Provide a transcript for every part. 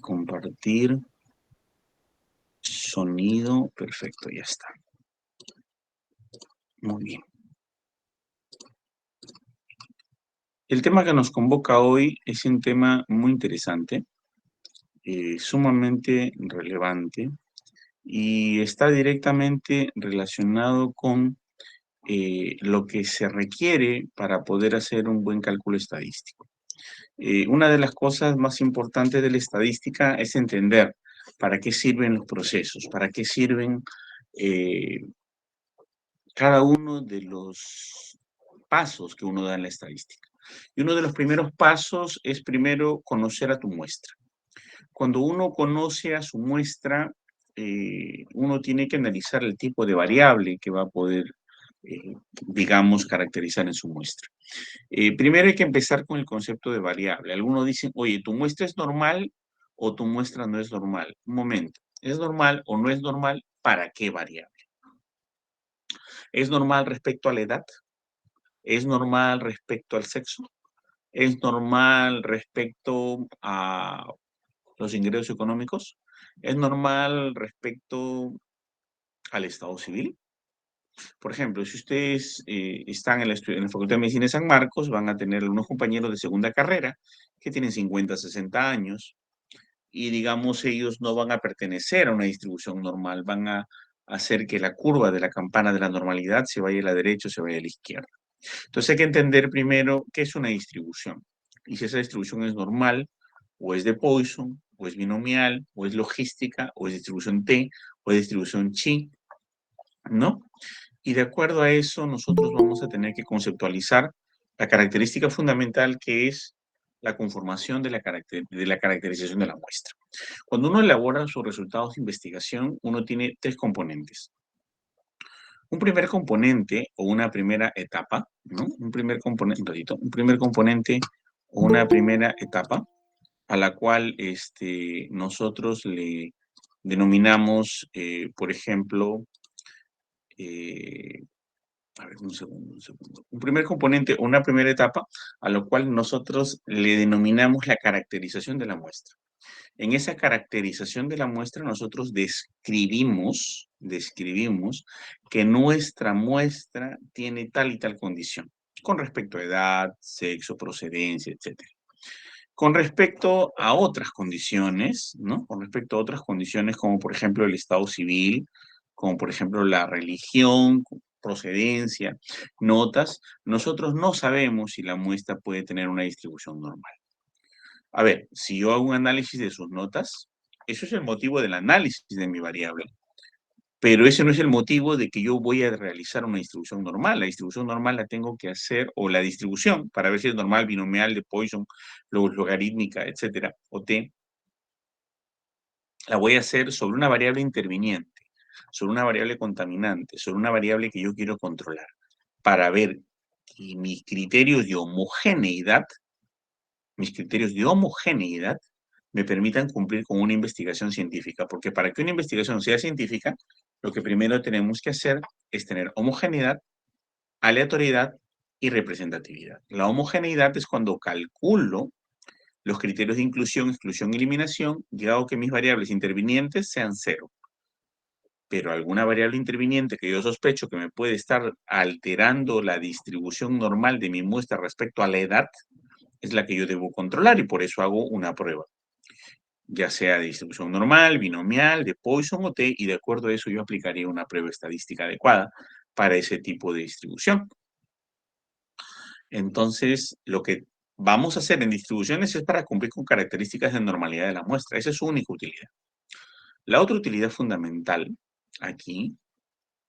compartir sonido. Perfecto, ya está. Muy bien. El tema que nos convoca hoy es un tema muy interesante, sumamente relevante y está directamente relacionado con lo que se requiere para poder hacer un buen cálculo estadístico. Una de las cosas más importantes de la estadística es entender para qué sirven los procesos, para qué sirven eh, cada uno de los pasos que uno da en la estadística. Y uno de los primeros pasos es primero conocer a tu muestra. Cuando uno conoce a su muestra, uno tiene que analizar el tipo de variable que va a poder, digamos, caracterizar en su muestra. Primero hay que empezar con el concepto de variable. Algunos dicen, oye, ¿tu muestra es normal o tu muestra no es normal? Un momento, ¿es normal o no es normal? ¿Para qué variable? ¿Es normal respecto a la edad? ¿Es normal respecto al sexo? ¿Es normal respecto a los ingresos económicos? ¿Es normal respecto al estado civil? Por ejemplo, si ustedes están en la Facultad de Medicina de San Marcos, van a tener unos compañeros de segunda carrera que tienen 50, 60 años y digamos ellos no van a pertenecer a una distribución normal, van a hacer que la curva de la campana de la normalidad se vaya a la derecha o se vaya a la izquierda. Entonces hay que entender primero qué es una distribución y si esa distribución es normal o es de Poisson o es binomial o es logística o es distribución T o es distribución Chi, ¿no? Y de acuerdo a eso, nosotros vamos a tener que conceptualizar la característica fundamental que es la conformación de la caracterización de la muestra. Cuando uno elabora sus resultados de investigación, uno tiene tres componentes. Un primer componente o una primera etapa, ¿no? Un primer componente, un primer componente o una primera etapa a la cual nosotros le denominamos, por ejemplo, eh, a ver, un segundo, un segundo. Un primer componente, una primera etapa, a lo cual nosotros le denominamos la caracterización de la muestra. En esa caracterización de la muestra nosotros describimos que nuestra muestra tiene tal y tal condición, con respecto a edad, sexo, procedencia, etcétera. Con respecto a otras condiciones, ¿no? Con respecto a otras condiciones como por ejemplo el estado civil, como por ejemplo la religión, procedencia, notas, nosotros no sabemos si la muestra puede tener una distribución normal. A ver, si yo hago un análisis de sus notas, eso es el motivo del análisis de mi variable. Pero ese no es el motivo de que yo voy a realizar una distribución normal. La distribución normal la tengo que hacer, o la distribución, para ver si es normal, binomial, de Poisson, logarítmica, etcétera, o T, la voy a hacer sobre una variable interviniente, sobre una variable contaminante, sobre una variable que yo quiero controlar, para ver que mis criterios de homogeneidad me permitan cumplir con una investigación científica, porque para que una investigación sea científica, lo que primero tenemos que hacer es tener homogeneidad, aleatoriedad y representatividad. La homogeneidad es cuando calculo los criterios de inclusión, exclusión y eliminación, y hago que mis variables intervinientes sean cero. Pero alguna variable interviniente que yo sospecho que me puede estar alterando la distribución normal de mi muestra respecto a la edad, es la que yo debo controlar y por eso hago una prueba, ya sea de distribución normal, binomial, de Poisson o T, y de acuerdo a eso yo aplicaría una prueba estadística adecuada para ese tipo de distribución. Entonces, lo que vamos a hacer en distribuciones es para cumplir con características de normalidad de la muestra. Esa es su única utilidad. La otra utilidad fundamental aquí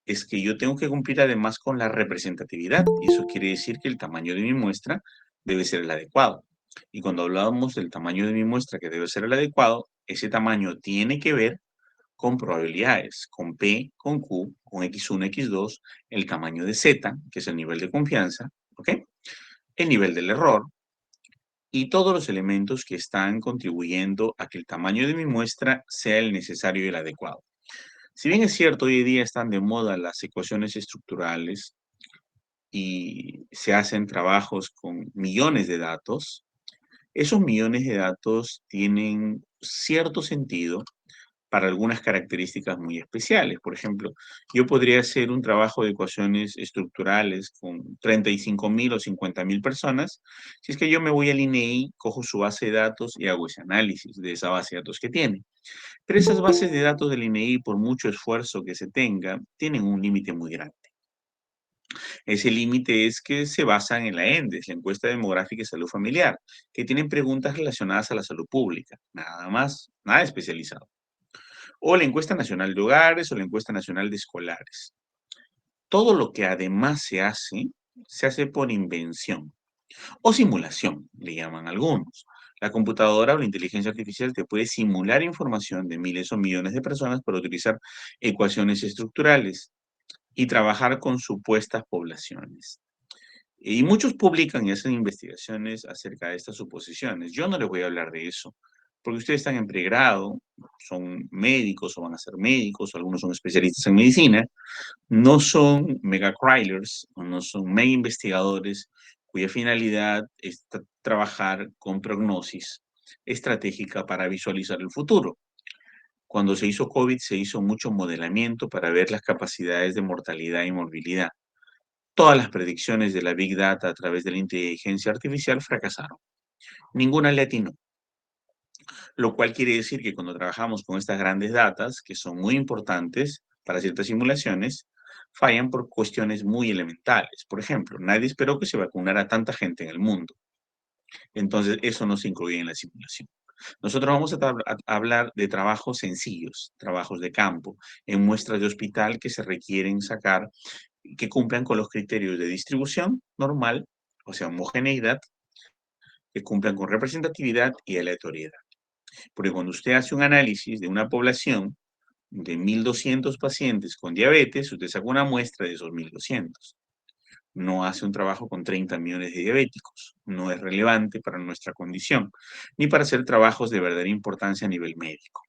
es que yo tengo que cumplir además con la representatividad, y eso quiere decir que el tamaño de mi muestra debe ser el adecuado. Y cuando hablamos del tamaño de mi muestra que debe ser el adecuado, ese tamaño tiene que ver con probabilidades, con P, con Q, con X1, X2, el tamaño de Z, que es el nivel de confianza, ¿ok? El nivel del error y todos los elementos que están contribuyendo a que el tamaño de mi muestra sea el necesario y el adecuado. Si bien es cierto, hoy en día están de moda las ecuaciones estructurales y se hacen trabajos con millones de datos, Esos millones de datos tienen cierto sentido para algunas características muy especiales. Por ejemplo, yo podría hacer un trabajo de ecuaciones estructurales con 35.000 o 50.000 personas. Si es que yo me voy al INEI, cojo su base de datos y hago ese análisis de esa base de datos que tiene. Pero esas bases de datos del INEI, por mucho esfuerzo que se tenga, tienen un límite muy grande. Ese límite es que se basan en la ENDES, la Encuesta Demográfica y Salud Familiar, que tienen preguntas relacionadas a la salud pública, nada más, nada especializado. O la Encuesta Nacional de Hogares o la Encuesta Nacional de Escolares. Todo lo que además se hace por invención o simulación, le llaman algunos. La computadora o la inteligencia artificial te puede simular información de miles o millones de personas para utilizar ecuaciones estructurales y trabajar con supuestas poblaciones. Y muchos publican y hacen investigaciones acerca de estas suposiciones. Yo no les voy a hablar de eso, porque ustedes están en pregrado, son médicos o van a ser médicos, o algunos son especialistas en medicina, no son mega crilers, o no son mega investigadores cuya finalidad es trabajar con prognosis estratégica para visualizar el futuro. Cuando se hizo COVID, se hizo mucho modelamiento para ver las capacidades de mortalidad y morbilidad. Todas las predicciones de la Big Data a través de la inteligencia artificial fracasaron. Ninguna le atinó. Lo cual quiere decir que cuando trabajamos con estas grandes datas, que son muy importantes para ciertas simulaciones, fallan por cuestiones muy elementales. Por ejemplo, nadie esperó que se vacunara tanta gente en el mundo. Entonces, eso no se incluye en la simulación. Nosotros vamos a hablar de trabajos sencillos, trabajos de campo, en muestras de hospital que se requieren sacar, que cumplan con los criterios de distribución normal, o sea, homogeneidad, que cumplan con representatividad y aleatoriedad. Porque cuando usted hace un análisis de una población de 1.200 pacientes con diabetes, usted saca una muestra de esos 1.200. No hace un trabajo con 30 millones de diabéticos. No es relevante para nuestra condición, ni para hacer trabajos de verdadera importancia a nivel médico.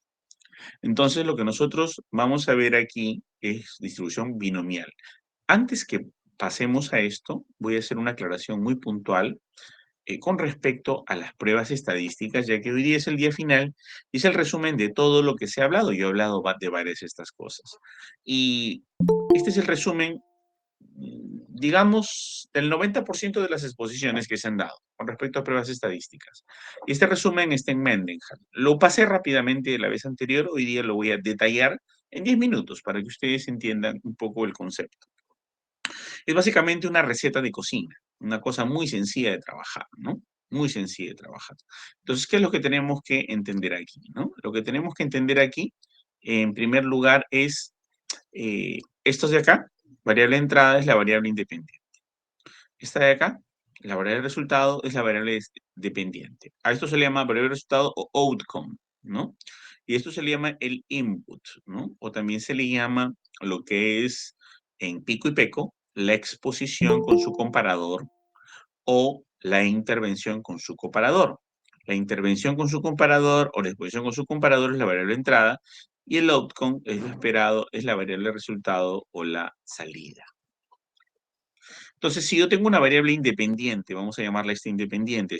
Entonces, lo que nosotros vamos a ver aquí es distribución binomial. Antes que pasemos a esto, voy a hacer una aclaración muy puntual con respecto a las pruebas estadísticas, ya que hoy día es el día final y es el resumen de todo lo que se ha hablado. Yo he hablado de varias de estas cosas. Y este es el resumen, digamos, del 90% de las exposiciones que se han dado con respecto a pruebas estadísticas. Y este resumen está en Mendenhall. Lo pasé rápidamente la vez anterior, hoy día lo voy a detallar en 10 minutos para que ustedes entiendan un poco el concepto. Es básicamente una receta de cocina, una cosa muy sencilla de trabajar, ¿no? Muy sencilla de trabajar. Entonces, ¿qué es lo que tenemos que entender aquí, no? Lo que tenemos que entender aquí, en primer lugar, es estos de acá, variable de entrada es la variable independiente. Esta de acá, la variable de resultado es la variable dependiente. A esto se le llama variable de resultado o outcome, ¿no? Y esto se le llama el input, ¿no? O también se le llama lo que es en pico y peco, la exposición con su comparador o la intervención con su comparador. La intervención con su comparador o la exposición con su comparador es la variable de entrada y el outcome es lo esperado, es la variable de resultado o la salida. Entonces, si yo tengo una variable independiente, vamos a llamarla esta dependiente,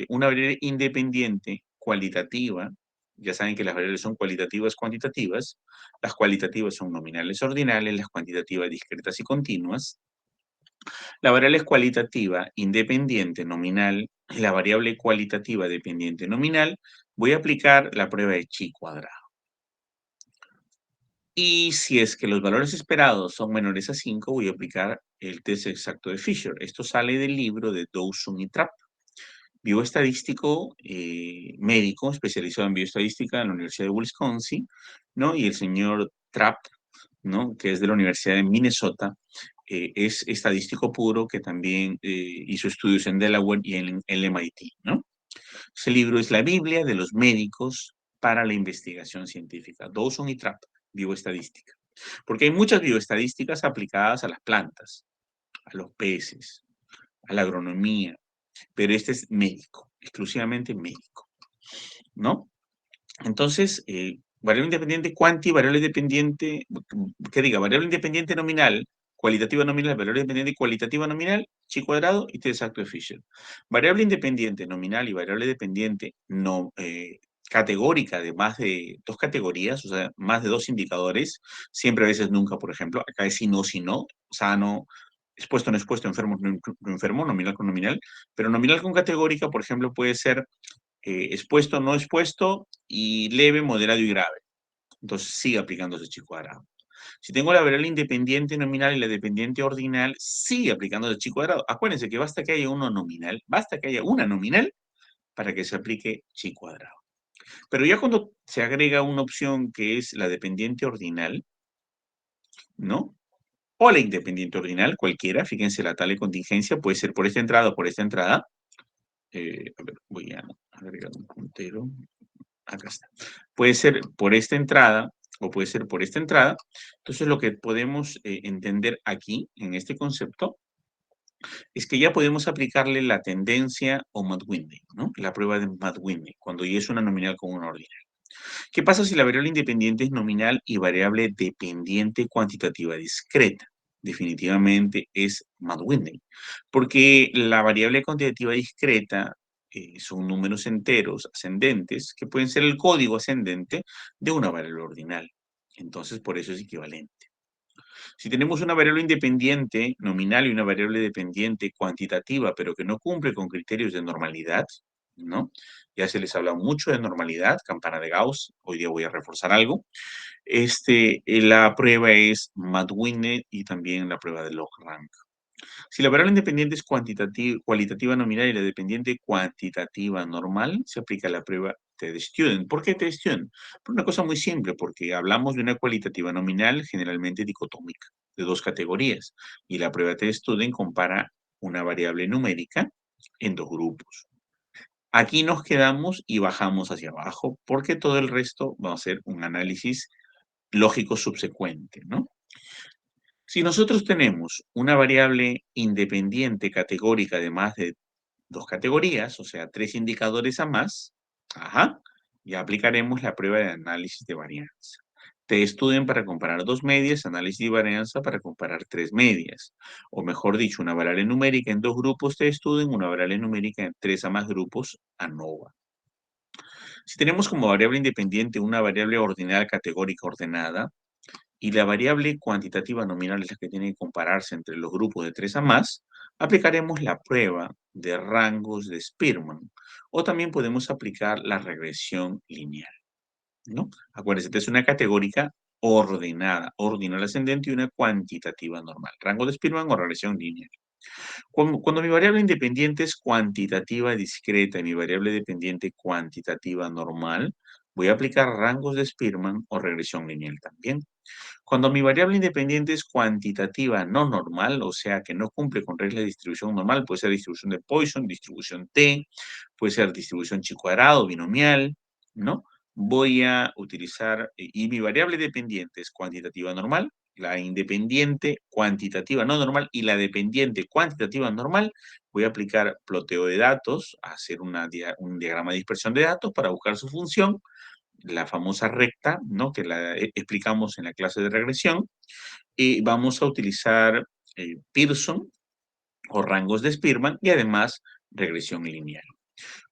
una variable independiente cualitativa, ya saben que las variables son cualitativas, cuantitativas, las cualitativas son nominales ordinales, las cuantitativas discretas y continuas. La variable es cualitativa independiente nominal y la variable cualitativa dependiente nominal, voy a aplicar la prueba de chi cuadrado. Y si es que los valores esperados son menores a 5, voy a aplicar el test exacto de Fisher. Esto sale del libro de Dawson y Trapp, bioestadístico médico especializado en bioestadística en la Universidad de Wisconsin, ¿no? Y el señor Trapp, ¿no? Que es de la Universidad de Minnesota, es estadístico puro que también hizo estudios en Delaware y en el MIT, ¿no? Ese libro es la Biblia de los médicos para la investigación científica. Dawson y Trapp, bioestadística. Porque hay muchas bioestadísticas aplicadas a las plantas, a los peces, a la agronomía, pero este es médico, exclusivamente médico, ¿no? Entonces, variable independiente cuanti, variable independiente, que diga, variable independiente nominal, cualitativa nominal, variable independiente y cualitativa nominal, chi cuadrado y t exacto de Fisher. Variable independiente nominal y variable dependiente no, categórica de más de 2 categorías, o sea, más de 2 indicadores, siempre, a veces, nunca, por ejemplo, acá es si no, sano, expuesto, no expuesto, enfermo, no enfermo, nominal con nominal, pero nominal con categórica, por ejemplo, puede ser expuesto, no expuesto y leve, moderado y grave. Entonces sigue aplicándose chi cuadrado. Si tengo la variable independiente nominal y la dependiente ordinal, sigue aplicándose chi cuadrado. Acuérdense que basta que haya uno nominal, basta que haya una nominal para que se aplique chi cuadrado. Pero ya cuando se agrega una opción que es la dependiente ordinal, ¿no? O la independiente ordinal, cualquiera, fíjense la tales contingencia, puede ser por esta entrada o por esta entrada. A ver, voy a agregar un puntero. Acá está. Puede ser por esta entrada o puede ser por esta entrada. Entonces, lo que podemos entender aquí, en este concepto, es que ya podemos aplicarle la tendencia o Matt-Whitney, ¿no? La prueba de Matt-Whitney, cuando ya es una nominal con una ordinal. ¿Qué pasa si la variable independiente es nominal y variable dependiente cuantitativa discreta? Definitivamente es Matt-Whitney, porque la variable cuantitativa discreta son números enteros ascendentes que pueden ser el código ascendente de una variable ordinal. Entonces, por eso es equivalente. Si tenemos una variable independiente nominal y una variable dependiente cuantitativa, pero que no cumple con criterios de normalidad, ¿no? Ya se les habla mucho de normalidad, campana de Gauss, hoy día voy a reforzar algo. La prueba es Matt-Whitney y también la prueba de Log-Rank. Si la variable independiente es cualitativa nominal y la dependiente cuantitativa normal, se aplica la prueba T-Student. ¿Por qué T-Student? Por una cosa muy simple, porque hablamos de una cualitativa nominal generalmente dicotómica, de 2 categorías, y la prueba T-Student compara una variable numérica en 2 grupos. Aquí nos quedamos y bajamos hacia abajo, porque todo el resto va a ser un análisis lógico subsecuente, ¿no? Si nosotros tenemos una variable independiente categórica de más de 2 categorías, o sea, 3 indicadores a más, ajá, ya aplicaremos la prueba de análisis de varianza. T-Student para comparar 2 medias, análisis de varianza para comparar 3 medias. O mejor dicho, una variable numérica en 2 grupos T-Student, una variable numérica en 3 a más grupos ANOVA. Si tenemos como variable independiente una variable ordinal categórica ordenada, y la variable cuantitativa nominal es la que tiene que compararse entre los grupos de 3 a más, aplicaremos la prueba de rangos de Spearman. O también podemos aplicar la regresión lineal, ¿no? Acuérdense, esta es una categórica ordenada, ordinal ascendente y una cuantitativa normal. Rango de Spearman o regresión lineal. Cuando mi variable independiente es cuantitativa discreta y mi variable dependiente cuantitativa normal, voy a aplicar rangos de Spearman o regresión lineal también. Cuando mi variable independiente es cuantitativa no normal, o sea que no cumple con reglas de distribución normal, puede ser distribución de Poisson, distribución T, puede ser distribución chi cuadrado, binomial, ¿no? Voy a utilizar, y mi variable dependiente es cuantitativa normal, la independiente cuantitativa no normal y la dependiente cuantitativa normal, voy a aplicar ploteo de datos, hacer un diagrama de dispersión de datos para buscar su función, la famosa recta, ¿no? Que la explicamos en la clase de regresión, y vamos a utilizar Pearson o rangos de Spearman y además regresión lineal.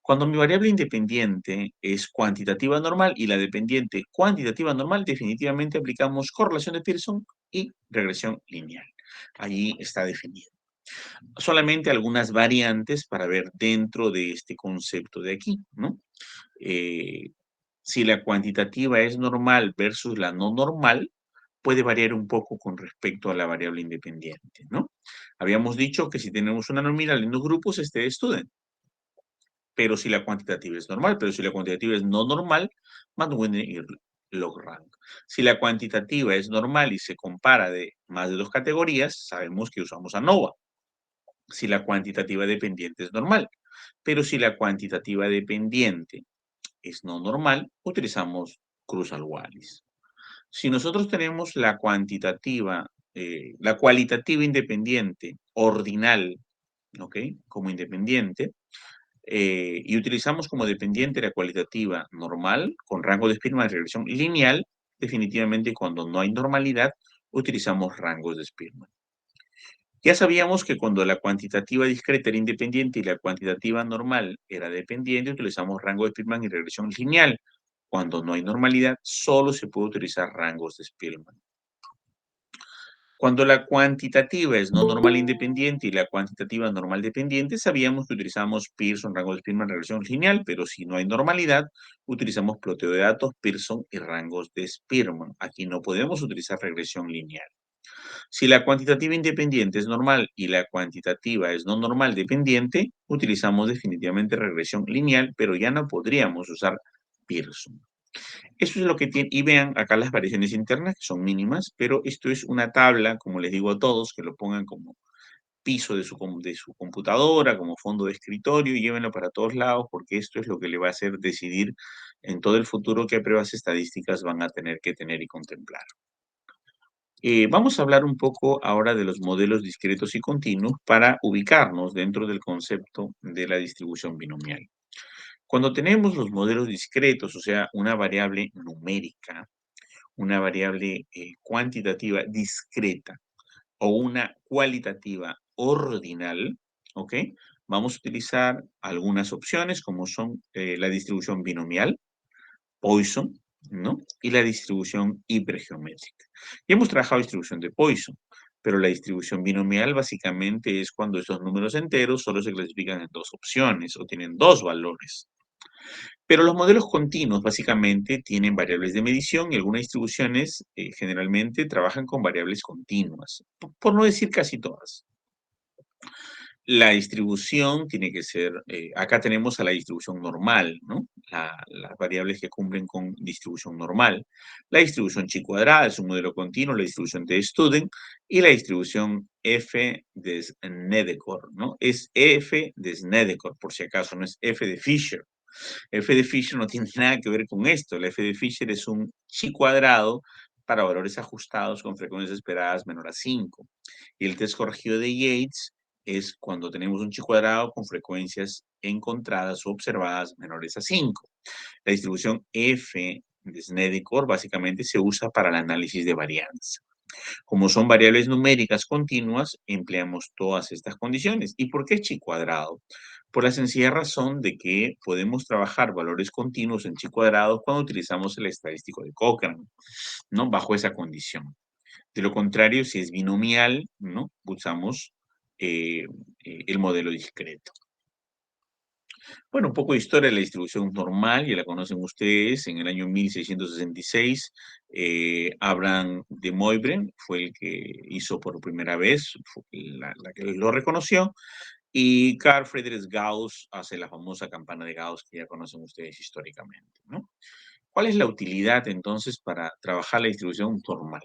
Cuando mi variable independiente es cuantitativa normal y la dependiente cuantitativa normal, definitivamente aplicamos correlación de Pearson y regresión lineal. Allí está definido. Solamente algunas variantes para ver dentro de este concepto de aquí, ¿no? Si la cuantitativa es normal versus la no normal, puede variar un poco con respecto a la variable independiente, ¿no? Habíamos dicho que si tenemos una nominal en dos grupos, student. Pero si la cuantitativa es normal, pero si la cuantitativa es no normal, Matt-Whitney y log-rank. Si la cuantitativa es normal y se compara de más de 2 categorías, sabemos que usamos ANOVA. Si la cuantitativa dependiente es normal. Pero si la cuantitativa dependiente es no normal, utilizamos Krusal-Wallis. Si nosotros tenemos la cuantitativa, la cualitativa independiente ordinal, ¿ok? Como independiente, y utilizamos como dependiente la cualitativa normal con rango de Spearman de regresión lineal, definitivamente cuando no hay normalidad, utilizamos rangos de Spearman. Ya sabíamos que cuando la cuantitativa discreta era independiente y la cuantitativa normal era dependiente, utilizamos rango de Spearman y regresión lineal. Cuando no hay normalidad, solo se puede utilizar rangos de Spearman. Cuando la cuantitativa es no normal independiente y la cuantitativa normal dependiente, sabíamos que utilizamos Pearson, rango de Spearman, regresión lineal, pero si no hay normalidad, utilizamos ploteo de datos, Pearson y rangos de Spearman. Aquí no podemos utilizar regresión lineal. Si la cuantitativa independiente es normal y la cuantitativa es no normal dependiente, utilizamos definitivamente regresión lineal, pero ya no podríamos usar Pearson. Eso es lo que tiene, y vean acá las variaciones internas que son mínimas, pero esto es una tabla, como les digo a todos, que lo pongan como piso de su computadora, como fondo de escritorio y llévenlo para todos lados, porque esto es lo que le va a hacer decidir en todo el futuro qué pruebas estadísticas van a tener que tener y contemplar. Vamos a hablar un poco ahora de los modelos discretos y continuos para ubicarnos dentro del concepto de la distribución binomial. Cuando tenemos los modelos discretos, o sea, una variable numérica, una variable cuantitativa discreta o una cualitativa ordinal, ¿ok? Vamos a utilizar algunas opciones como son la distribución binomial, Poisson, ¿no? Y la distribución hipergeométrica. Ya hemos trabajado distribución de Poisson, pero la distribución binomial básicamente es cuando estos números enteros solo se clasifican en dos opciones o tienen dos valores. Pero los modelos continuos básicamente tienen variables de medición y algunas distribuciones generalmente trabajan con variables continuas, por no decir casi todas. La distribución tiene que ser, acá tenemos a la distribución normal, ¿no? Las variables que cumplen con distribución normal. La distribución chi cuadrada es un modelo continuo, la distribución de Student y la distribución F de Snedeker, ¿no? Es F de Snedeker, por si acaso, no es F de Fisher. F de Fisher no tiene nada que ver con esto. El F de Fisher es un chi cuadrado para valores ajustados con frecuencias esperadas menor a 5. Y el test corregido de Yates es cuando tenemos un chi cuadrado con frecuencias encontradas o observadas menores a 5. La distribución F de Snedeker básicamente se usa para el análisis de varianza. Como son variables numéricas continuas, empleamos todas estas condiciones. ¿Y por qué chi cuadrado? Por la sencilla razón de que podemos trabajar valores continuos en chi cuadrado cuando utilizamos el estadístico de Cochrane, ¿no? Bajo esa condición. De lo contrario, si es binomial, ¿no? Usamos el modelo discreto. Bueno, un poco de historia de la distribución normal, ya la conocen ustedes, en el año 1666, Abraham de Moivre fue el que hizo por primera vez, la que lo reconoció, y Carl Friedrich Gauss hace la famosa campana de Gauss que ya conocen ustedes históricamente, ¿no? ¿Cuál es la utilidad entonces para trabajar la distribución normal?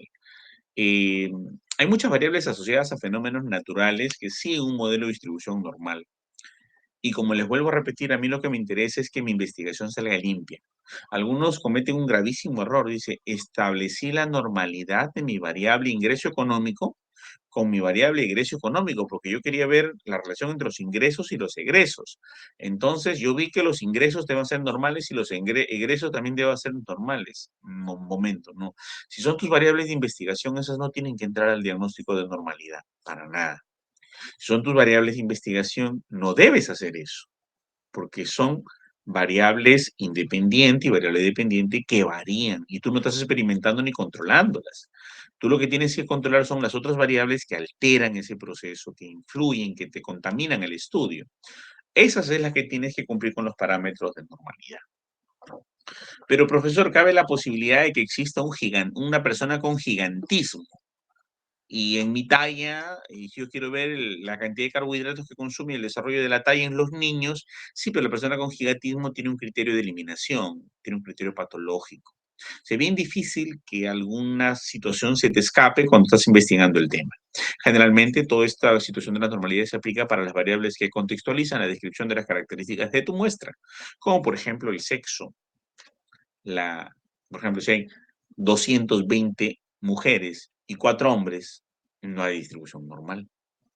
Eh, Hay muchas variables asociadas a fenómenos naturales que siguen un modelo de distribución normal. Y como les vuelvo a repetir, a mí lo que me interesa es que mi investigación salga limpia. Algunos cometen un gravísimo error. Dice, establecí la normalidad de mi variable ingreso económico con mi variable egreso económico, porque yo quería ver la relación entre los ingresos y los egresos. Entonces, yo vi que los ingresos deben ser normales y los egresos también deben ser normales. Momento, no. Si son tus variables de investigación, esas no tienen que entrar al diagnóstico de normalidad, para nada. Si son tus variables de investigación, no debes hacer eso, porque son variables independientes y variables dependientes que varían y tú no estás experimentando ni controlándolas. Tú lo que tienes que controlar son las otras variables que alteran ese proceso, que influyen, que te contaminan el estudio. Esas es las que tienes que cumplir con los parámetros de normalidad. Pero, profesor, cabe la posibilidad de que exista una persona con gigantismo y en mi talla, y si yo quiero ver la cantidad de carbohidratos que consume y el desarrollo de la talla en los niños, sí, pero la persona con gigantismo tiene un criterio de eliminación, tiene un criterio patológico. Es bien difícil que alguna situación se te escape cuando estás investigando el tema. Generalmente, toda esta situación de la normalidad se aplica para las variables que contextualizan la descripción de las características de tu muestra, como por ejemplo el sexo. Por ejemplo, si hay 220 mujeres y 4 hombres, no hay distribución normal,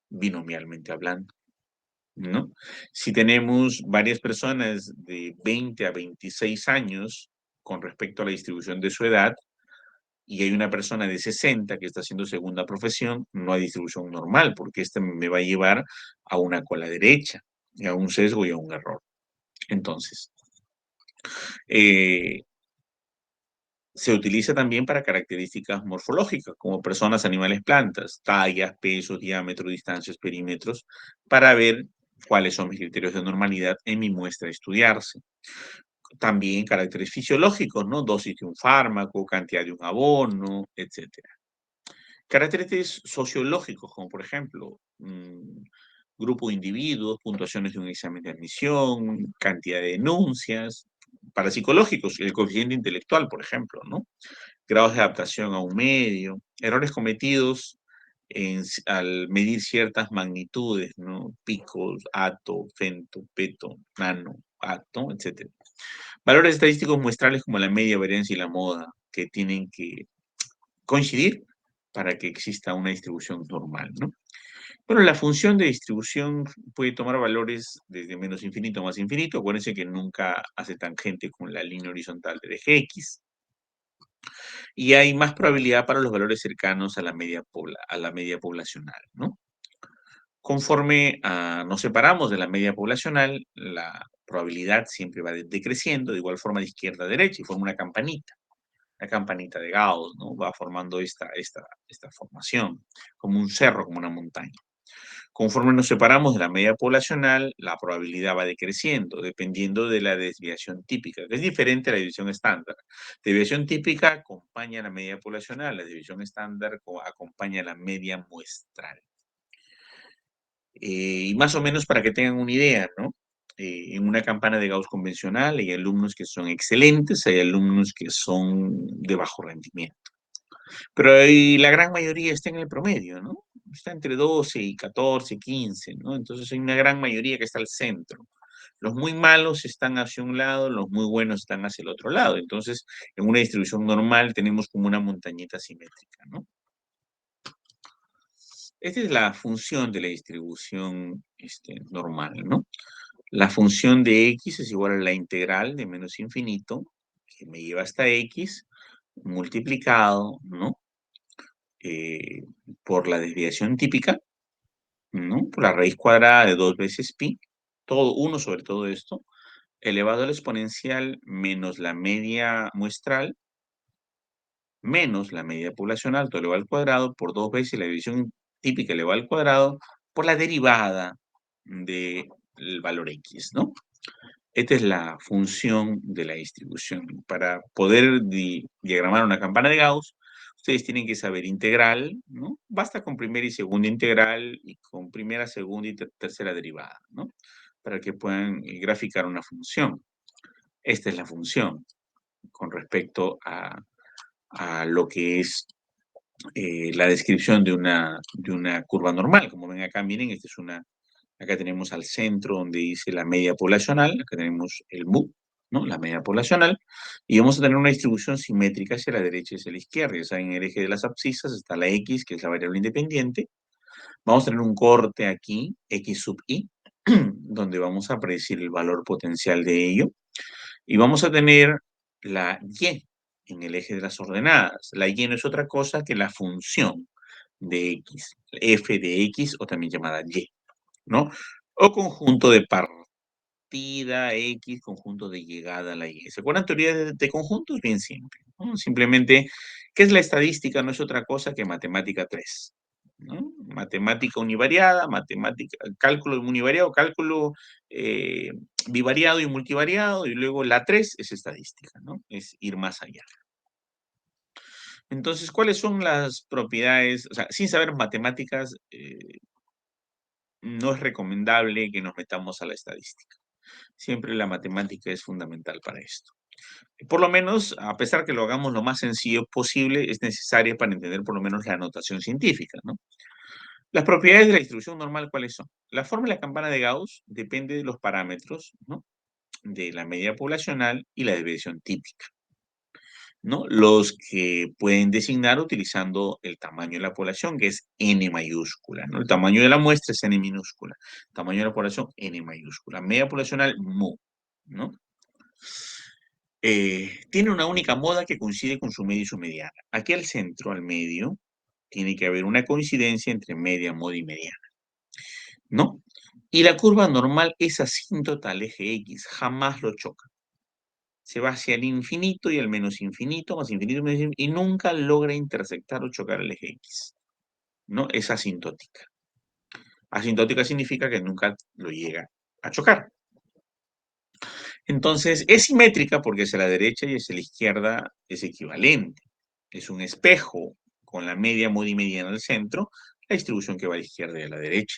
binomialmente hablando, ¿no? Si tenemos varias personas de 20 a 26 años con respecto a la distribución de su edad, y hay una persona de 60 que está haciendo segunda profesión, no hay distribución normal, porque esta me va a llevar a una cola derecha, y a un sesgo y a un error. Entonces, eh, se utiliza también para características morfológicas, como personas, animales, plantas, tallas, pesos, diámetro, distancias, perímetros, para ver cuáles son mis criterios de normalidad en mi muestra a estudiarse. También caracteres fisiológicos, ¿no? Dosis de un fármaco, cantidad de un abono, etcétera. Caracteres sociológicos, como por ejemplo, grupo de individuos, puntuaciones de un examen de admisión, cantidad de denuncias. Parapsicológicos, el coeficiente intelectual, por ejemplo, ¿no? Grados de adaptación a un medio, errores cometidos al medir ciertas magnitudes, ¿no? Picos, ato, fento, peto, nano, ato, etc. Valores estadísticos muestrales como la media, varianza y la moda, que tienen que coincidir para que exista una distribución normal, ¿no? Bueno, la función de distribución puede tomar valores desde menos infinito a más infinito. Acuérdense que nunca hace tangente con la línea horizontal del eje X. Y hay más probabilidad para los valores cercanos a la media poblacional, ¿no? Conforme nos separamos de la media poblacional, la probabilidad siempre va decreciendo, de igual forma de izquierda a derecha, y forma una campanita de Gauss, ¿no? Va formando esta formación, como un cerro, como una montaña. Conforme nos separamos de la media poblacional, la probabilidad va decreciendo, dependiendo de la desviación típica, que es diferente a la desviación estándar. La desviación típica acompaña a la media poblacional, la desviación estándar acompaña a la media muestral. Y más o menos para que tengan una idea, ¿no? En una campana de Gauss convencional hay alumnos que son excelentes, hay alumnos que son de bajo rendimiento. Pero la gran mayoría está en el promedio, ¿no? Está entre 12 y 14, 15, ¿no? Entonces hay una gran mayoría que está al centro. Los muy malos están hacia un lado, los muy buenos están hacia el otro lado. Entonces, en una distribución normal tenemos como una montañita simétrica, ¿no? Esta es la función de la distribución normal, ¿no? La función de x es igual a la integral de menos infinito, que me lleva hasta x, multiplicado, ¿no? Eh, por la desviación típica, ¿no? Por la raíz cuadrada de 2 veces pi, todo 1 sobre todo esto, elevado al exponencial menos la media muestral, menos la media poblacional, todo elevado al cuadrado, por 2 veces la división típica elevado al cuadrado, por la derivada del valor x, ¿no? Esta es la función de la distribución. Para poder diagramar una campana de Gauss, ustedes tienen que saber integral, ¿no? Basta con primera y segunda integral y con primera, segunda y tercera derivada, ¿no? Para que puedan graficar una función. Esta es la función con respecto a lo que es la descripción de una curva normal. Como ven acá, miren, acá tenemos al centro donde dice la media poblacional, acá tenemos el MU, ¿no? La media poblacional, y vamos a tener una distribución simétrica hacia la derecha y hacia la izquierda. Ya saben, en el eje de las abscisas está la X, que es la variable independiente. Vamos a tener un corte aquí, X sub I, donde vamos a predecir el valor potencial de ello. Y vamos a tener la Y en el eje de las ordenadas. La Y no es otra cosa que la función de X, f de X o también llamada Y, ¿no? O conjunto de partida X, conjunto de llegada a la Y. ¿Se acuerdan teoría de conjuntos? Bien simple, ¿no? Simplemente, ¿qué es la estadística? No es otra cosa que matemática 3, ¿no? Matemática univariada, matemática, cálculo univariado, cálculo bivariado y multivariado, y luego la 3 es estadística, ¿no? Es ir más allá. Entonces, ¿cuáles son las propiedades? O sea, sin saber matemáticas, no es recomendable que nos metamos a la estadística. Siempre la matemática es fundamental para esto. Por lo menos, a pesar que lo hagamos lo más sencillo posible, es necesaria para entender por lo menos la notación científica, ¿no? Las propiedades de la distribución normal, ¿cuáles son? La forma de la campana de Gauss depende de los parámetros, ¿no? De la media poblacional y la desviación típica, ¿no? Los que pueden designar utilizando el tamaño de la población, que es N mayúscula, ¿no? El tamaño de la muestra es N minúscula. El tamaño de la población, N mayúscula. Media poblacional, mu, ¿no? tiene una única moda que coincide con su media y su mediana. Aquí al centro, al medio, tiene que haber una coincidencia entre media, moda y mediana, ¿no? Y la curva normal es asíntota al eje X, jamás lo choca. Se va hacia el infinito y al menos infinito, más infinito, menos infinito, y nunca logra intersectar o chocar el eje X, ¿no? Es asintótica. Asintótica significa que nunca lo llega a chocar. Entonces, es simétrica porque hacia la derecha y hacia la izquierda es equivalente. Es un espejo con la media, moda y mediana al centro, la distribución que va a la izquierda y a la derecha.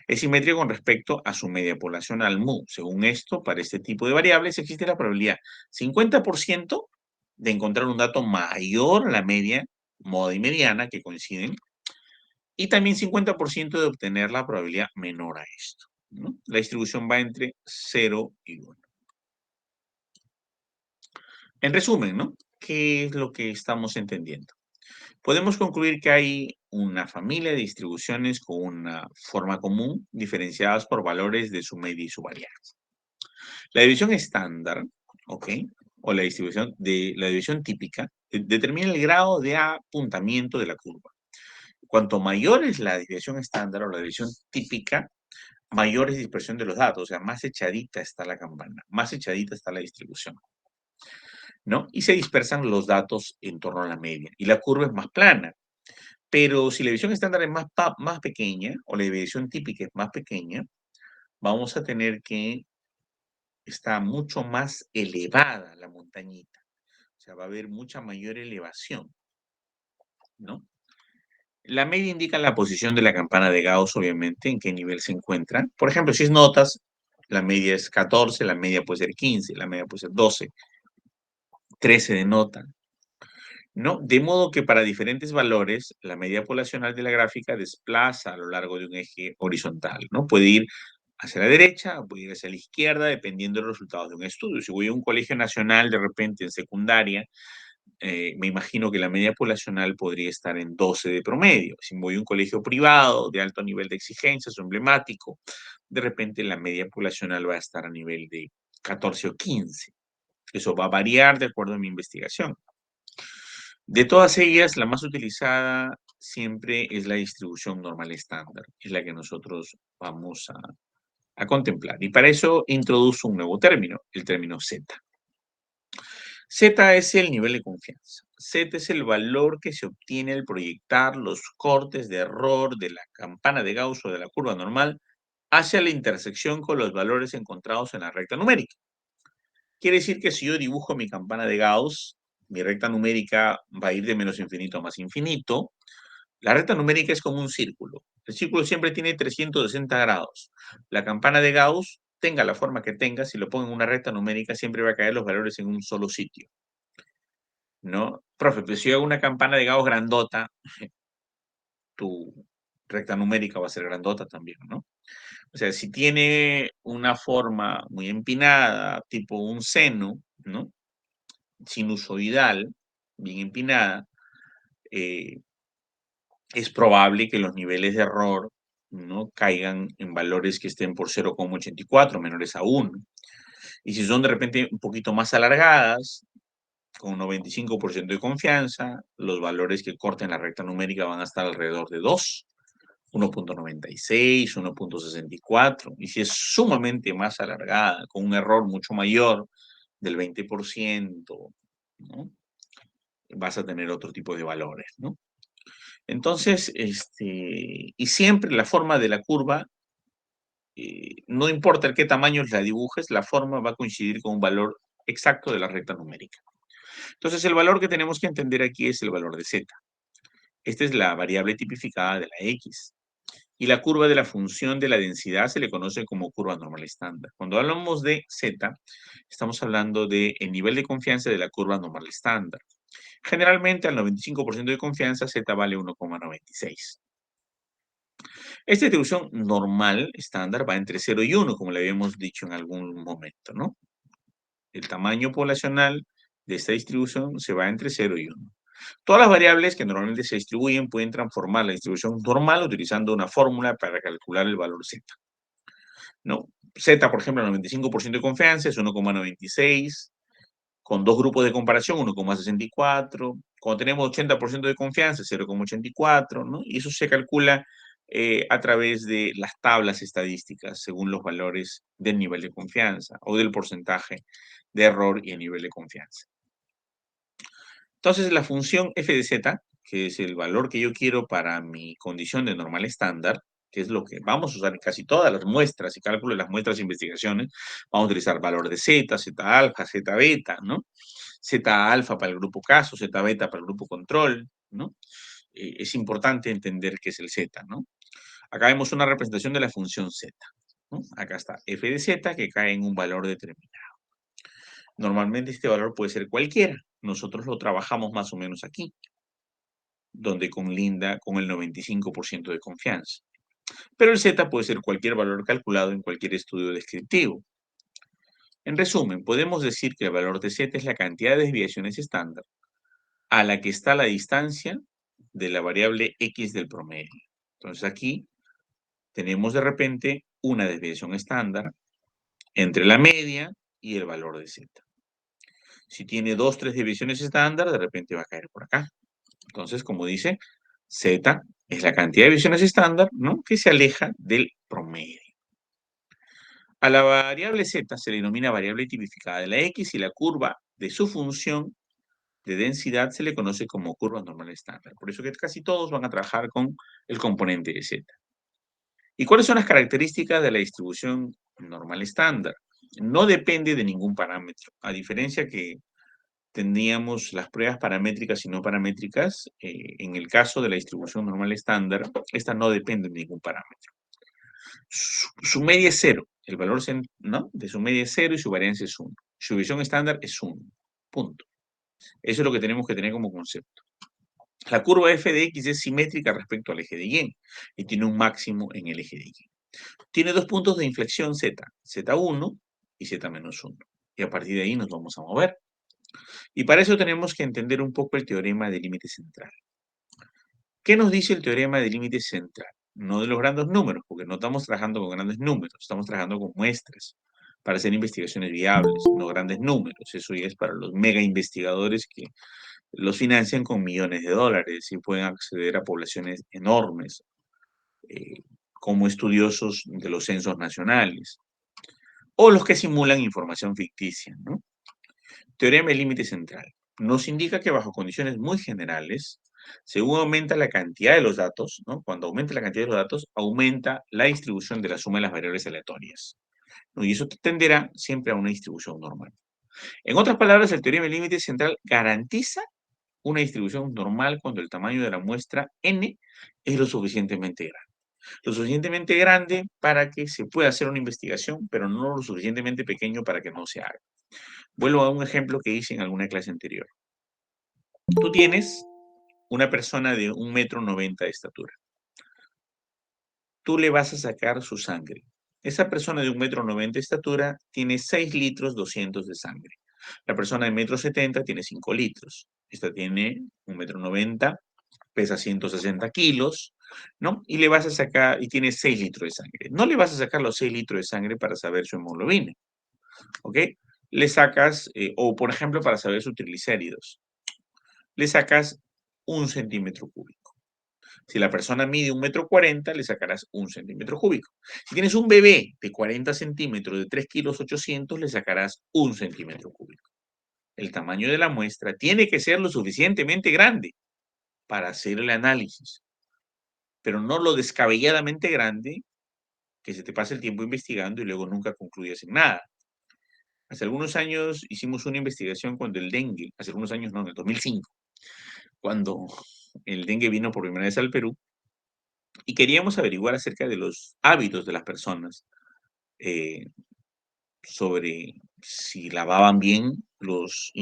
Es simétrica con respecto a su media poblacional mu. Según esto, para este tipo de variables existe la probabilidad 50% de encontrar un dato mayor a la media, moda y mediana que coinciden, y también 50% de obtener la probabilidad menor a esto, ¿no? La distribución va entre 0 y 1. En resumen, ¿no? ¿Qué es lo que estamos entendiendo? Podemos concluir que hay una familia de distribuciones con una forma común, diferenciadas por valores de su media y su variable. La división estándar, ¿ok? O la división típica, determina el grado de apuntamiento de la curva. Cuanto mayor es la desviación estándar o la división típica, mayor es dispersión de los datos, o sea, más echadita está la campana, más echadita está la distribución, ¿no? Y se dispersan los datos en torno a la media. Y la curva es más plana. Pero si la división estándar es más pequeña, o la división típica es más pequeña, vamos a tener que está mucho más elevada la montañita. O sea, va a haber mucha mayor elevación, ¿no? La media indica la posición de la campana de Gauss, obviamente, en qué nivel se encuentra. Por ejemplo, si es notas, la media es 14, la media puede ser 15, la media puede ser 12, 13 de nota, ¿no? De modo que para diferentes valores, la media poblacional de la gráfica desplaza a lo largo de un eje horizontal, ¿no? Puede ir hacia la derecha, puede ir hacia la izquierda, dependiendo de los resultados de un estudio. Si voy a un colegio nacional, de repente en secundaria, me imagino que la media poblacional podría estar en 12 de promedio. Si voy a un colegio privado de alto nivel de exigencias o emblemático, de repente la media poblacional va a estar a nivel de 14 o 15. Eso va a variar de acuerdo a mi investigación. De todas ellas, la más utilizada siempre es la distribución normal estándar, es la que nosotros vamos a contemplar. Y para eso introduzo un nuevo término, el término Z. Z es el nivel de confianza. Z es el valor que se obtiene al proyectar los cortes de error de la campana de Gauss o de la curva normal hacia la intersección con los valores encontrados en la recta numérica. Quiere decir que si yo dibujo mi campana de Gauss, mi recta numérica va a ir de menos infinito a más infinito. La recta numérica es como un círculo. El círculo siempre tiene 360 grados. La campana de Gauss, tenga la forma que tenga, si lo pongo en una recta numérica, siempre va a caer los valores en un solo sitio, ¿no? Profe, pues si yo hago una campana de Gauss grandota, tu recta numérica va a ser grandota también, ¿no? O sea, si tiene una forma muy empinada, tipo un seno, ¿no? Sinusoidal, bien empinada, eh, es probable que los niveles de error no caigan en valores que estén por 0,84, menores a 1. Y si son de repente un poquito más alargadas, con un 95% de confianza, los valores que corten la recta numérica van a estar alrededor de 2, 1,96, 1,64. Y si es sumamente más alargada, con un error mucho mayor del 20%, ¿no? Vas a tener otro tipo de valores, ¿no? Entonces, y siempre la forma de la curva, no importa qué tamaño la dibujes, la forma va a coincidir con un valor exacto de la recta numérica. Entonces, el valor que tenemos que entender aquí es el valor de z. Esta es la variable tipificada de la x. Y la curva de la función de la densidad se le conoce como curva normal estándar. Cuando hablamos de z, estamos hablando del nivel de confianza de la curva normal estándar. Generalmente, al 95% de confianza, z vale 1,96. Esta distribución normal, estándar, va entre 0 y 1, como le habíamos dicho en algún momento, ¿no? El tamaño poblacional de esta distribución se va entre 0 y 1. Todas las variables que normalmente se distribuyen pueden transformar la distribución normal utilizando una fórmula para calcular el valor z, ¿no? Z, por ejemplo, 95% de confianza es 1,96, con dos grupos de comparación, 1,64. Cuando tenemos 80% de confianza, 0,84, ¿no? Y eso se calcula a través de las tablas estadísticas según los valores del nivel de confianza o del porcentaje de error y el nivel de confianza. Entonces, la función f de z, que es el valor que yo quiero para mi condición de normal estándar, que es lo que vamos a usar en casi todas las muestras y cálculo de las muestras de investigaciones, vamos a utilizar valor de z, z alfa, z beta, ¿no? Z alfa para el grupo caso, z beta para el grupo control, ¿no? Es importante entender qué es el z, ¿no? Acá vemos una representación de la función z, ¿no? Acá está f de z que cae en un valor determinado. Normalmente este valor puede ser cualquiera. Nosotros lo trabajamos más o menos aquí, donde conlinda con el 95% de confianza. Pero el z puede ser cualquier valor calculado en cualquier estudio descriptivo. En resumen, podemos decir que el valor de z es la cantidad de desviaciones estándar a la que está la distancia de la variable x del promedio. Entonces aquí tenemos de repente una desviación estándar entre la media y el valor de z. Si tiene 2, 3 desviaciones estándar, de repente va a caer por acá. Entonces, como dice, z es la cantidad de desviaciones estándar, ¿no?, que se aleja del promedio. A la variable z se le denomina variable tipificada de la x y la curva de su función de densidad se le conoce como curva normal estándar. Por eso que casi todos van a trabajar con el componente de z. ¿Y cuáles son las características de la distribución normal estándar? No depende de ningún parámetro, a diferencia que teníamos las pruebas paramétricas y no paramétricas. En el caso de la distribución normal estándar, esta no depende de ningún parámetro. Su media es 0, el valor, ¿no?, de su media es 0 y su varianza es 1. Su división estándar es 1, punto. Eso es lo que tenemos que tener como concepto. La curva f de x es simétrica respecto al eje de y y tiene un máximo en el eje de y. Tiene dos puntos de inflexión z, z1 y z-1. Y a partir de ahí nos vamos a mover. Y para eso tenemos que entender un poco el teorema del límite central. ¿Qué nos dice el teorema del límite central? No de los grandes números, porque no estamos trabajando con grandes números, estamos trabajando con muestras para hacer investigaciones viables, no grandes números. Eso ya es para los mega investigadores que los financian con millones de dólares y pueden acceder a poblaciones enormes, como estudiosos de los censos nacionales, o los que simulan información ficticia, ¿no? Teorema del límite central. Nos indica que bajo condiciones muy generales, según aumenta la cantidad de los datos, ¿no?, cuando aumenta la cantidad de los datos, aumenta la distribución de la suma de las variables aleatorias, ¿no? Y eso tenderá siempre a una distribución normal. En otras palabras, el teorema del límite central garantiza una distribución normal cuando el tamaño de la muestra n es lo suficientemente grande. Lo suficientemente grande para que se pueda hacer una investigación, pero no lo suficientemente pequeño para que no se haga. Vuelvo a un ejemplo que hice en alguna clase anterior. Tú tienes una persona de 1,90 m de estatura. Tú le vas a sacar su sangre. Esa persona de 1,90 m de estatura tiene 6 litros 200 de sangre. La persona de 1,70 m tiene 5 litros. Esta tiene 1,90 m, pesa 160 kilos, ¿no? Y le vas a sacar, y tiene 6 litros de sangre. No le vas a sacar los 6 litros de sangre para saber su hemoglobina, ¿ok? Le sacas, o por ejemplo, para saber sus triglicéridos, le sacas 1 centímetro cúbico. Si la persona mide 1,40 m, le sacarás 1 centímetro cúbico. Si tienes un bebé de 40 centímetros de 3 kilos 800, le sacarás 1 centímetro cúbico. El tamaño de la muestra tiene que ser lo suficientemente grande para hacer el análisis, pero no lo descabelladamente grande que se te pase el tiempo investigando y luego nunca concluyes en nada. Hace algunos años hicimos una investigación cuando el dengue, hace algunos años no, en el 2005, cuando el dengue vino por primera vez al Perú, y queríamos averiguar acerca de los hábitos de las personas, eh, sobre si lavaban bien los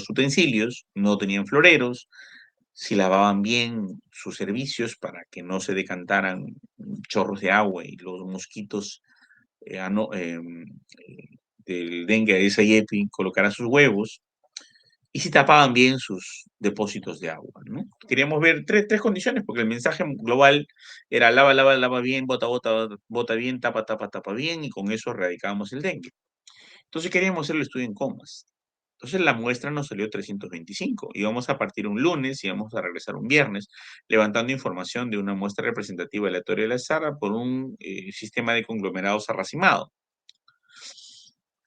utensilios, no tenían floreros, si lavaban bien sus servicios para que no se decantaran chorros de agua y los mosquitos del dengue Aedes aegypti colocaran sus huevos, y si tapaban bien sus depósitos de agua, ¿no? Queríamos ver tres condiciones, porque el mensaje global era lava, lava, lava bien, bota, bota, bota bien, tapa, tapa, tapa bien, y con eso erradicábamos el dengue. Entonces queríamos hacer el estudio en comas. Entonces la muestra nos salió 325. Íbamos a partir un lunes y íbamos a regresar un viernes, levantando información de una muestra representativa aleatoria de la Sara por un sistema de conglomerados arracimado.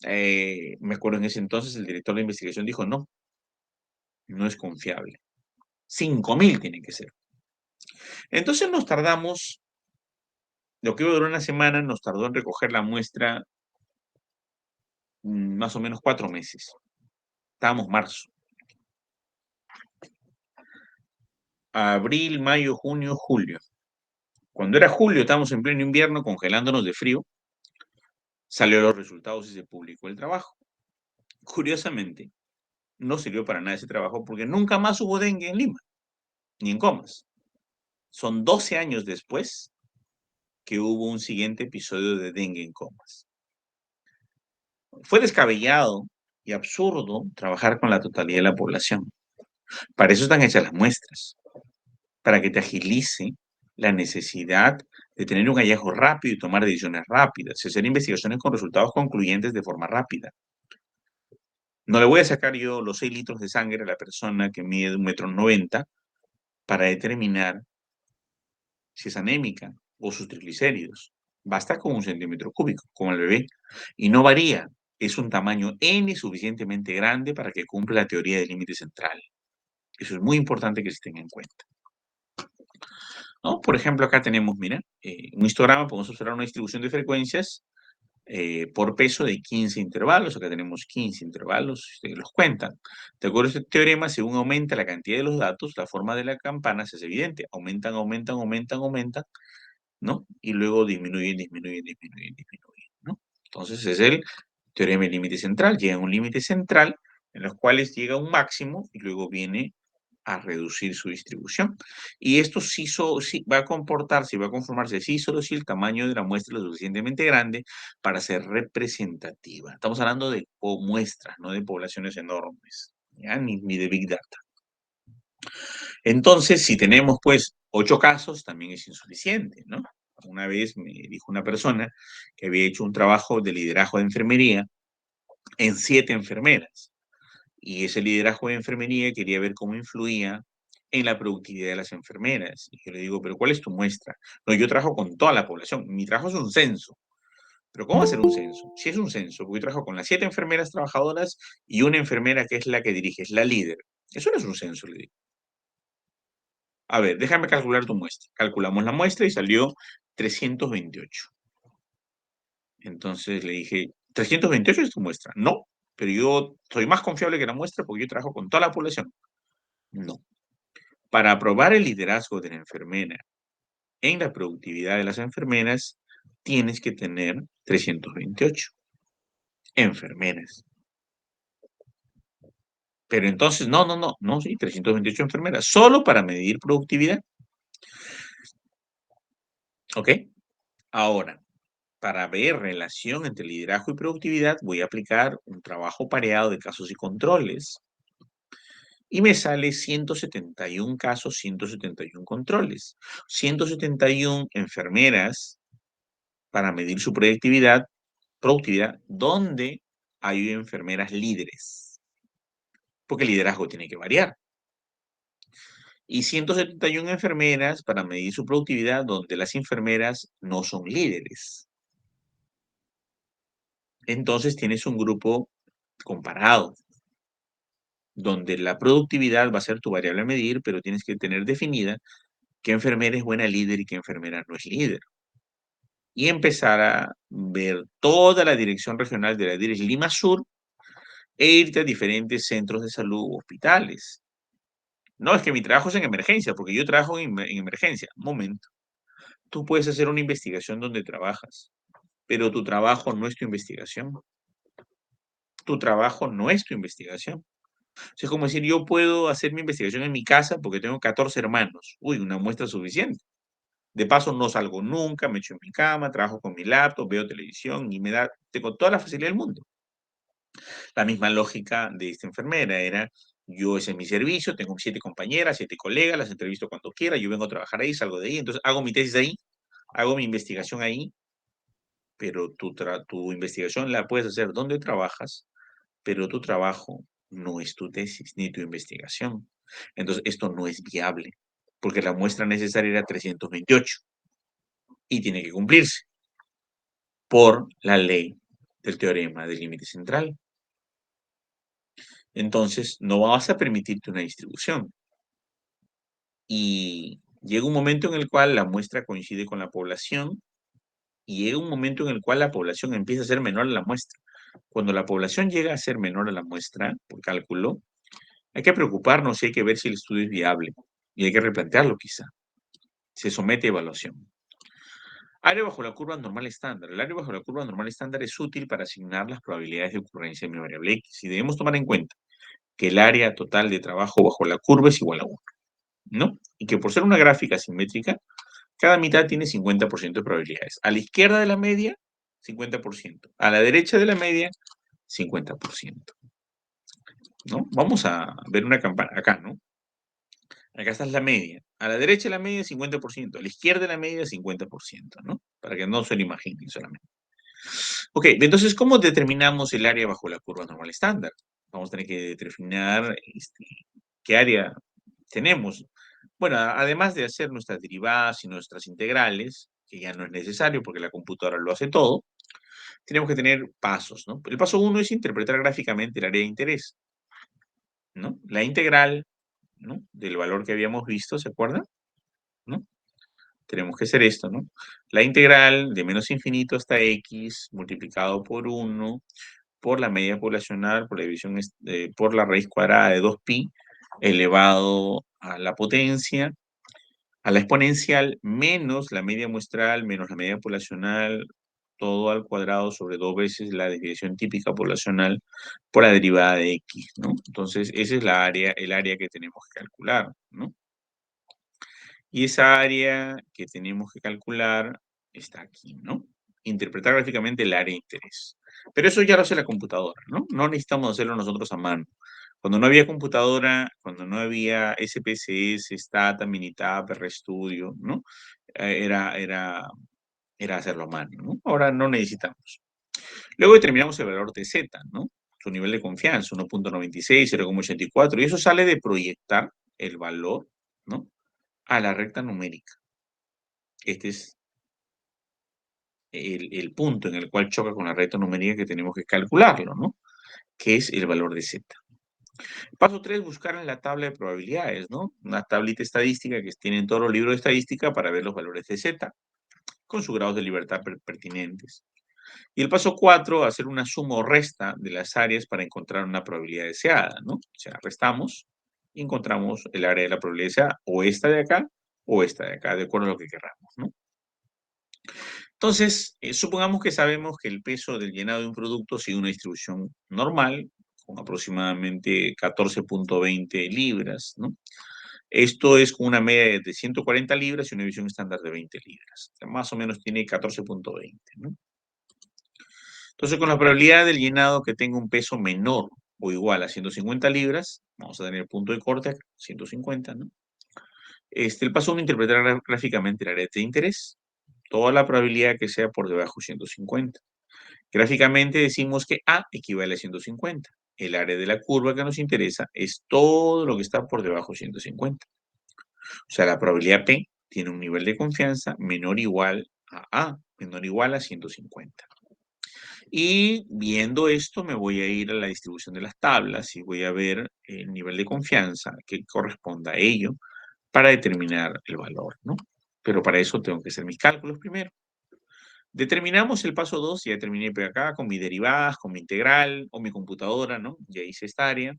Me acuerdo en ese entonces el director de investigación dijo, no, no es confiable. 5.000 tienen que ser. Entonces nos tardamos, lo que iba a durar una semana, nos tardó en recoger la muestra más o menos 4 meses. Estábamos marzo. Abril, mayo, junio, julio. Cuando era julio, estábamos en pleno invierno, congelándonos de frío, salió los resultados y se publicó el trabajo. Curiosamente, no sirvió para nada ese trabajo porque nunca más hubo dengue en Lima, ni en Comas. Son 12 años después que hubo un siguiente episodio de dengue en Comas. Fue descabellado y absurdo trabajar con la totalidad de la población. Para eso están hechas las muestras, para que te agilice la necesidad de tener un hallazgo rápido y tomar decisiones rápidas, hacer investigaciones con resultados concluyentes de forma rápida. No le voy a sacar yo los 6 litros de sangre a la persona que mide 1,90 m para determinar si es anémica o sus triglicéridos. Basta con 1 centímetro cúbico, como el bebé, y no varía. Es un tamaño N suficientemente grande para que cumpla la teoría del límite central. Eso es muy importante que se tenga en cuenta, ¿no? Por ejemplo, acá tenemos, mira, un histograma, podemos observar una distribución de frecuencias por peso de 15 intervalos. Acá tenemos 15 intervalos, ustedes los cuentan. De acuerdo a este teorema, según aumenta la cantidad de los datos, la forma de la campana se hace evidente. Aumentan, aumentan, aumentan, aumentan, ¿no? Y luego disminuyen, disminuyen, disminuyen, disminuyen, ¿no? Entonces es el teorema del límite central. Llega a un límite central en los cuales llega a un máximo y luego viene a reducir su distribución. Y esto sí, sí va a comportarse, va a conformarse sí solo si el tamaño de la muestra es lo suficientemente grande para ser representativa. Estamos hablando de muestras, no de poblaciones enormes, ¿ya? Ni de Big Data. Entonces, si tenemos pues 8 casos, también es insuficiente, ¿no? Una vez me dijo una persona que había hecho un trabajo de liderazgo de enfermería en 7 enfermeras. Y ese liderazgo de enfermería quería ver cómo influía en la productividad de las enfermeras. Y yo le digo, pero ¿cuál es tu muestra? No, yo trabajo con toda la población. Mi trabajo es un censo. ¿Pero cómo va a ser un censo? Si es un censo, porque yo trabajo con las 7 enfermeras trabajadoras y una enfermera que es la que dirige, es la líder. Eso no es un censo, le digo. A ver, déjame calcular tu muestra. Calculamos la muestra y salió 328. Entonces le dije, ¿328 es tu muestra? No, pero yo soy más confiable que la muestra porque yo trabajo con toda la población. No. Para aprobar el liderazgo de la enfermera en la productividad de las enfermeras, tienes que tener 328 enfermeras. Pero entonces, no, sí, 328 enfermeras, solo para medir productividad. ¿Ok? Ahora, para ver relación entre liderazgo y productividad, voy a aplicar un trabajo pareado de casos y controles. Y me sale 171 casos, 171 controles. 171 enfermeras para medir su productividad, donde hay enfermeras líderes, porque el liderazgo tiene que variar. Y 171 enfermeras para medir su productividad, donde las enfermeras no son líderes. Entonces tienes un grupo comparado, donde la productividad va a ser tu variable a medir, pero tienes que tener definida qué enfermera es buena líder y qué enfermera no es líder. Y empezar a ver toda la dirección regional de la DIRES Lima Sur e irte a diferentes centros de salud u hospitales. No, es que mi trabajo es en emergencia, porque yo trabajo en emergencia. Un momento. Tú puedes hacer una investigación donde trabajas, pero tu trabajo no es tu investigación. Tu trabajo no es tu investigación. Es como decir, yo puedo hacer mi investigación en mi casa porque tengo 14 hermanos. Uy, una muestra suficiente. De paso, no salgo nunca, me echo en mi cama, trabajo con mi laptop, veo televisión y tengo toda la facilidad del mundo. La misma lógica de esta enfermera era, yo ese es mi servicio, tengo 7 compañeras, 7 colegas, las entrevisto cuando quiera, yo vengo a trabajar ahí, salgo de ahí, entonces hago mi tesis ahí, hago mi investigación ahí, pero tu investigación la puedes hacer donde trabajas, pero tu trabajo no es tu tesis ni tu investigación. Entonces, esto no es viable, porque la muestra necesaria era 328 y tiene que cumplirse por la ley del teorema del límite central. Entonces, no vas a permitirte una distribución. Y llega un momento en el cual la muestra coincide con la población y llega un momento en el cual la población empieza a ser menor a la muestra. Cuando la población llega a ser menor a la muestra, por cálculo, hay que preocuparnos y hay que ver si el estudio es viable. Y hay que replantearlo quizá. Se somete a evaluación. Área bajo la curva normal estándar. El área bajo la curva normal estándar es útil para asignar las probabilidades de ocurrencia de mi variable X. Y debemos tomar en cuenta que el área total de trabajo bajo la curva es igual a 1, ¿no? Y que por ser una gráfica simétrica, cada mitad tiene 50% de probabilidades. A la izquierda de la media, 50%. A la derecha de la media, 50%. ¿No? Vamos a ver una campana acá, ¿no? Acá está la media. A la derecha de la media, 50%. A la izquierda de la media, 50%, ¿no? Para que no se lo imaginen solamente. Ok, entonces, ¿cómo determinamos el área bajo la curva normal estándar? Vamos a tener que determinar qué área tenemos. Bueno, además de hacer nuestras derivadas y nuestras integrales, que ya no es necesario porque la computadora lo hace todo, tenemos que tener pasos, ¿no? El paso 1 es interpretar gráficamente el área de interés, ¿no? La integral, ¿no? Del valor que habíamos visto, ¿se acuerdan? ¿No? Tenemos que hacer esto, ¿no? La integral de menos infinito hasta x multiplicado por 1 por la media poblacional por la división por la raíz cuadrada de 2pi elevado a la potencia, a la exponencial, menos la media muestral, menos la media poblacional, todo al cuadrado sobre 2 veces la desviación típica poblacional por la derivada de x, ¿no? Entonces, esa es el área que tenemos que calcular, ¿no? Y esa área que tenemos que calcular está aquí, ¿no? Interpretar gráficamente el área de interés. Pero eso ya lo hace la computadora, ¿no? No necesitamos hacerlo nosotros a mano. Cuando no había computadora, cuando no había SPSS, Stata, Minitab, RStudio, ¿no? Era hacerlo a mano, ¿no? Ahora no necesitamos. Luego determinamos el valor de Z, ¿no? Su nivel de confianza, 1.96, 0.84, y eso sale de proyectar el valor, ¿no? A la recta numérica. Este es el punto en el cual choca con la recta numérica que tenemos que calcularlo, ¿no? Que es el valor de Z. Paso 3, buscar en la tabla de probabilidades, ¿no? Una tablita estadística que tienen todos los libros de estadística para ver los valores de Z con sus grados de libertad pertinentes. Y el paso 4, hacer una suma o resta de las áreas para encontrar una probabilidad deseada, ¿no? O sea, restamos y encontramos el área de la probabilidad deseada, o esta de acá, o esta de acá, de acuerdo a lo que queramos, ¿no? Entonces, supongamos que sabemos que el peso del llenado de un producto sigue una distribución normal, con aproximadamente 14.20 libras, ¿no? Esto es con una media de 140 libras y una división estándar de 20 libras. O sea, más o menos tiene 14.20, ¿no? Entonces, con la probabilidad del llenado que tenga un peso menor o igual a 150 libras, vamos a tener el punto de corte acá, 150, ¿no? El paso 1, interpretar gráficamente el área de interés. Toda la probabilidad que sea por debajo de 150. Gráficamente decimos que A equivale a 150. El área de la curva que nos interesa es todo lo que está por debajo de 150. O sea, la probabilidad P tiene un nivel de confianza menor o igual a A, menor o igual a 150. Y viendo esto, me voy a ir a la distribución de las tablas y voy a ver el nivel de confianza que corresponda a ello para determinar el valor, ¿no? Pero para eso tengo que hacer mis cálculos primero. Determinamos el paso 2, ya terminé por acá con mis derivadas, con mi integral o mi computadora, ¿no? Ya hice esta área.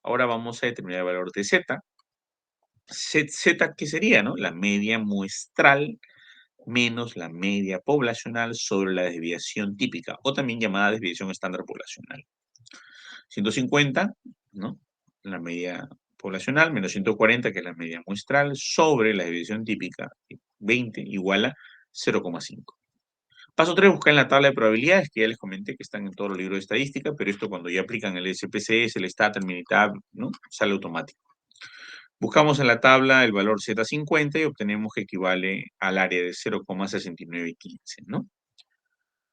Ahora vamos a determinar el valor de Z. Z, ¿qué sería, no? La media muestral menos la media poblacional sobre la desviación típica, o también llamada desviación estándar poblacional. 150, ¿no? La media poblacional, menos 140, que es la media muestral, sobre la desviación típica, 20, igual a 0,5. Paso 3, buscar en la tabla de probabilidades, que ya les comenté que están en todos los libros de estadística, pero esto cuando ya aplican el SPSS, el STAT, el Minitab, ¿no? Sale automático. Buscamos en la tabla el valor Z50 y obtenemos que equivale al área de 0,6915, ¿no?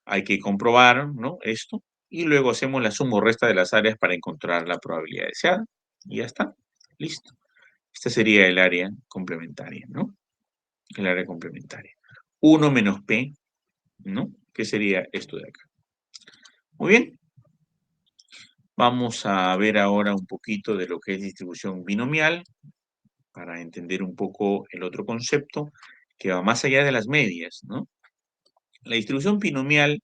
Hay que comprobar, ¿no? Esto. y luego hacemos la suma o resta de las áreas para encontrar la probabilidad deseada. Y ya está, listo. Esta sería el área complementaria, ¿no? El área complementaria. 1 menos P, ¿no? ¿Qué sería esto de acá? Muy bien. Vamos a ver ahora un poquito de lo que es distribución binomial para entender un poco el otro concepto que va más allá de las medias, ¿no? La distribución binomial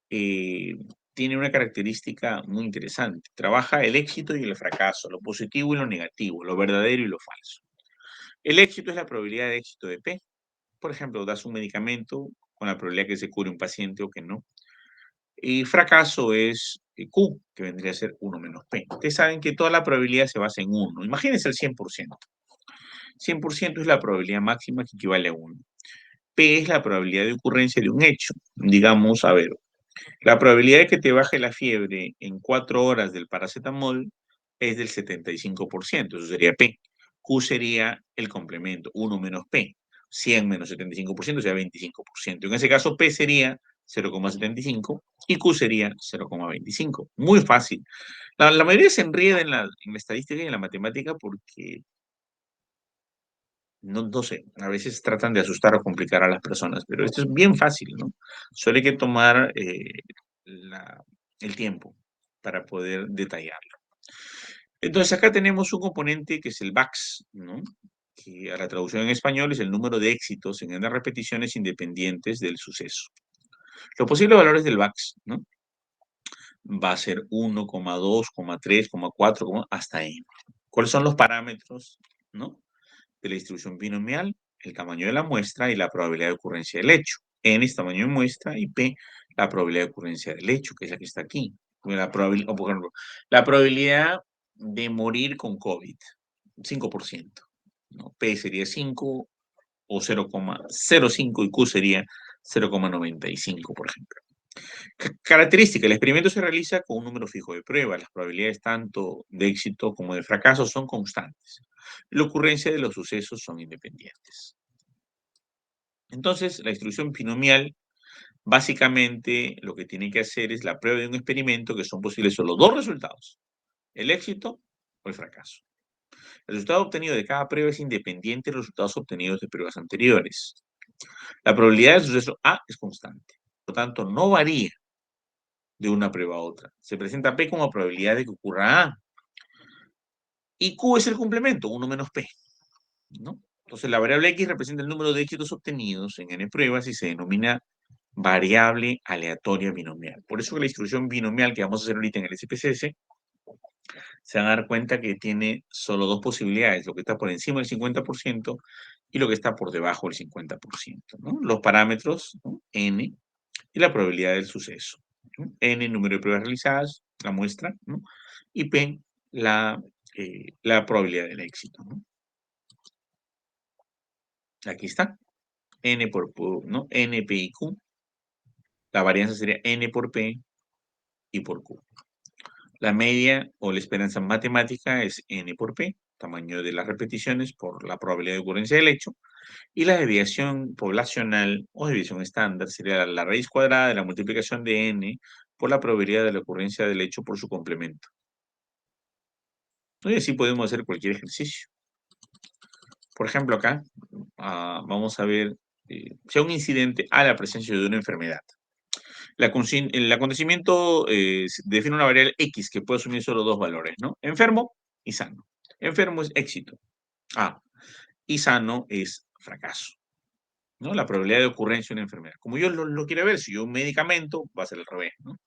eh, tiene una característica muy interesante. Trabaja el éxito y el fracaso, lo positivo y lo negativo, lo verdadero y lo falso. El éxito es la probabilidad de éxito de P. Por ejemplo, das un medicamento con la probabilidad que se cure un paciente o que no. Y fracaso es Q, que vendría a ser 1 menos P. Ustedes saben que toda la probabilidad se basa en 1. Imagínense el 100%. 100% es la probabilidad máxima que equivale a 1. P es la probabilidad de ocurrencia de un hecho. Digamos, a ver, la probabilidad de que te baje la fiebre en 4 horas del paracetamol es del 75%, eso sería P. Q sería el complemento, 1 menos P. 100 menos 75% sería 25%. En ese caso, P sería 0,75 y Q sería 0,25. Muy fácil. La mayoría se enreda en la estadística y en la matemática porque no sé, a veces tratan de asustar o complicar a las personas, pero esto es bien fácil, ¿no? Solo hay que tomar el tiempo para poder detallarlo. Entonces acá tenemos un componente que es el VAX, ¿no? Que a la traducción en español es el número de éxitos en n repeticiones independientes del suceso. Los posibles valores del VAX, ¿no? Va a ser 1, 2, 3, 4, hasta n. ¿Cuáles son los parámetros, ¿no? De la distribución binomial, el tamaño de la muestra y la probabilidad de ocurrencia del hecho. N es tamaño de muestra y P la probabilidad de ocurrencia del hecho, que es la que está aquí. La probabilidad, por ejemplo, la probabilidad de morir con COVID, 5%. ¿No? P sería 5 o 0,05 y Q sería 0,95, por ejemplo. Característica, el experimento se realiza con un número fijo de pruebas. Las probabilidades tanto de éxito como de fracaso son constantes. La ocurrencia de los sucesos son independientes. Entonces, la distribución binomial, básicamente, lo que tiene que hacer es la prueba de un experimento que son posibles solo dos resultados, el éxito o el fracaso. El resultado obtenido de cada prueba es independiente de los resultados obtenidos de pruebas anteriores. La probabilidad del suceso A es constante, por lo tanto, no varía de una prueba a otra. Se presenta P como probabilidad de que ocurra A. Y Q es el complemento, 1 menos P, ¿no? Entonces, la variable X representa el número de éxitos obtenidos en n pruebas y se denomina variable aleatoria binomial. Por eso que la distribución binomial que vamos a hacer ahorita en el SPSS, se van a dar cuenta que tiene solo dos posibilidades, lo que está por encima del 50% y lo que está por debajo del 50%, ¿no? Los parámetros, ¿no? N y la probabilidad del suceso, ¿no? N, número de pruebas realizadas, la muestra, ¿no? Y P, la probabilidad del éxito, ¿no? Aquí está. N por Q, ¿no? N, P y Q. La varianza sería N por P y por Q. La media o la esperanza matemática es N por P, tamaño de las repeticiones por la probabilidad de ocurrencia del hecho. Y la desviación poblacional o desviación estándar sería la raíz cuadrada de la multiplicación de N por la probabilidad de la ocurrencia del hecho por su complemento. Y así podemos hacer cualquier ejercicio. Por ejemplo, acá vamos a ver si hay un incidente a la presencia de una enfermedad. El acontecimiento define una variable X que puede asumir solo dos valores, ¿no? Enfermo y sano. Enfermo es éxito, A, y sano es fracaso, ¿no? La probabilidad de ocurrencia de una enfermedad. Como yo lo quiero ver, si yo un medicamento, va a ser al revés, ¿no?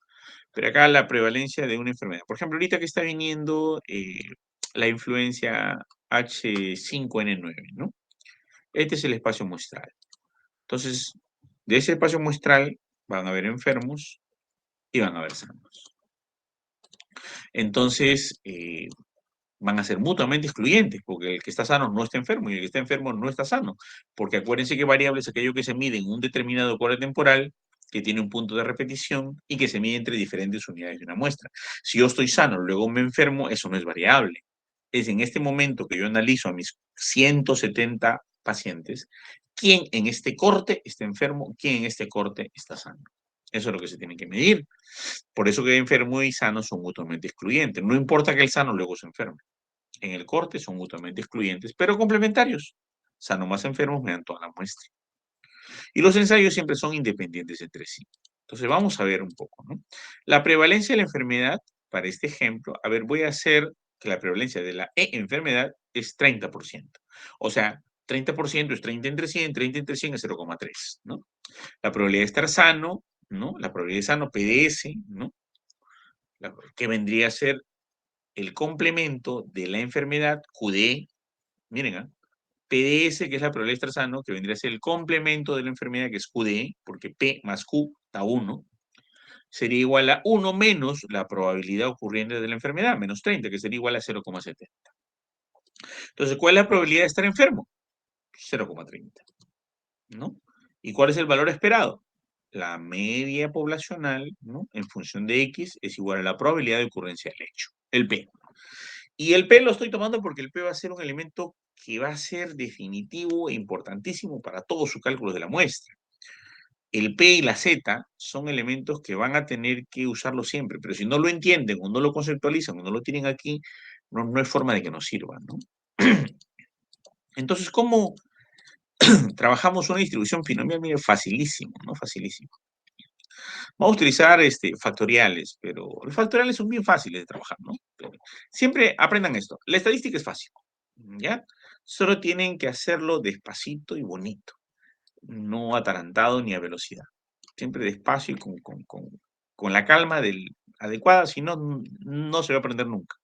Pero acá la prevalencia de una enfermedad. Por ejemplo, ahorita que está viniendo la influencia H5N9, ¿no? Este es el espacio muestral. Entonces, de ese espacio muestral van a haber enfermos y van a haber sanos. Entonces, van a ser mutuamente excluyentes, porque el que está sano no está enfermo y el que está enfermo no está sano. Porque acuérdense que variable es aquello que se mide en un determinado cuadro temporal, que tiene un punto de repetición y que se mide entre diferentes unidades de una muestra. Si yo estoy sano, luego me enfermo, eso no es variable. Es en este momento que yo analizo a mis 170 pacientes, quién en este corte está enfermo, quién en este corte está sano. Eso es lo que se tiene que medir. Por eso que enfermo y sano son mutuamente excluyentes. No importa que el sano luego se enferme. En el corte son mutuamente excluyentes, pero complementarios. Sano más enfermos me dan toda la muestra. Y los ensayos siempre son independientes entre sí. Entonces vamos a ver un poco, ¿no? La prevalencia de la enfermedad, para este ejemplo, a ver, voy a hacer que la prevalencia de la enfermedad es 30%. O sea, 30% es 30 entre 100, 30 entre 100 es 0,3, ¿no? La probabilidad de estar sano, ¿no? La probabilidad de sano, PDS, ¿no? Que vendría a ser el complemento de la enfermedad, QD, miren, ¿ah? PDS, que es la probabilidad de estar sano, que vendría a ser el complemento de la enfermedad, que es QD, porque P más Q da 1, sería igual a 1 menos la probabilidad ocurriente de la enfermedad, menos 30, que sería igual a 0,70. Entonces, ¿cuál es la probabilidad de estar enfermo? 0,30, ¿no? ¿Y cuál es el valor esperado? La media poblacional, ¿no? En función de X es igual a la probabilidad de ocurrencia del hecho, el P. Y el P lo estoy tomando porque el P va a ser un elemento que va a ser definitivo e importantísimo para todos sus cálculos de la muestra. El P y la Z son elementos que van a tener que usarlo siempre, pero si no lo entienden o no lo conceptualizan o no lo tienen aquí, no hay forma de que nos sirvan, ¿no? Entonces, ¿cómo trabajamos una distribución binomial? Mire, facilísimo, ¿no? Facilísimo. Vamos a utilizar factoriales, pero los factoriales son bien fáciles de trabajar, ¿no? Pero siempre aprendan esto. La estadística es fácil, ¿ya? Solo tienen que hacerlo despacito y bonito, no atarantado ni a velocidad. Siempre despacio y con la calma adecuada, si no, no se va a aprender nunca.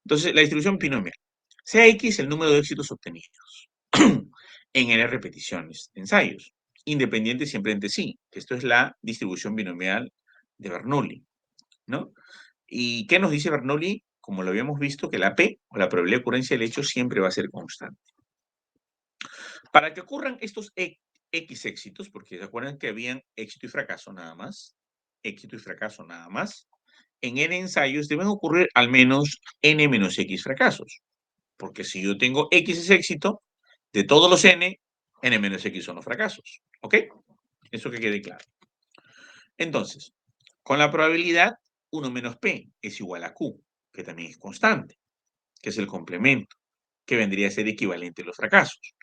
Entonces, la distribución binomial. Sea X el número de éxitos obtenidos en N repeticiones de ensayos, independientes siempre entre sí. Esto es la distribución binomial de Bernoulli, ¿no? ¿Y qué nos dice Bernoulli? Como lo habíamos visto, que la P, o la probabilidad de ocurrencia del hecho, siempre va a ser constante. Para que ocurran estos X éxitos, porque se acuerdan que habían éxito y fracaso nada más, éxito y fracaso nada más, en N ensayos deben ocurrir al menos N menos X fracasos. Porque si yo tengo X es éxito, de todos los N, N menos X son los fracasos. ¿Ok? Eso que quede claro. Entonces, con la probabilidad 1 menos P es igual a Q, que también es constante, que es el complemento, que vendría a ser equivalente a los fracasos.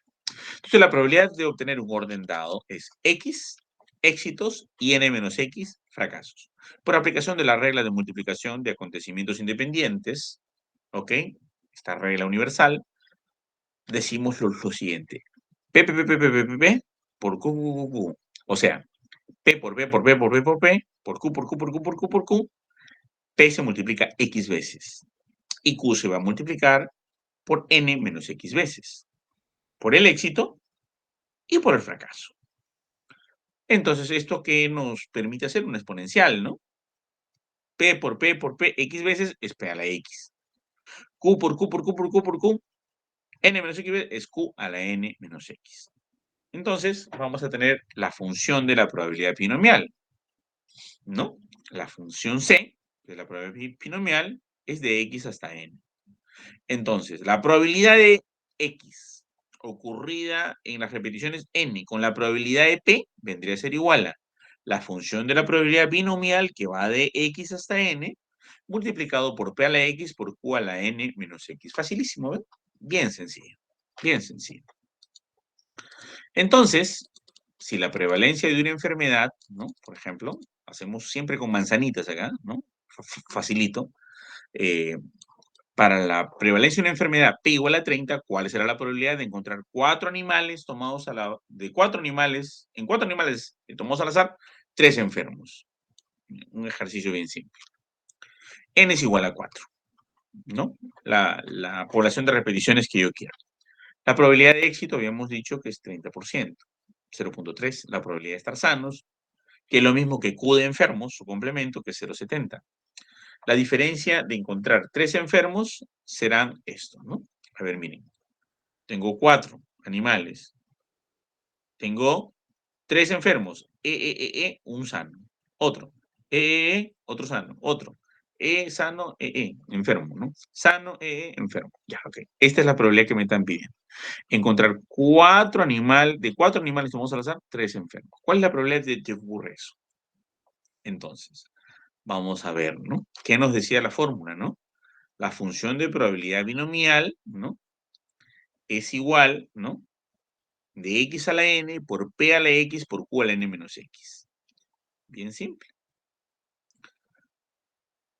Entonces, la probabilidad de obtener un orden dado es X éxitos y N menos X fracasos. Por aplicación de la regla de multiplicación de acontecimientos independientes, ¿ok? Esta regla universal, decimos lo siguiente. P por Q. O sea, P por B por B por B por P, por Q por Q por Q por Q por Q, P se multiplica X veces. Y Q se va a multiplicar por N menos X veces. Por el éxito y por el fracaso. Entonces, ¿esto qué nos permite hacer? Una exponencial, ¿no? P por P por P, X veces es P a la X. Q por Q por Q por Q por Q, N menos X veces es Q a la N menos X. Entonces, vamos a tener la función de la probabilidad binomial, ¿no? La función C de la probabilidad binomial es de X hasta N. Entonces, la probabilidad de X ocurrida en las repeticiones N con la probabilidad de P vendría a ser igual a la función de la probabilidad binomial que va de X hasta N multiplicado por P a la X por Q a la N menos X. Facilísimo, ¿ven? Bien sencillo, bien sencillo. Entonces, si la prevalencia de una enfermedad, ¿no? Por ejemplo, hacemos siempre con manzanitas acá, ¿no? Facilito. Para la prevalencia de una enfermedad P igual a 30, ¿cuál será la probabilidad de encontrar 4 animales tomados de 4 animales, en 4 animales tomados al azar, 3 enfermos? Un ejercicio bien simple. N es igual a 4, ¿no? La población de repeticiones que yo quiero. La probabilidad de éxito habíamos dicho que es 30%, 0.3. La probabilidad de estar sanos, que es lo mismo que Q de enfermos, su complemento, que es 0.70. La diferencia de encontrar 3 enfermos serán esto, ¿no? A ver, miren. Tengo 4 animales. Tengo 3 enfermos. Un sano. Otro. Otro sano. Otro. Sano, enfermo, ¿no? Sano, enfermo. Ya, ok. Esta es la probabilidad que me están pidiendo. Encontrar 4 animales, de 4 animales, vamos al azar, 3 enfermos. ¿Cuál es la probabilidad de que ocurra eso? Entonces, vamos a ver, ¿no? ¿Qué nos decía la fórmula, no? La función de probabilidad binomial, ¿no? Es igual, ¿no? De x a la n por p a la x por q a la n menos x. Bien simple,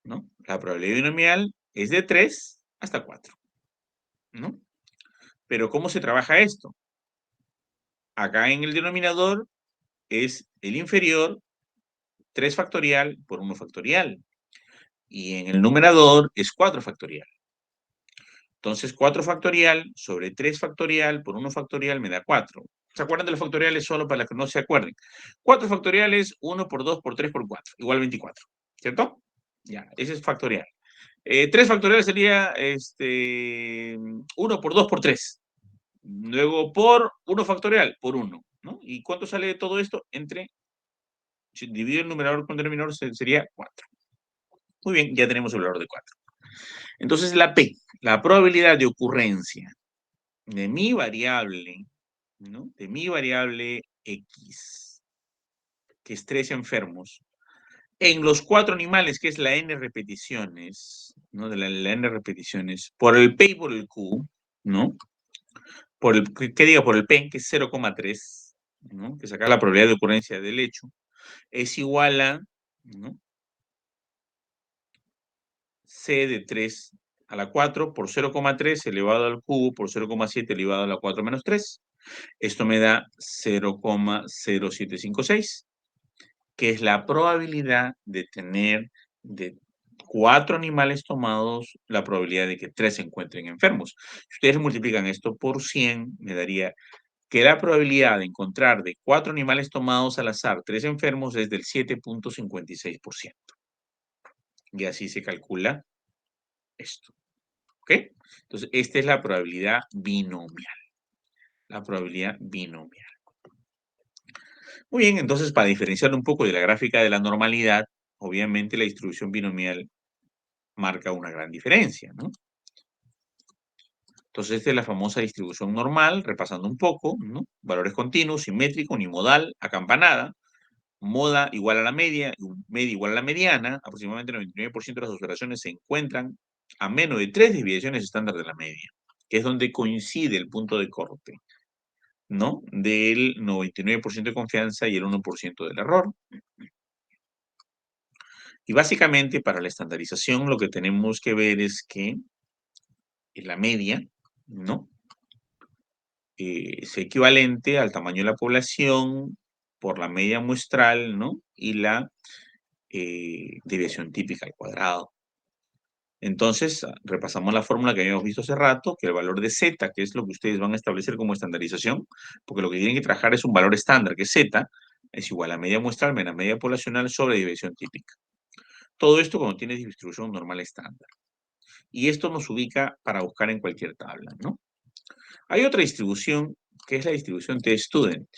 ¿no? La probabilidad binomial es de 3 hasta 4, ¿no? Pero ¿cómo se trabaja esto? Acá en el denominador es el inferior 3 factorial por 1 factorial. Y en el numerador es 4 factorial. Entonces, 4 factorial sobre 3 factorial por 1 factorial me da 4. ¿Se acuerdan de los factoriales? Solo para los que no se acuerden. 4 factoriales, 1 por 2 por 3 por 4, igual 24. ¿Cierto? Ya, ese es factorial. 3 factorial sería 1 por 2 por 3. Luego por 1 factorial por 1. ¿No? ¿Y cuánto sale de todo esto? Si divido el numerador con el denominador, sería 4. Muy bien, ya tenemos el valor de 4. Entonces, la P, la probabilidad de ocurrencia de mi variable, ¿no? De mi variable X, que es 3 enfermos, en los 4 animales, que es la N repeticiones, ¿no? De la N repeticiones, por el P y por el Q, ¿no? Por el, ¿qué diga? Por el P, que es 0,3, ¿no? Que sacar la probabilidad de ocurrencia del hecho, es igual a, ¿no? C de 3 a la 4 por 0,3 elevado al cubo por 0,7 elevado a la 4 menos 3. Esto me da 0,0756, que es la probabilidad de tener de 4 animales tomados, la probabilidad de que 3 se encuentren enfermos. Si ustedes multiplican esto por 100, me daría que la probabilidad de encontrar de 4 animales tomados al azar 3 enfermos es del 7,56%. Y así se calcula esto. ¿Ok? Entonces, esta es la probabilidad binomial. La probabilidad binomial. Muy bien, entonces para diferenciar un poco de la gráfica de la normalidad, obviamente la distribución binomial marca una gran diferencia, ¿no? Entonces, esta es la famosa distribución normal, repasando un poco, ¿no? Valores continuos, simétrico, unimodal, acampanada, moda igual a la media igual a la mediana, aproximadamente el 99% de las observaciones se encuentran a menos de 3 desviaciones estándar de la media, que es donde coincide el punto de corte, ¿no? Del 99% de confianza y el 1% del error. Y básicamente para la estandarización lo que tenemos que ver es que la media, ¿no? Es equivalente al tamaño de la población por la media muestral, ¿no? Y la desviación típica al cuadrado. Entonces, repasamos la fórmula que habíamos visto hace rato, que el valor de z, que es lo que ustedes van a establecer como estandarización, porque lo que tienen que trabajar es un valor estándar, que es z, es igual a media muestral menos media poblacional sobre desviación típica. Todo esto cuando tienes distribución normal estándar. Y esto nos ubica para buscar en cualquier tabla, ¿no? Hay otra distribución, que es la distribución t-student,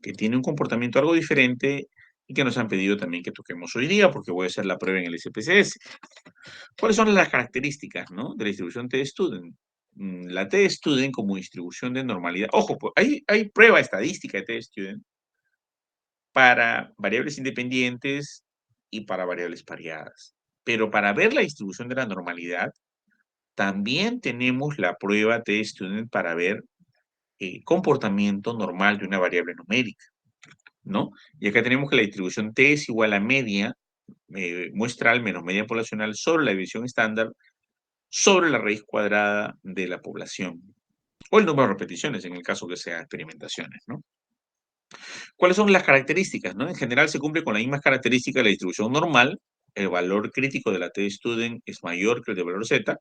que tiene un comportamiento algo diferente y que nos han pedido también que toquemos hoy día, porque voy a hacer la prueba en el SPSS. ¿Cuáles son las características, ¿no? De la distribución t-student? La t-student como distribución de normalidad. Ojo, pues, hay prueba estadística de t-student para variables independientes y para variables pareadas. Pero para ver la distribución de la normalidad, también tenemos la prueba t-student para ver comportamiento normal de una variable numérica, ¿no? Y acá tenemos que la distribución t es igual a media muestral menos media poblacional sobre la división estándar sobre la raíz cuadrada de la población. O el número de repeticiones en el caso que sea experimentaciones, ¿no? ¿Cuáles son las características, no? En general se cumple con las mismas características de la distribución normal. El valor crítico de la t-student es mayor que el de valor z.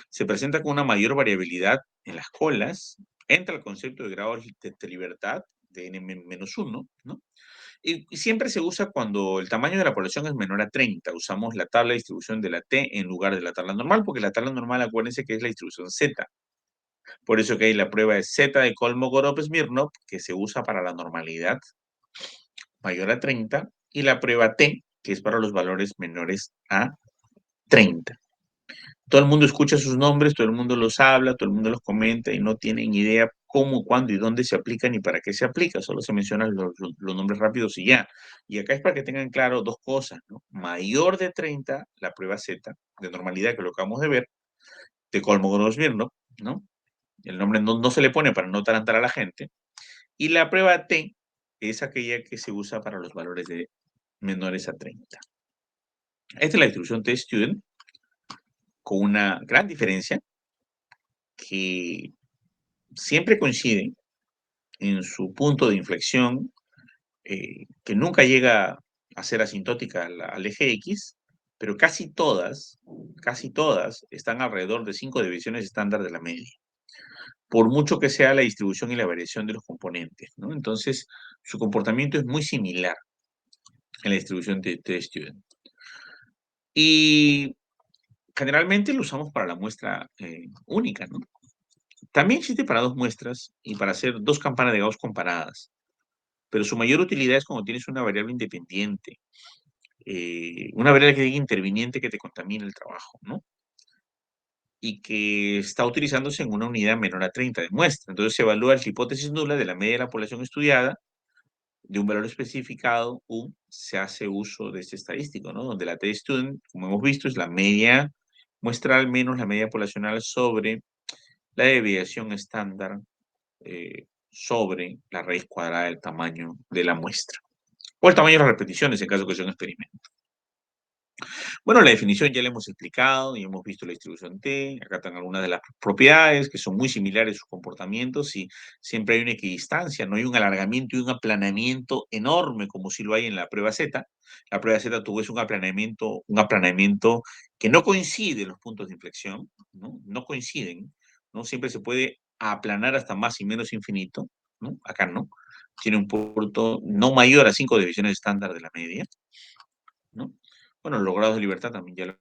Se presenta con una mayor variabilidad en las colas. Entra el concepto de grado de libertad de n-1, ¿no? Y siempre se usa cuando el tamaño de la población es menor a 30. Usamos la tabla de distribución de la t en lugar de la tabla normal, porque la tabla normal, acuérdense que es la distribución z. Por eso que hay la prueba de z de Kolmogorov-Smirnov, que se usa para la normalidad mayor a 30, y la prueba T, que es para los valores menores a 30. Todo el mundo escucha sus nombres, todo el mundo los habla, todo el mundo los comenta y no tienen idea cómo, cuándo y dónde se aplican y para qué se aplica. Solo se mencionan los nombres rápidos y ya. Y acá es para que tengan claro dos cosas, ¿no? Mayor de 30, la prueba Z, de normalidad, que lo acabamos de ver, de Kolmogorov-Smirnov, ¿no? El nombre no se le pone para no atarantar a la gente. Y la prueba T es aquella que se usa para los valores de menores a 30. Esta es la distribución T-Student, con una gran diferencia, que siempre coincide en su punto de inflexión, que nunca llega a ser asintótica al eje X, pero casi todas están alrededor de 5 divisiones estándar de la media, por mucho que sea la distribución y la variación de los componentes, ¿no? Entonces, su comportamiento es muy similar en la distribución de T-Student. Y generalmente lo usamos para la muestra única, ¿no? También existe para dos muestras y para hacer dos campanas de Gauss comparadas, pero su mayor utilidad es cuando tienes una variable independiente, una variable que diga interviniente que te contamina el trabajo, ¿no? Y que está utilizándose en una unidad menor a 30 de muestra. Entonces se evalúa la hipótesis nula de la media de la población estudiada de un valor especificado, se hace uso de este estadístico, ¿no? Donde la T-Student, como hemos visto, es la media muestral menos la media poblacional sobre la desviación estándar sobre la raíz cuadrada del tamaño de la muestra. O el tamaño de las repeticiones en caso que sea un experimento. Bueno, la definición ya la hemos explicado y hemos visto la distribución T. Acá están algunas de las propiedades que son muy similares a sus comportamientos y siempre hay una equidistancia, no hay un alargamiento y un aplanamiento enorme como si lo hay en la prueba Z. La prueba Z tuvo un aplanamiento que no coincide en los puntos de inflexión, ¿no? No coinciden, ¿no? Siempre se puede aplanar hasta más y menos infinito, ¿no? Acá no. Tiene un punto no mayor a 5 divisiones estándar de la media, ¿no? Bueno, los grados de libertad también ya lo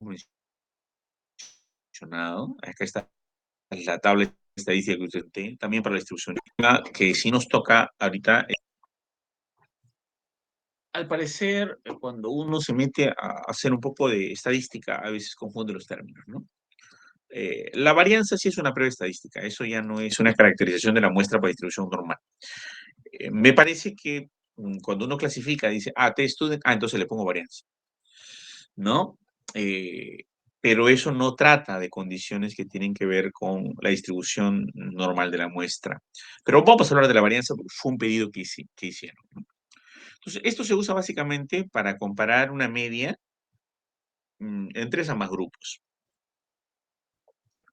hemos mencionado. Acá está la tabla estadística que usted tiene, también para la distribución. Que sí nos toca ahorita. Al parecer, cuando uno se mete a hacer un poco de estadística, a veces confunde los términos, ¿no? La varianza sí es una prueba estadística, eso ya no es una caracterización de la muestra para distribución normal. Me parece que cuando uno clasifica, dice, T-student, entonces le pongo varianza, ¿no? Pero eso no trata de condiciones que tienen que ver con la distribución normal de la muestra. Pero vamos a hablar de la varianza porque fue un pedido que hicieron, ¿no? Entonces, esto se usa básicamente para comparar una media en tres a más grupos.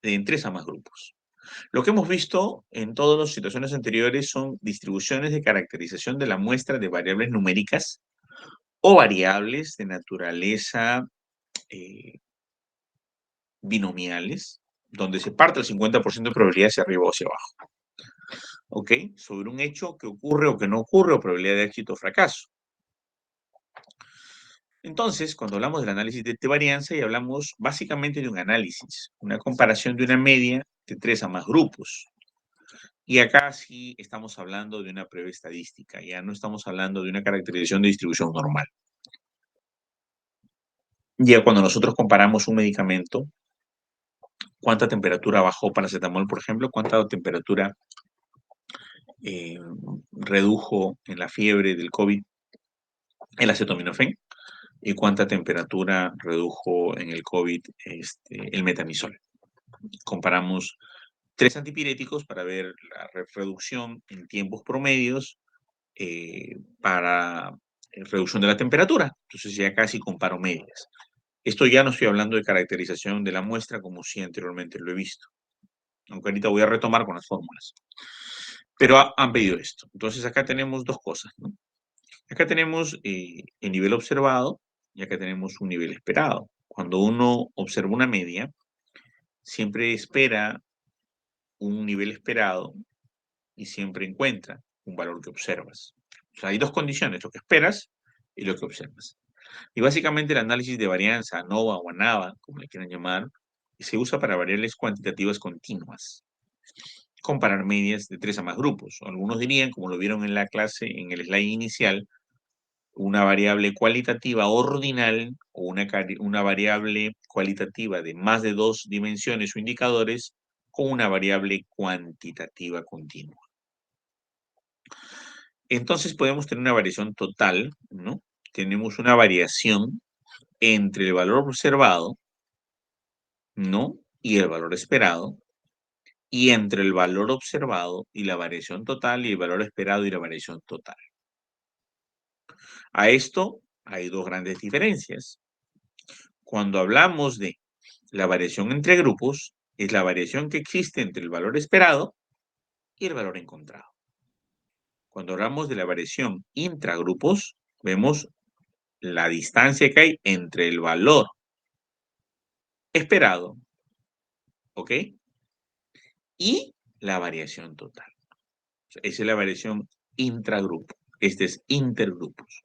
En tres a más grupos. Lo que hemos visto en todas las situaciones anteriores son distribuciones de caracterización de la muestra de variables numéricas o variables de naturaleza binomiales, donde se parte el 50% de probabilidad hacia arriba o hacia abajo. ¿Ok? Sobre un hecho que ocurre o que no ocurre, o probabilidad de éxito o fracaso. Entonces, cuando hablamos del análisis de varianza, y hablamos básicamente de un análisis, una comparación de una media de tres a más grupos. Y acá sí estamos hablando de una prueba estadística, ya no estamos hablando de una caracterización de distribución normal. Ya cuando nosotros comparamos un medicamento, cuánta temperatura bajó paracetamol, por ejemplo, cuánta temperatura redujo en la fiebre del COVID el acetaminofén y cuánta temperatura redujo en el COVID el metamizol. Comparamos tres antipiréticos para ver la reducción en tiempos promedios para reducción de la temperatura. Entonces ya casi comparo medias. Esto ya no estoy hablando de caracterización de la muestra como si anteriormente lo he visto. Aunque ahorita voy a retomar con las fórmulas. Pero han pedido esto. Entonces acá tenemos dos cosas, ¿no? Acá tenemos el nivel observado y acá tenemos un nivel esperado. Cuando uno observa una media, siempre espera un nivel esperado y siempre encuentra un valor que observas. O sea, hay dos condiciones, lo que esperas y lo que observas. Y básicamente el análisis de varianza, ANOVA o ANAVA, como le quieran llamar, se usa para variables cuantitativas continuas. Comparar medias de tres a más grupos. Algunos dirían, como lo vieron en la clase, en el slide inicial, una variable cualitativa ordinal o una variable cualitativa de más de 2 dimensiones o indicadores con una variable cuantitativa continua. Entonces podemos tener una variación total, ¿no? Tenemos una variación entre el valor observado, ¿no? Y el valor esperado, y entre el valor observado y la variación total y el valor esperado y la variación total. A esto hay dos grandes diferencias. Cuando hablamos de la variación entre grupos, es la variación que existe entre el valor esperado y el valor encontrado. Cuando hablamos de la variación intragrupos, vemos la distancia que hay entre el valor esperado, ¿ok? Y la variación total. Esa es la variación intragrupo. Este es intergrupos.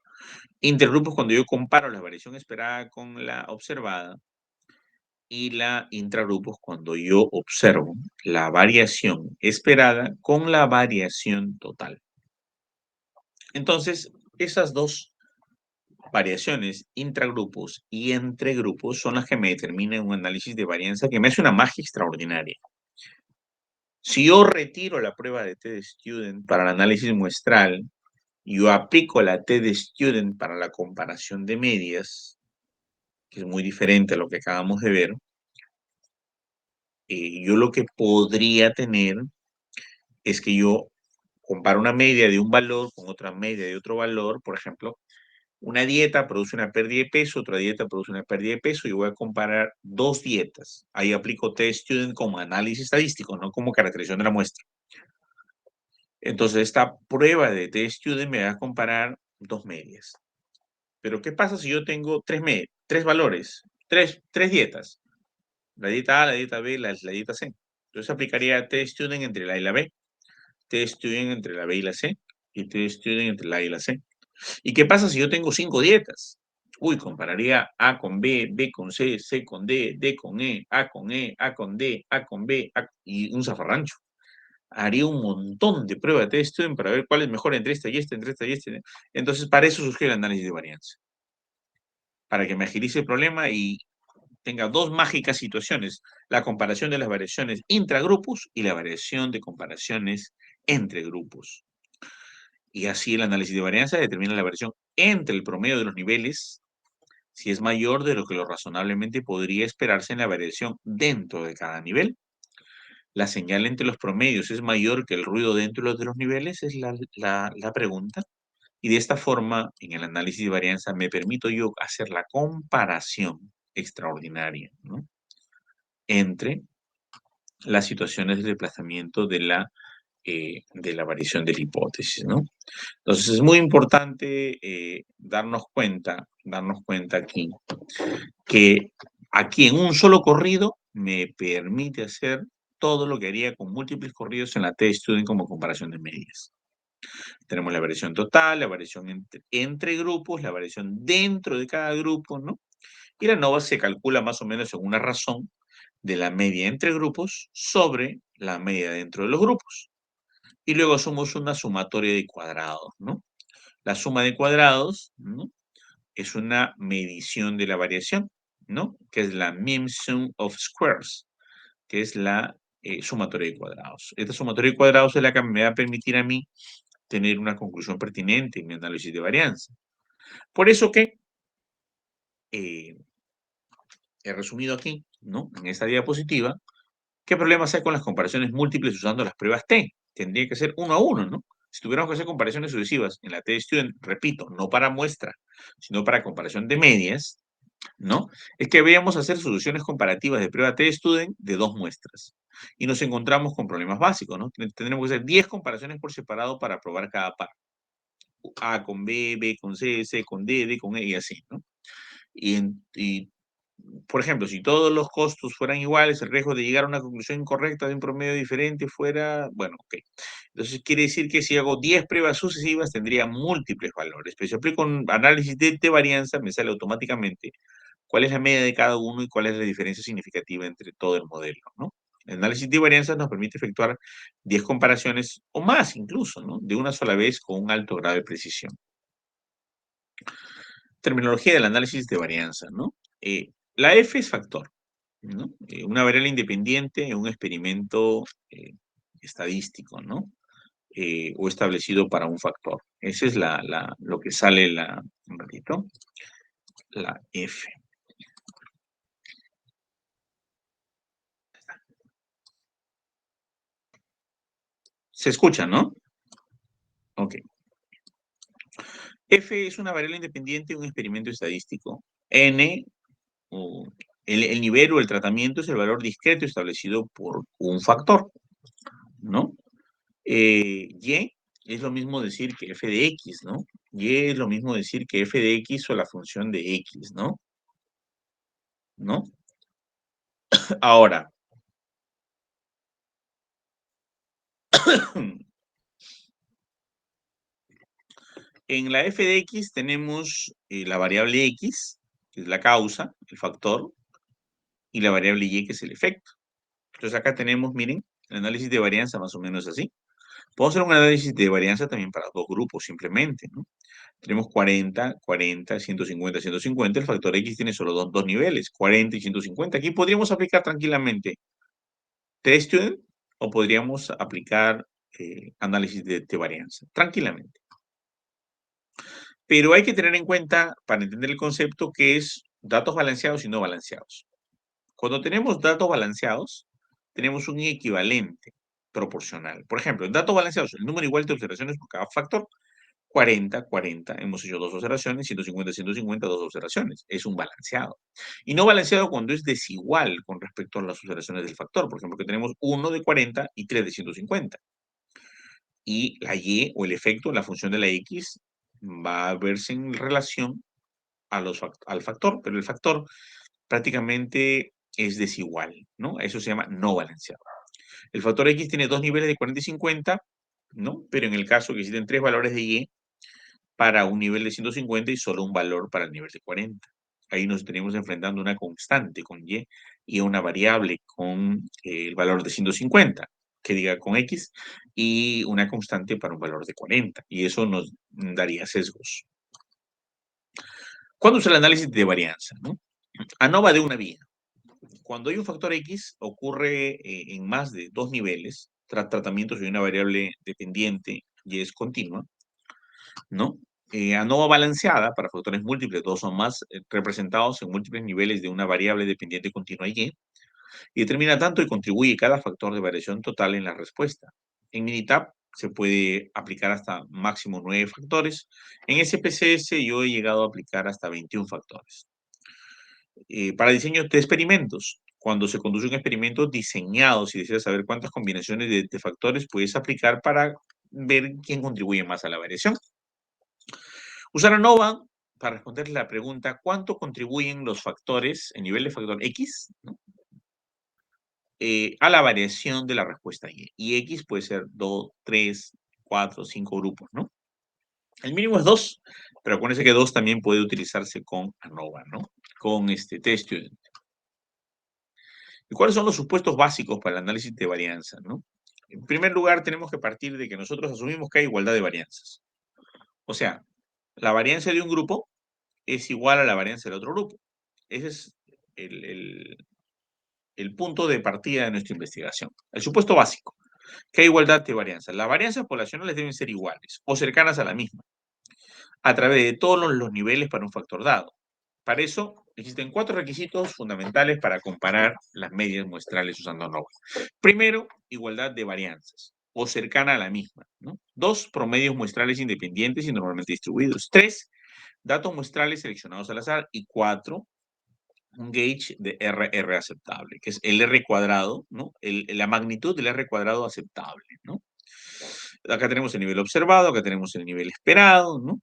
Intergrupos cuando yo comparo la variación esperada con la observada, y la intragrupos cuando yo observo la variación esperada con la variación total. Entonces, esas dos variaciones, intragrupos y entre grupos, son las que me determinan un análisis de varianza que me hace una magia extraordinaria. Si yo retiro la prueba de T-Student para el análisis muestral, yo aplico la T-Student para la comparación de medias, que es muy diferente a lo que acabamos de ver, yo lo que podría tener es que yo comparo una media de un valor con otra media de otro valor. Por ejemplo, una dieta produce una pérdida de peso, otra dieta produce una pérdida de peso, y voy a comparar dos dietas. Ahí aplico T-Student como análisis estadístico, no como caracterización de la muestra. Entonces, esta prueba de T-Student me va a comparar dos medias. Pero, ¿qué pasa si yo tengo tres valores, tres dietas? La dieta A, la dieta B, la dieta C. Entonces, aplicaría T-Student entre la A y la B, T-Student entre la B y la C, y T-Student entre la A y la C. ¿Y qué pasa si yo tengo 5 dietas? Uy, compararía A con B, B con C, C con D, D con A con E, A con D, A con B, y un zafarrancho. Haría un montón de pruebas de T-Student para ver cuál es mejor entre esta y esta, entre esta y esta. Entonces, para eso surgió el análisis de varianza. Para que me agilice el problema y tenga dos mágicas situaciones: la comparación de las variaciones intragrupos y la variación de comparaciones entre grupos. Y así el análisis de varianza determina la variación entre el promedio de los niveles, si es mayor de lo que lo razonablemente podría esperarse en la variación dentro de cada nivel. La señal entre los promedios es mayor que el ruido dentro de los niveles, es la pregunta. Y de esta forma, en el análisis de varianza, me permito yo hacer la comparación extraordinaria, ¿no?, entre las situaciones de desplazamiento de la variación de la hipótesis, ¿no? Entonces, es muy importante darnos cuenta aquí que aquí en un solo corrido me permite hacer todo lo que haría con múltiples corridos en la T-Student como comparación de medias. Tenemos la variación total, la variación entre grupos, la variación dentro de cada grupo, ¿no? Y la NOVA se calcula más o menos según una razón de la media entre grupos sobre la media dentro de los grupos. Y luego hacemos una sumatoria de cuadrados, ¿no? La suma de cuadrados, ¿no?, es una medición de la variación, ¿no?, que es la mean sum of squares, que es la sumatoria de cuadrados. Esta sumatoria de cuadrados es la que me va a permitir a mí tener una conclusión pertinente en mi análisis de varianza. Por eso que he resumido aquí, ¿no?, en esta diapositiva, ¿qué problemas hay con las comparaciones múltiples usando las pruebas T? Tendría que ser uno a uno, ¿no? Si tuviéramos que hacer comparaciones sucesivas en la T-Student, repito, no para muestra, sino para comparación de medias, ¿no?, es que veíamos hacer soluciones comparativas de prueba T-Student de dos muestras. Y nos encontramos con problemas básicos, ¿no? Tendremos que hacer 10 comparaciones por separado para probar cada par. A con B, B con C, C con D, D con E, y así, ¿no? Y, por ejemplo, si todos los costos fueran iguales, el riesgo de llegar a una conclusión incorrecta de un promedio diferente fuera, bueno, ok. Entonces quiere decir que si hago 10 pruebas sucesivas tendría múltiples valores. Pero si aplico un análisis de varianza, me sale automáticamente cuál es la media de cada uno y cuál es la diferencia significativa entre todo el modelo, ¿no? El análisis de varianza nos permite efectuar 10 comparaciones o más incluso, ¿no?, de una sola vez con un alto grado de precisión. Terminología del análisis de varianza, ¿no? La F es factor, ¿no? Una variable independiente en un experimento estadístico, ¿no? O establecido para un factor. Esa es lo que sale un ratito, la F. Se escucha, ¿no? Ok. F es una variable independiente en un experimento estadístico. N, o el nivel o el tratamiento es el valor discreto establecido por un factor, ¿no? Y es lo mismo decir que f de x, ¿no? Y es lo mismo decir que f de x o la función de x, ¿no? ¿No? Ahora, en la f de x tenemos la variable x, que es la causa, el factor, y la variable y, que es el efecto. Entonces acá tenemos, miren, el análisis de varianza más o menos así. Podemos hacer un análisis de varianza también para dos grupos simplemente, ¿no? Tenemos 40, 40, 150, 150. El factor X tiene solo dos niveles, 40 y 150. Aquí podríamos aplicar tranquilamente test student o podríamos aplicar análisis de varianza, tranquilamente. Pero hay que tener en cuenta, para entender el concepto, que es datos balanceados y no balanceados. Cuando tenemos datos balanceados, tenemos un equivalente proporcional. Por ejemplo, en datos balanceados, el número igual de observaciones por cada factor, 40, 40, hemos hecho dos observaciones, 150, 150, dos observaciones. Es un balanceado. Y no balanceado cuando es desigual con respecto a las observaciones del factor. Por ejemplo, que tenemos 1 de 40 y 3 de 150. Y la y o el efecto, la función de la x, va a verse en relación al factor, pero el factor prácticamente es desigual, ¿no? Eso se llama no balanceado. El factor x tiene dos niveles de 40 y 50, ¿no? Pero en el caso que existen tres valores de y, para un nivel de 150 y solo un valor para el nivel de 40. Ahí nos tenemos enfrentando una constante con y a una variable con el valor de 150, que diga con X, y una constante para un valor de 40. Y eso nos daría sesgos. ¿Cuándo usa el análisis de varianza? ¿No? ANOVA de una vía. Cuando hay un factor X, ocurre en más de dos niveles, tratamientos de una variable dependiente y es continua, ¿no? ANOVA balanceada para factores múltiples, dos o más, representados en múltiples niveles de una variable dependiente continua y determina tanto y contribuye cada factor de variación total en la respuesta. En Minitab se puede aplicar hasta máximo 9 factores. En SPSS yo he llegado a aplicar hasta 21 factores. Para diseño de experimentos, cuando se conduce un experimento diseñado, si deseas saber cuántas combinaciones de factores puedes aplicar para ver quién contribuye más a la variación. Usar ANOVA para responder la pregunta, ¿cuánto contribuyen los factores, el nivel de factor X, ¿no? A la variación de la respuesta Y? Y X puede ser 2, 3, 4, 5 grupos, ¿no? El mínimo es 2, pero acuérdense que 2 también puede utilizarse con ANOVA, ¿no? Con test student. ¿Y cuáles son los supuestos básicos para el análisis de varianza, no? En primer lugar, tenemos que partir de que nosotros asumimos que hay igualdad de varianzas. O sea, la varianza de un grupo es igual a la varianza del otro grupo. Ese es el punto de partida de nuestra investigación. El supuesto básico, que hay igualdad de varianzas. Las varianzas poblacionales deben ser iguales o cercanas a la misma, a través de todos los niveles para un factor dado. Para eso, existen 4 requisitos fundamentales para comparar las medias muestrales usando ANOVA. Primero, igualdad de varianzas o cercana a la misma, ¿no? 2, promedios muestrales independientes y normalmente distribuidos. 3, datos muestrales seleccionados al azar. Y 4, un gauge de RR aceptable, que es el R cuadrado, ¿no? La magnitud del R cuadrado aceptable, ¿no? Acá tenemos el nivel observado, acá tenemos el nivel esperado, ¿no?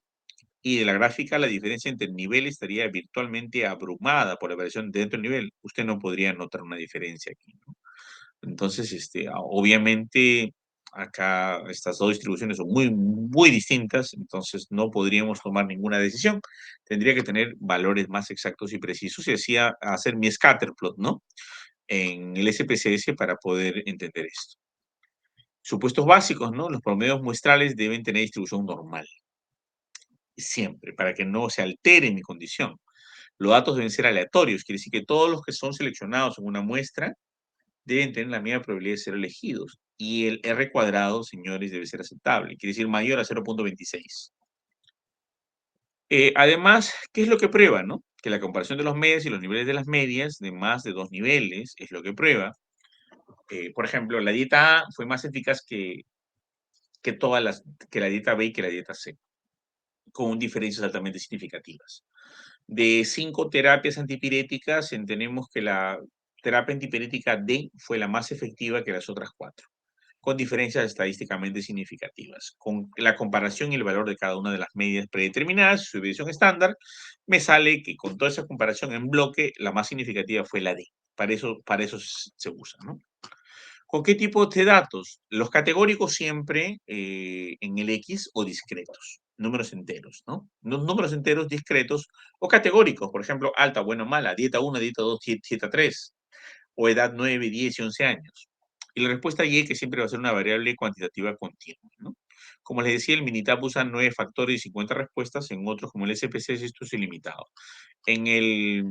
Y de la gráfica, la diferencia entre el nivel estaría virtualmente abrumada por la variación dentro del nivel. Usted no podría notar una diferencia aquí, ¿no? Entonces, obviamente, acá estas dos distribuciones son muy, muy distintas, entonces no podríamos tomar ninguna decisión. Tendría que tener valores más exactos y precisos y así hacer mi scatterplot, ¿no? En el SPSS para poder entender esto. Supuestos básicos, ¿no? Los promedios muestrales deben tener distribución normal. siempre, para que no se altere mi condición. Los datos deben ser aleatorios, quiere decir que todos los que son seleccionados en una muestra deben tener la misma probabilidad de ser elegidos. Y el R cuadrado, señores, debe ser aceptable, quiere decir mayor a 0.26. Además, ¿qué es lo que prueba, no? Que la comparación de los medios y los niveles de las medias de más de 2 niveles es lo que prueba. Por ejemplo, la dieta A fue más eficaz que que la dieta B y que la dieta C, con diferencias altamente significativas. De 5 terapias antipiréticas, entendemos que la terapia antipirética D fue la más efectiva que las otras 4, con diferencias estadísticamente significativas. Con la comparación y el valor de cada una de las medias predeterminadas, su división estándar, me sale que con toda esa comparación en bloque, la más significativa fue la D. Para eso se usa, ¿no? ¿Con qué tipo de datos? Los categóricos siempre en el X o discretos, números enteros, ¿no? Números enteros discretos o categóricos, por ejemplo, alta, buena o mala, dieta 1, dieta 2, dieta 3, o edad 9, 10 y 11 años. Y la respuesta Y, que siempre va a ser una variable cuantitativa continua, ¿no? Como les decía, el Minitab usa 9 factores y 50 respuestas, en otros como el SPC esto es ilimitado. En el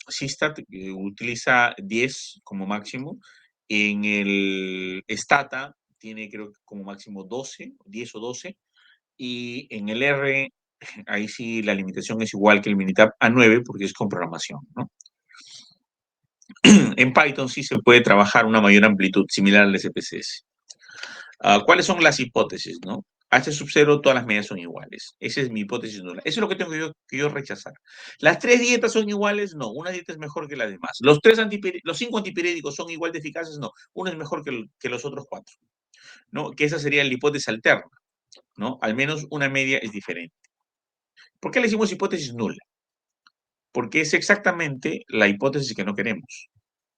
SISTAT utiliza 10 como máximo. En el Stata tiene creo que como máximo 12, 10 o 12. Y en el R, ahí sí la limitación es igual que el Minitab a 9 porque es con programación, ¿no? En Python sí se puede trabajar una mayor amplitud similar al SPSS. ¿Cuáles son las hipótesis, no? H sub 0, todas las medidas son iguales. Esa es mi hipótesis nula. Eso es lo que tengo que yo rechazar. ¿Las 3 dietas son iguales? No. Una dieta es mejor que las demás. ¿Los 5 antipiréticos son igual de eficaces? No. Uno es mejor que los otros 4. ¿No? Que esa sería la hipótesis alterna. ¿No? Al menos una media es diferente. ¿Por qué le decimos hipótesis nula? Porque es exactamente la hipótesis que no queremos.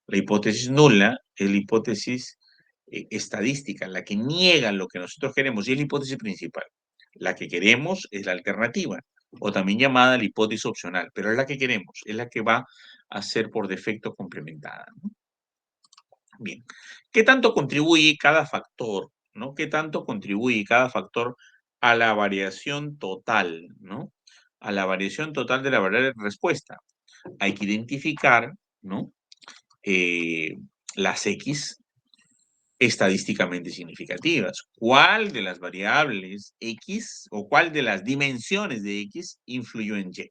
La hipótesis nula es la hipótesis estadística, la que niega lo que nosotros queremos y es la hipótesis principal. La que queremos es la alternativa, o también llamada la hipótesis opcional, pero es la que queremos, es la que va a ser por defecto complementada, ¿no? Bien, ¿qué tanto contribuye cada factor, ¿no? ¿Qué tanto contribuye cada factor a la variación total, ¿no? A la variación total de la variable de respuesta. Hay que identificar, ¿no? Las X estadísticamente significativas. ¿Cuál de las variables X o cuál de las dimensiones de X influyó en Y?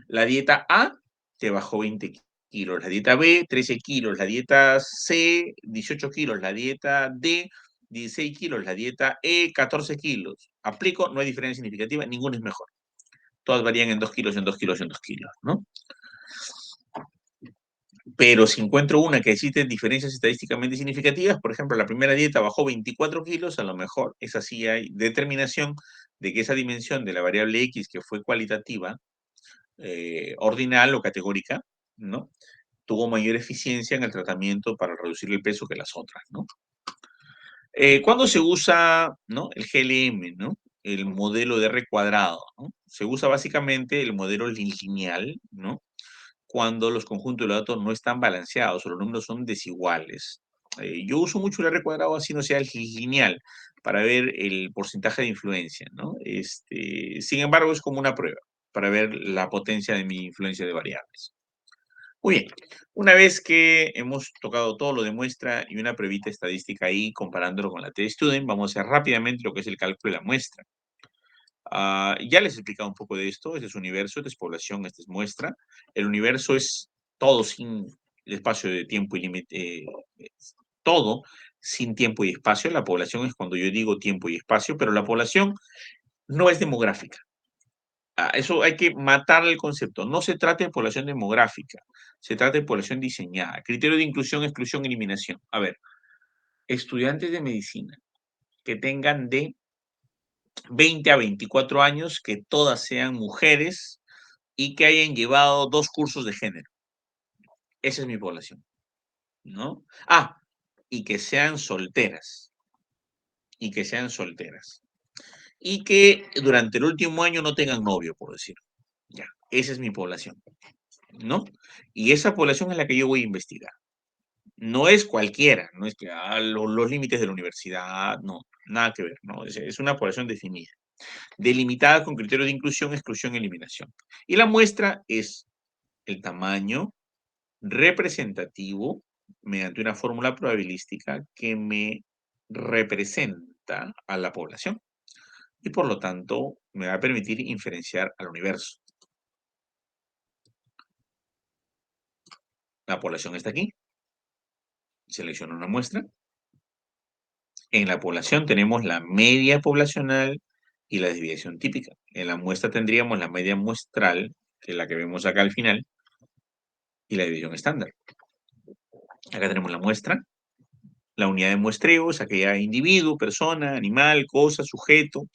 La dieta A te bajó 20 kilos, la dieta B 13 kilos, la dieta C 18 kilos, la dieta D 16 kilos, la dieta E 14 kilos. Aplico, no hay diferencia significativa, ninguno es mejor. Todas varían en 2 kilos, en 2 kilos, en 2 kilos, ¿no? Pero si encuentro una que existe diferencias estadísticamente significativas, por ejemplo, la primera dieta bajó 24 kilos, a lo mejor es así, hay determinación de que esa dimensión de la variable X que fue cualitativa, ordinal o categórica, ¿no? Tuvo mayor eficiencia en el tratamiento para reducir el peso que las otras, ¿no? ¿Cuándo se usa, ¿no? El GLM, ¿no? El modelo de R cuadrado, ¿no? Se usa básicamente el modelo lineal, ¿no? Cuando los conjuntos de datos no están balanceados o los números son desiguales. Yo uso mucho el R cuadrado así no sea el lineal para ver el porcentaje de influencia, ¿no? Sin embargo, es como una prueba para ver la potencia de mi influencia de variables. Muy bien, una vez que hemos tocado todo lo de muestra y una pruebita estadística ahí comparándolo con la T-Student, vamos a hacer rápidamente lo que es el cálculo de la muestra. Ya les he explicado un poco de esto. Este es universo, este es población, este es muestra. El universo es todo sin el espacio de tiempo y límite, todo sin tiempo y espacio. La población es cuando yo digo tiempo y espacio, pero la población no es demográfica. Eso hay que matar el concepto. No se trata de población demográfica, se trata de población diseñada. Criterio de inclusión, exclusión, eliminación. A ver, estudiantes de medicina que tengan de 20 a 24 años, que todas sean mujeres y que hayan llevado 2 cursos de género. Esa es mi población, ¿no? Y que sean solteras. Y que sean solteras. Y que durante el último año no tengan novio, por decir. Ya, esa es mi población, ¿no? Y esa población es la que yo voy a investigar. No es cualquiera, no es que los límites de la universidad, no, nada que ver, ¿no? Es una población definida. delimitada con criterios de inclusión, exclusión, eliminación. Y la muestra es el tamaño representativo mediante una fórmula probabilística que me representa a la población y por lo tanto me va a permitir inferenciar al universo. La población está aquí. Selecciono una muestra. En la población tenemos la media poblacional y la desviación típica. En la muestra tendríamos la media muestral, que es la que vemos acá al final, y la desviación estándar. Acá tenemos la muestra. La unidad de muestreo es aquella individuo, persona, animal, cosa, sujeto,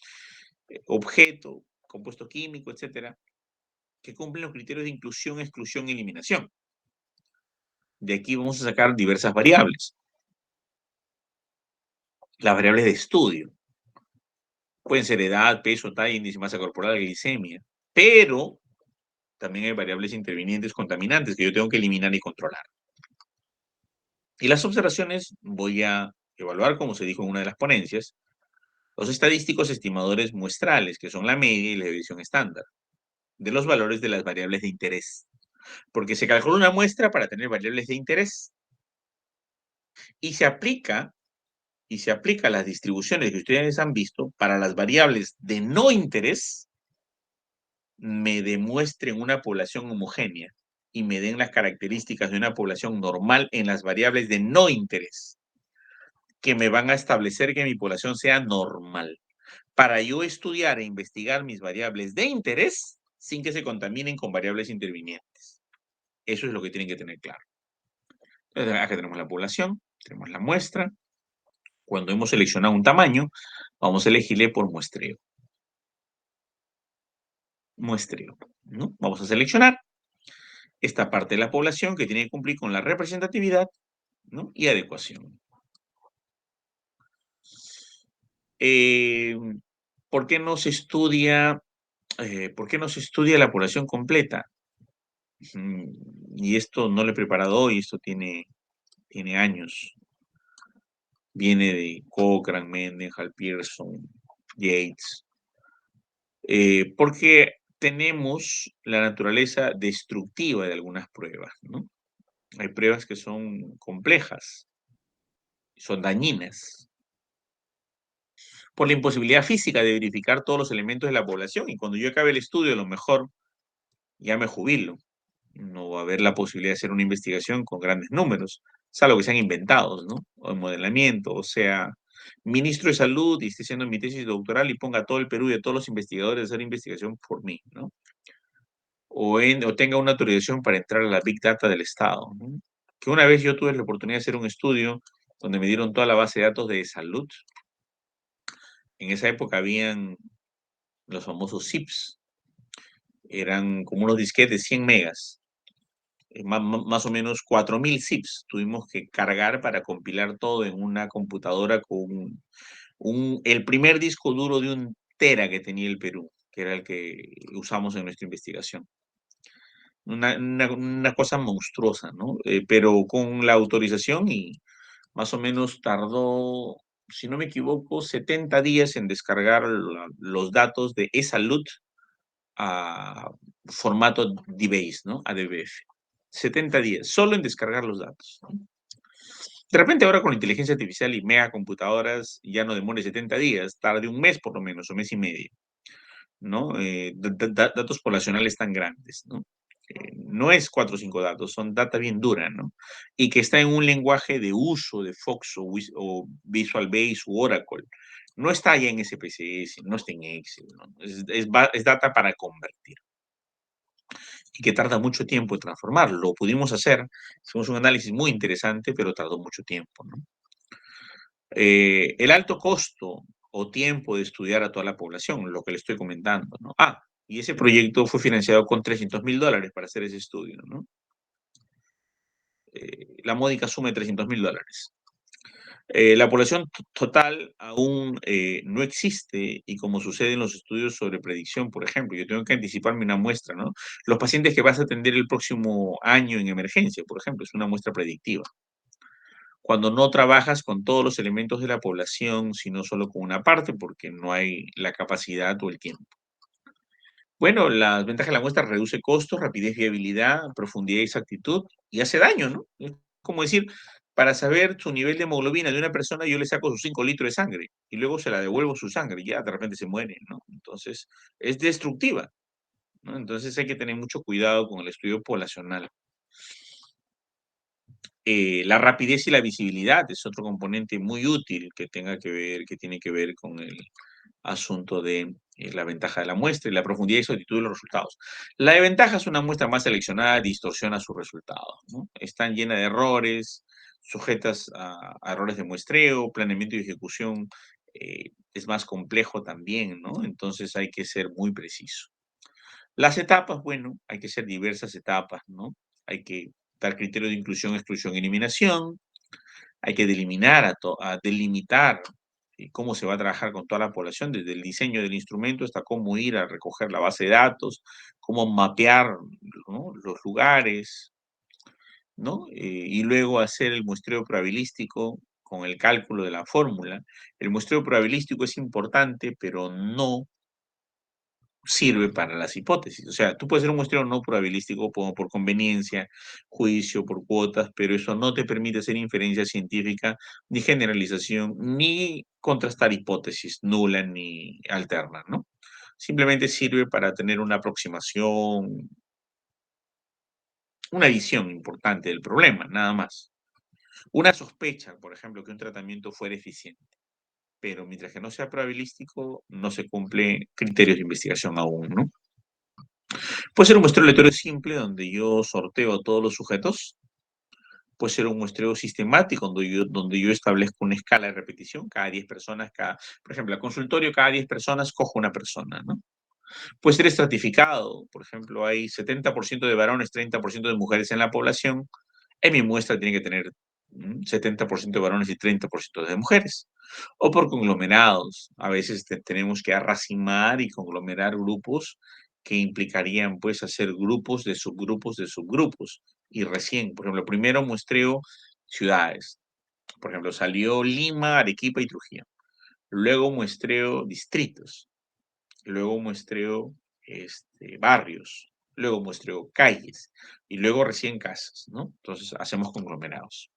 objeto, compuesto químico, etcétera, que cumplen los criterios de inclusión, exclusión y eliminación. De aquí vamos a sacar diversas variables. Las variables de estudio. Pueden ser edad, peso, talla, índice de masa corporal, glicemia. Pero también hay variables intervinientes contaminantes que yo tengo que eliminar y controlar. Y las observaciones voy a evaluar, como se dijo en una de las ponencias, los estadísticos estimadores muestrales, que son la media y la desviación estándar, de los valores de las variables de interés. Porque se calcula una muestra para tener variables de interés. Y se aplica las distribuciones que ustedes han visto para las variables de no interés, me demuestren una población homogénea y me den las características de una población normal en las variables de no interés, que me van a establecer que mi población sea normal, para yo estudiar e investigar mis variables de interés sin que se contaminen con variables intervinientes. Eso es lo que tienen que tener claro. Entonces, acá tenemos la población, tenemos la muestra. Cuando hemos seleccionado un tamaño, vamos a elegirle por muestreo. Muestreo, ¿no? Vamos a seleccionar esta parte de la población que tiene que cumplir con la representatividad, ¿no? Y adecuación. ¿Por qué no se estudia, la población completa? Y esto no lo he preparado hoy, esto tiene años. Viene de Cochrane, Mendenhall, Pearson, Yates. Porque tenemos la naturaleza destructiva de algunas pruebas, ¿no? Hay pruebas que son complejas, son dañinas, por la imposibilidad física de verificar todos los elementos de la población. Y cuando yo acabe el estudio, a lo mejor ya me jubilo. No va a haber la posibilidad de hacer una investigación con grandes números, salvo que sean inventados, ¿no? O en modelamiento, o sea, ministro de salud y esté haciendo mi tesis doctoral y ponga a todo el Perú y a todos los investigadores a hacer investigación por mí, ¿no? O tenga una autorización para entrar a la Big Data del Estado, ¿no? Que una vez yo tuve la oportunidad de hacer un estudio donde me dieron toda la base de datos de salud. En esa época habían los famosos ZIPs, eran como unos disquetes de 100 megas, más o menos 4000 ZIPs tuvimos que cargar para compilar todo en una computadora con el primer disco duro de 1 tera que tenía el Perú, que era el que usamos en nuestra investigación. Una cosa monstruosa, ¿no? Pero con la autorización y más o menos tardó, si no me equivoco, 70 días en descargar los datos de eSalud a formato DBase, ¿no? A DBF. 70 días, solo en descargar los datos, ¿no? De repente ahora con la inteligencia artificial y megacomputadoras ya no demore 70 días, tarde un mes por lo menos, o mes y medio, ¿no? Datos poblacionales tan grandes, ¿no? No es 4 o 5 datos, son data bien dura, ¿no? Y que está en un lenguaje de uso de Fox o Visual Basic u Oracle. No está ya en SPSS, no está en Excel, ¿no? Es data para convertir. Y que tarda mucho tiempo en transformarlo. Lo pudimos hacer, hicimos un análisis muy interesante, pero tardó mucho tiempo, ¿no? El alto costo o tiempo de estudiar a toda la población, lo que le estoy comentando, ¿no? Y ese proyecto fue financiado con $300,000 para hacer ese estudio, ¿no? La módica suma de $300,000. La población total aún no existe y como sucede en los estudios sobre predicción, por ejemplo, yo tengo que anticiparme una muestra, ¿no? Los pacientes que vas a atender el próximo año en emergencia, por ejemplo, es una muestra predictiva. cuando no trabajas con todos los elementos de la población, sino solo con una parte, porque no hay la capacidad o el tiempo. Bueno, las ventajas de la muestra: reduce costos, rapidez, viabilidad, profundidad y exactitud, y hace daño, ¿no? Es como decir, para saber su nivel de hemoglobina de una persona, yo le saco sus 5 litros de sangre y luego se la devuelvo su sangre y ya de repente se muere, ¿no? Entonces, es destructiva, ¿no? Entonces hay que tener mucho cuidado con el estudio poblacional. La rapidez y la visibilidad es otro componente muy útil que tiene que ver con el asunto de la ventaja de la muestra y la profundidad y exactitud de los resultados. La de ventaja es una muestra más seleccionada, distorsiona sus resultados, ¿no? Están llenas de errores, sujetas a errores de muestreo, planeamiento y ejecución es más complejo también, ¿no? Entonces hay que ser muy preciso. Las etapas, bueno, hay que ser diversas etapas, ¿no? Hay que dar criterio de inclusión, exclusión y eliminación. Hay que delimitar cómo se va a trabajar con toda la población, desde el diseño del instrumento hasta cómo ir a recoger la base de datos, cómo mapear, ¿no?, los lugares, ¿no? Y luego hacer el muestreo probabilístico con el cálculo de la fórmula. El muestreo probabilístico es importante, pero no sirve para las hipótesis. O sea, tú puedes hacer un muestreo no probabilístico por conveniencia, juicio, por cuotas, pero eso no te permite hacer inferencia científica, ni generalización, ni contrastar hipótesis nula ni alterna, ¿no? Simplemente sirve para tener una aproximación, una visión importante del problema, nada más. Una sospecha, por ejemplo, que un tratamiento fuera eficiente, pero mientras que no sea probabilístico, no se cumple criterios de investigación aún, ¿no? Puede ser un muestreo aleatorio simple donde yo sorteo a todos los sujetos. Puede ser un muestreo sistemático donde yo establezco una escala de repetición. Cada 10 personas, por ejemplo, al consultorio, cada 10 personas cojo una persona, ¿no? Puede ser estratificado. Por ejemplo, hay 70% de varones, 30% de mujeres en la población. En mi muestra tiene que tener 70% de varones y 30% de mujeres. O por conglomerados. A veces tenemos que arracimar y conglomerar grupos que implicarían, pues, hacer grupos de subgrupos de subgrupos. Y recién, por ejemplo, primero muestreo ciudades. Por ejemplo, salió Lima, Arequipa y Trujillo. Luego muestreo distritos. Luego muestreo barrios. Luego muestreo calles. Y luego recién casas, ¿no? Entonces hacemos conglomerados.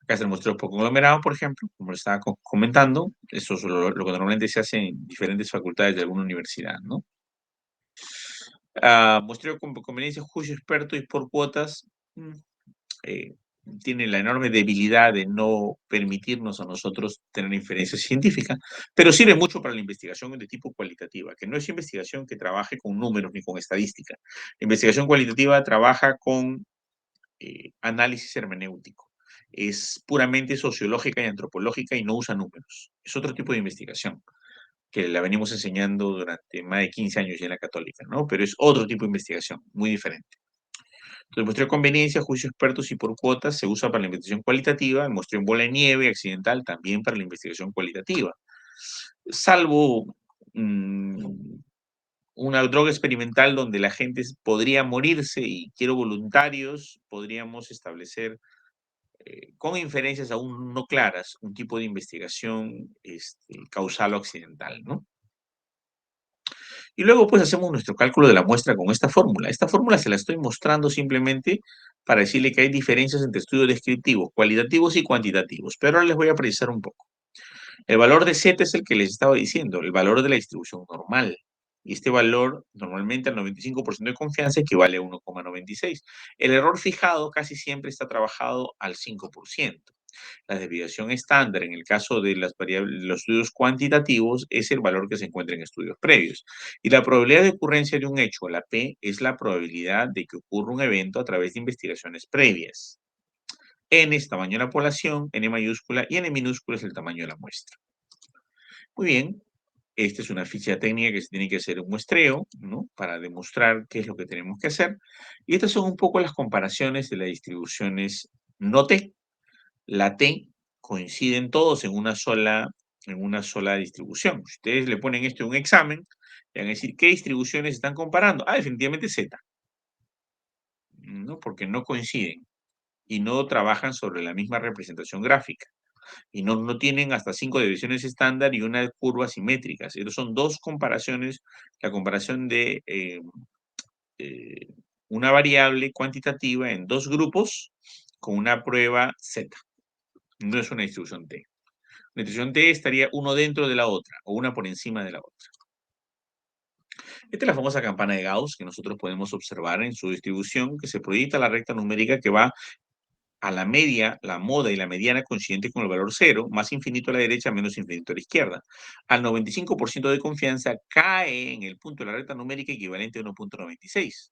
Acá es el muestreo por conglomerado, por ejemplo, como le estaba comentando. Eso es lo que normalmente se hace en diferentes facultades de alguna universidad, ¿no? Muestreo con conveniencia, juicio experto y por cuotas. eh, Tiene la enorme debilidad de no permitirnos a nosotros tener inferencia científica, pero sirve mucho para la investigación de tipo cualitativa, que no es investigación que trabaje con números ni con estadística. La investigación cualitativa trabaja con análisis hermenéutico. Es puramente sociológica y antropológica y no usa números. Es otro tipo de investigación que la venimos enseñando durante más de 15 años ya en la Católica, ¿no? Pero es otro tipo de investigación, muy diferente. Entonces, el muestreo de conveniencia, juicio expertos y por cuotas se usa para la investigación cualitativa, el muestreo en bola de nieve accidental también para la investigación cualitativa. Salvo una droga experimental donde la gente podría morirse y quiero voluntarios, podríamos establecer con inferencias aún no claras un tipo de investigación causal o accidental, ¿no? Y luego pues hacemos nuestro cálculo de la muestra con esta fórmula. Esta fórmula se la estoy mostrando simplemente para decirle que hay diferencias entre estudios descriptivos, cualitativos y cuantitativos. Pero ahora les voy a precisar un poco. El valor de Z es el que les estaba diciendo, el valor de la distribución normal. Y este valor, normalmente al 95% de confianza, equivale a 1,96. El error fijado casi siempre está trabajado al 5%. La desviación estándar en el caso de los estudios cuantitativos es el valor que se encuentra en estudios previos. Y la probabilidad de ocurrencia de un hecho, la P, es la probabilidad de que ocurra un evento a través de investigaciones previas. N es tamaño de la población, N mayúscula y N minúscula es el tamaño de la muestra. Muy bien, esta es una ficha técnica que se tiene que hacer un muestreo, ¿no?, para demostrar qué es lo que tenemos que hacer. Y estas son un poco las comparaciones de las distribuciones no T. La T coinciden todos en una sola distribución. Si ustedes le ponen esto en un examen, le van a decir qué distribuciones están comparando. Definitivamente Z, ¿no? Porque no coinciden. y no trabajan sobre la misma representación gráfica. Y no tienen hasta 5 divisiones estándar y una curva simétrica. Esas son dos comparaciones, la comparación de eh, una variable cuantitativa en dos grupos con una prueba Z. No es una distribución T. La distribución T estaría uno dentro de la otra o una por encima de la otra. Esta es la famosa campana de Gauss que nosotros podemos observar en su distribución, que se proyecta la recta numérica que va a la media, la moda y la mediana coincidente con el valor 0, más infinito a la derecha, menos infinito a la izquierda. Al 95% de confianza cae en el punto de la recta numérica equivalente a 1.96.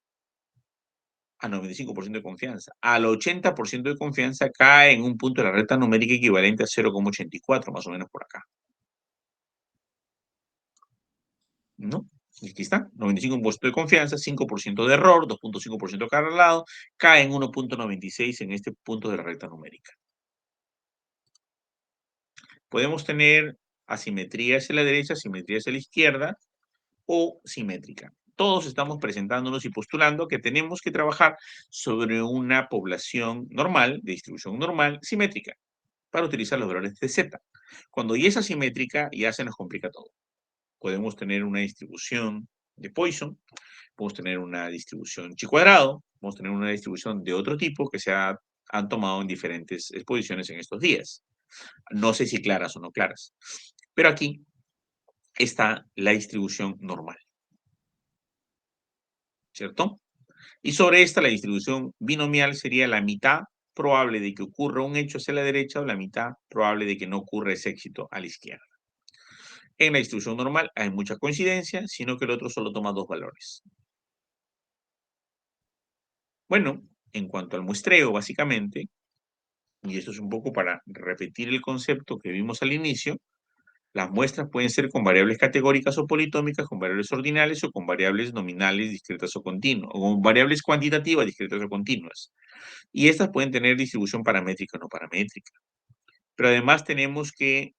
Al 95% de confianza. Al 80% de confianza cae en un punto de la recta numérica equivalente a 0,84, más o menos por acá. ¿No? Aquí está, 95% de confianza, 5% de error, 2.5% cada lado, cae en 1.96 en este punto de la recta numérica. Podemos tener asimetría hacia la derecha, asimetría hacia la izquierda o simétrica. Todos estamos presentándonos y postulando que tenemos que trabajar sobre una población normal, de distribución normal, simétrica, para utilizar los valores de Z. Cuando ya es asimétrica, ya se nos complica todo. Podemos tener una distribución de Poisson, podemos tener una distribución chi cuadrado, podemos tener una distribución de otro tipo que han tomado en diferentes exposiciones en estos días. No sé si claras o no claras. Pero aquí está la distribución normal, ¿cierto? Y sobre esta, la distribución binomial sería la mitad probable de que ocurra un hecho hacia la derecha o la mitad probable de que no ocurra ese éxito a la izquierda. En la distribución normal hay mucha coincidencia, sino que el otro solo toma dos valores. Bueno, en cuanto al muestreo, básicamente, y esto es un poco para repetir el concepto que vimos al inicio, las muestras pueden ser con variables categóricas o politómicas, con variables ordinales o con variables nominales discretas o continuas, o con variables cuantitativas discretas o continuas. Y estas pueden tener distribución paramétrica o no paramétrica. Pero además tenemos que,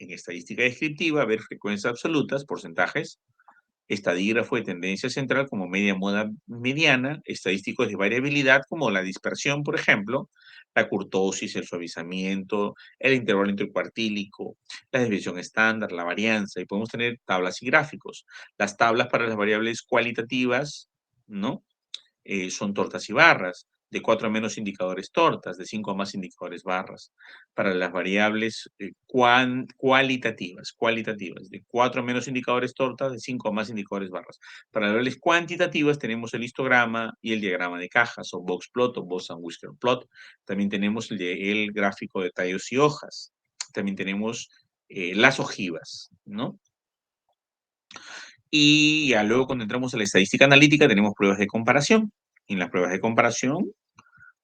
en estadística descriptiva, ver frecuencias absolutas, porcentajes, estadígrafo de tendencia central como media moda mediana, estadísticos de variabilidad como la dispersión, por ejemplo, la curtosis, el suavizamiento, el intervalo intercuartílico, la desviación estándar, la varianza, y podemos tener tablas y gráficos. Las tablas para las variables cualitativas, ¿no? Son tortas y barras, de 4 a menos indicadores tortas, de 5 a más indicadores barras. Para las variables cualitativas, de 4 a menos indicadores tortas, de 5 a más indicadores barras. Para las variables cuantitativas tenemos el histograma y el diagrama de cajas, o box plot, o Bose and Whisker plot. También tenemos el gráfico de tallos y hojas. También tenemos las ojivas, ¿no? Y ya luego cuando entramos a la estadística analítica tenemos pruebas de comparación. En las pruebas de comparación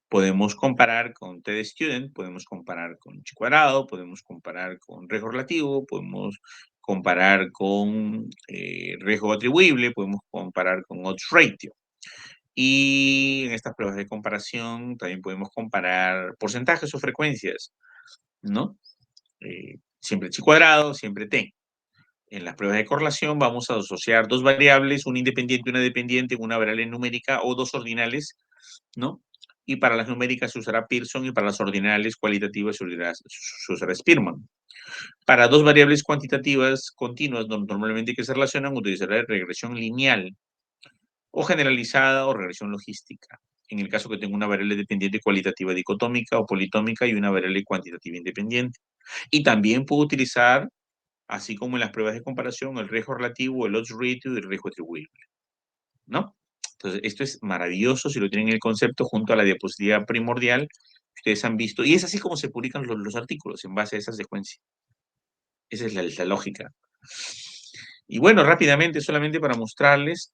podemos comparar con T-Student, podemos comparar con chi cuadrado, podemos comparar con riesgo relativo, podemos comparar con riesgo atribuible, podemos comparar con odds ratio. Y en estas pruebas de comparación también podemos comparar porcentajes o frecuencias, ¿no? Siempre chi cuadrado, siempre T. En las pruebas de correlación vamos a asociar dos variables, una independiente y una dependiente, una variable numérica o dos ordinales, ¿no? Y para las numéricas se usará Pearson y para las ordinales cualitativas se usará Spearman. Para dos variables cuantitativas continuas normalmente que se relacionan utilizará regresión lineal o generalizada o regresión logística. En el caso que tenga una variable dependiente cualitativa dicotómica o politómica y una variable cuantitativa independiente. Y también puedo utilizar, así como en las pruebas de comparación, el riesgo relativo, el odds ratio y el riesgo atribuible, ¿no? Entonces, esto es maravilloso si lo tienen en el concepto junto a la diapositiva primordial que ustedes han visto. Y es así como se publican los artículos, en base a esa secuencia. Esa es la lógica. Y bueno, rápidamente, solamente para mostrarles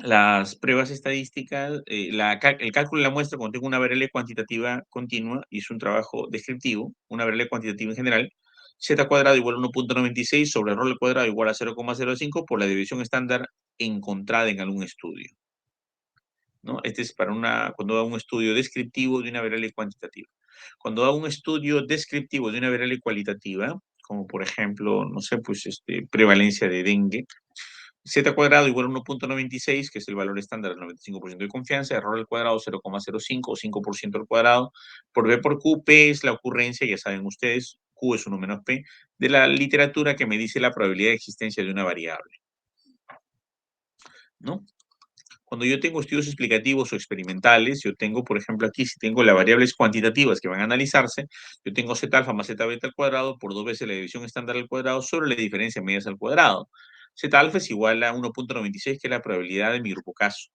las pruebas estadísticas, el cálculo de la muestra cuando tengo una variable cuantitativa continua, y es un trabajo descriptivo, una variable cuantitativa en general, z cuadrado igual a 1.96 sobre rho al cuadrado igual a 0,05 por la división estándar encontrada en algún estudio, ¿no? Este es para cuando hago un estudio descriptivo de una variable cuantitativa. Cuando hago un estudio descriptivo de una variable cualitativa, como por ejemplo, no sé, pues prevalencia de dengue, Z cuadrado igual a 1.96, que es el valor estándar del 95% de confianza, error al cuadrado 0,05 o 5% al cuadrado, por B por Q. P es la ocurrencia, ya saben ustedes, Q es 1 menos P, de la literatura que me dice la probabilidad de existencia de una variable, ¿no? Cuando yo tengo estudios explicativos o experimentales, yo tengo, por ejemplo, aquí, si tengo las variables cuantitativas que van a analizarse, yo tengo Z alfa más Z beta al cuadrado por 2 veces la división estándar al cuadrado sobre la diferencia de medias al cuadrado. Z alfa es igual a 1.96, que es la probabilidad de mi grupo caso.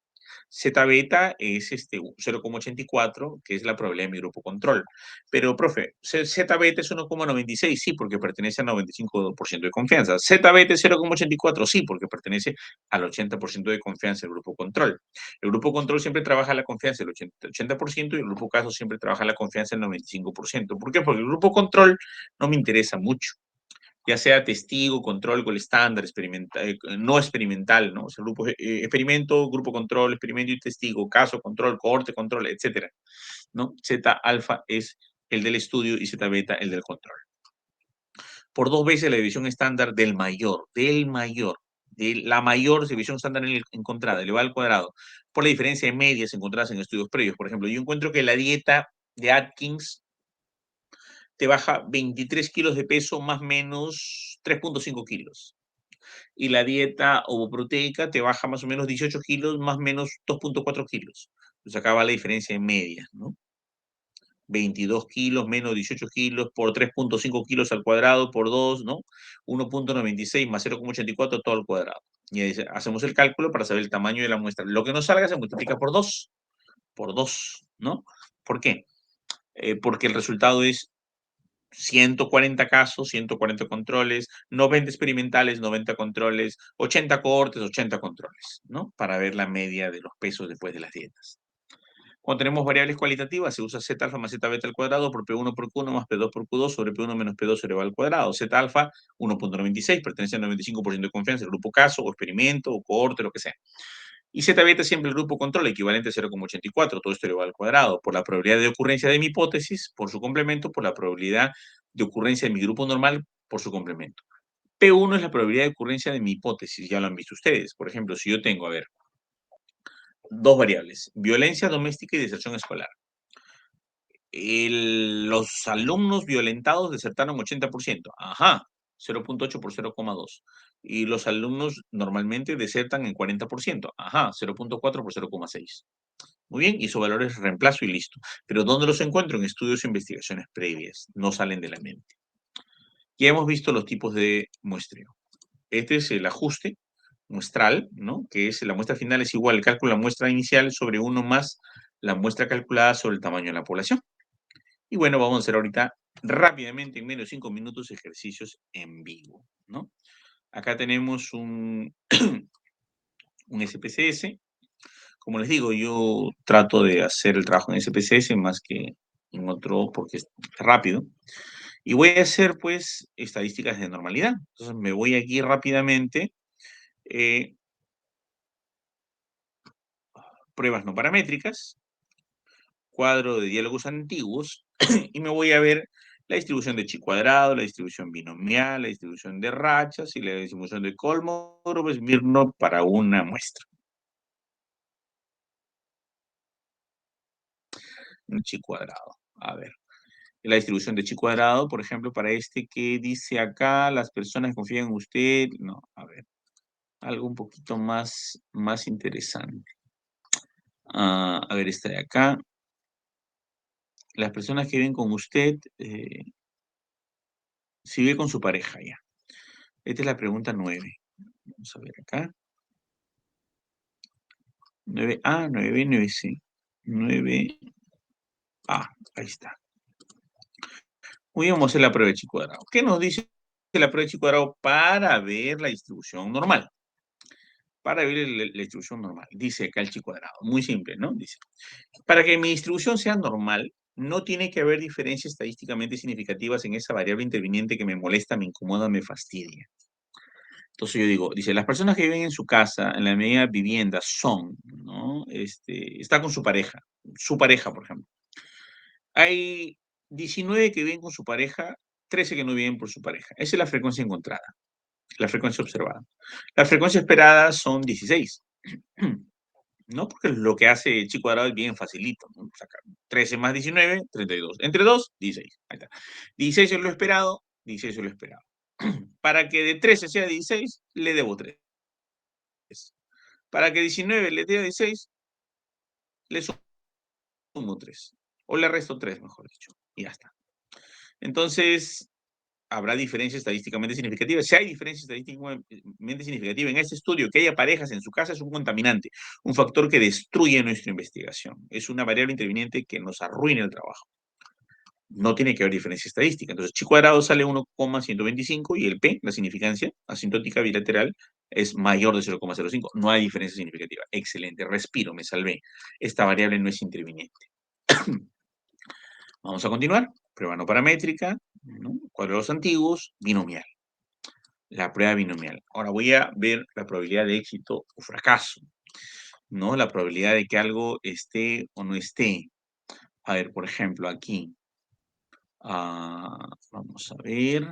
Z beta es 0,84, que es la probabilidad de mi grupo control. Pero, profe, Z beta es 1,96, sí, porque pertenece al 95% de confianza. Z beta es 0,84, sí, porque pertenece al 80% de confianza del grupo control. El grupo control siempre trabaja la confianza del 80% y el grupo caso siempre trabaja la confianza del 95%. ¿Por qué? Porque el grupo control no me interesa mucho, ya sea testigo, control, gol estándar, no experimental, ¿no? O sea, grupo, experimento, grupo control, experimento y testigo, caso, control, cohorte, control, etcétera, ¿no? Z alfa es el del estudio y Z beta el del control. Por 2 veces la división estándar del mayor, de la mayor división estándar encontrada, elevada al cuadrado, por la diferencia de medias encontradas en estudios previos. Por ejemplo, yo encuentro que la dieta de Atkins te baja 23 kilos de peso más o menos 3.5 kilos. Y la dieta ovoproteica te baja más o menos 18 kilos más o menos 2.4 kilos. Pues acá va la diferencia en media, ¿no? 22 kilos menos 18 kilos por 3.5 kilos al cuadrado por 2, ¿no? 1.96 más 0,84 todo al cuadrado. Y ahí hacemos el cálculo para saber el tamaño de la muestra. Lo que nos salga se multiplica por 2, ¿no? ¿Por qué? Porque el resultado es 140 casos, 140 controles, 90 experimentales, 90 controles, 80 cohortes, 80 controles, ¿no? Para ver la media de los pesos después de las dietas. Cuando tenemos variables cualitativas, se usa Z alfa más Z beta al cuadrado por P1 por Q1 más P2 por Q2 sobre P1 menos P2 sobre B al cuadrado. Z alfa 1.96, pertenece al 95% de confianza, el grupo caso, o experimento, o cohorte, lo que sea. Y Z beta siempre el grupo control, equivalente a 0,84, todo esto elevado al cuadrado, por la probabilidad de ocurrencia de mi hipótesis, por su complemento, por la probabilidad de ocurrencia de mi grupo normal, por su complemento. P1 es la probabilidad de ocurrencia de mi hipótesis, ya lo han visto ustedes. Por ejemplo, si yo tengo, a ver, dos variables, violencia doméstica y deserción escolar. Los alumnos violentados desertaron 80%. Ajá, 0.8 por 0,2. Y los alumnos normalmente desertan en 40%. Ajá, 0.4 por 0,6. Muy bien, hizo valores de reemplazo y listo. Pero ¿dónde los encuentro? En estudios e investigaciones previas. No salen de la mente. Ya hemos visto los tipos de muestreo. Este es el ajuste muestral, ¿no? Que es la muestra final es igual al cálculo de la muestra inicial sobre 1 más la muestra calculada sobre el tamaño de la población. Y bueno, vamos a hacer ahorita rápidamente, en menos de 5 minutos, ejercicios en vivo, ¿no? Acá tenemos un SPSS. Como les digo, yo trato de hacer el trabajo en SPSS más que en otro porque es rápido. Y voy a hacer, pues, estadísticas de normalidad. Entonces, me voy aquí rápidamente. Pruebas no paramétricas, cuadro de diálogos antiguos, y me voy a ver la distribución de chi cuadrado, la distribución binomial, la distribución de rachas y la distribución de Kolmogorov-Smirnov para una muestra. Un chi cuadrado. A ver. La distribución de chi cuadrado, por ejemplo, para este que dice acá, las personas confían en usted. No, a ver. Algo un poquito más interesante. A ver, esta de acá. Las personas que viven con usted, si vive con su pareja ya. Esta es la pregunta 9. Vamos a ver acá. 9A, 9B, 9C. 9A, ahí está. Muy bien, vamos a hacer la prueba de chi cuadrado. ¿Qué nos dice la prueba de chi cuadrado para ver la distribución normal? Para ver la distribución normal. Dice acá el chi cuadrado. Muy simple, ¿no? Dice, para que mi distribución sea normal, no tiene que haber diferencias estadísticamente significativas en esa variable interviniente que me molesta, me incomoda, me fastidia. Entonces yo digo, dice, las personas que viven en su casa, en la media vivienda, son, ¿no? Está con su pareja, por ejemplo. Hay 19 que viven con su pareja, 13 que no viven por su pareja. Esa es la frecuencia encontrada. la frecuencia observada. La frecuencia esperada son 16. ¿No? Porque lo que hace chi cuadrado es bien facilito, ¿no? Saca 13 más 19, 32. Entre 2, 16. Ahí está. 16 es lo esperado, 16 es lo esperado. Para que de 13 sea 16, le debo 3. Para que 19 le dé 16, le sumo 3. O le resto 3, mejor dicho. Y ya está. Entonces, habrá diferencia estadísticamente significativa. Si hay diferencia estadísticamente significativa en este estudio, que haya parejas en su casa es un contaminante, un factor que destruye nuestra investigación. Es una variable interviniente que nos arruina el trabajo. No tiene que haber diferencia estadística. Entonces, chi cuadrado sale 1,125 y el P, la significancia asintótica bilateral, es mayor de 0,05. No hay diferencia significativa. Excelente, respiro, me salvé. Esta variable no es interviniente. Vamos a continuar. Prueba no paramétrica, ¿no? Cuadrados antiguos, binomial. La prueba binomial. Ahora voy a ver la probabilidad de éxito o fracaso, ¿no? La probabilidad de que algo esté o no esté. A ver, por ejemplo, aquí. Vamos a ver.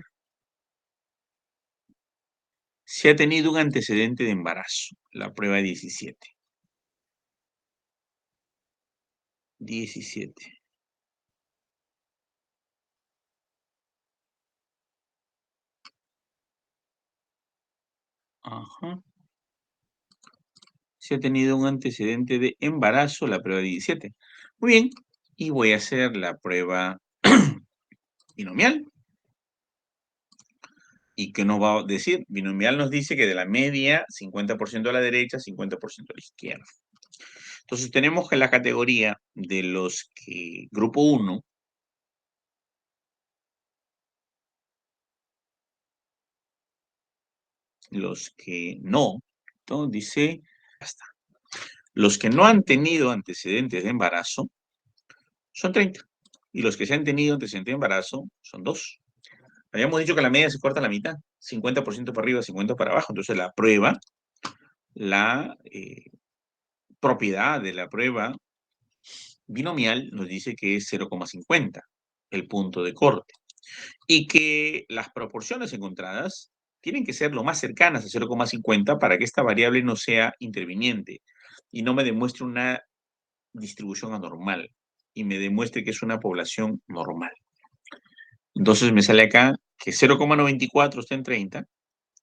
Si ha tenido un antecedente de embarazo. La prueba 17. 17. Ajá. Si ha tenido un antecedente de embarazo, la prueba 17. Muy bien. Y voy a hacer la prueba binomial. ¿Y qué nos va a decir? Binomial nos dice que de la media, 50% a la derecha, 50% a la izquierda. Entonces tenemos que la categoría de los que, grupo 1, los que no, entonces dice, ya está. Los que no han tenido antecedentes de embarazo son 30. Y los que se han tenido antecedentes de embarazo son 2. Habíamos dicho que la media se corta a la mitad, 50% para arriba, 50% para abajo. Entonces la prueba, la propiedad de la prueba binomial nos dice que es 0,50 el punto de corte y que las proporciones encontradas tienen que ser lo más cercanas a 0,50 para que esta variable no sea interviniente y no me demuestre una distribución anormal y me demuestre que es una población normal. Entonces me sale acá que 0,94 está en 30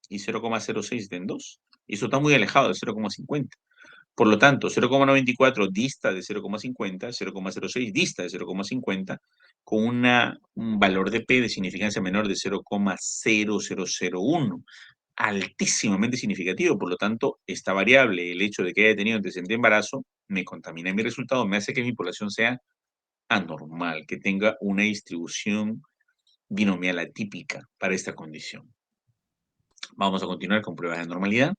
y 0,06 está en 2. Y eso está muy alejado de 0,50. Por lo tanto, 0,94 dista de 0,50, 0,06 dista de 0,50, con un valor de P de significancia menor de 0,0001. Altísimamente significativo. Por lo tanto, esta variable, el hecho de que haya tenido antecedente de embarazo, me contamina mi resultado, me hace que mi población sea anormal, que tenga una distribución binomial atípica para esta condición. Vamos a continuar con pruebas de normalidad.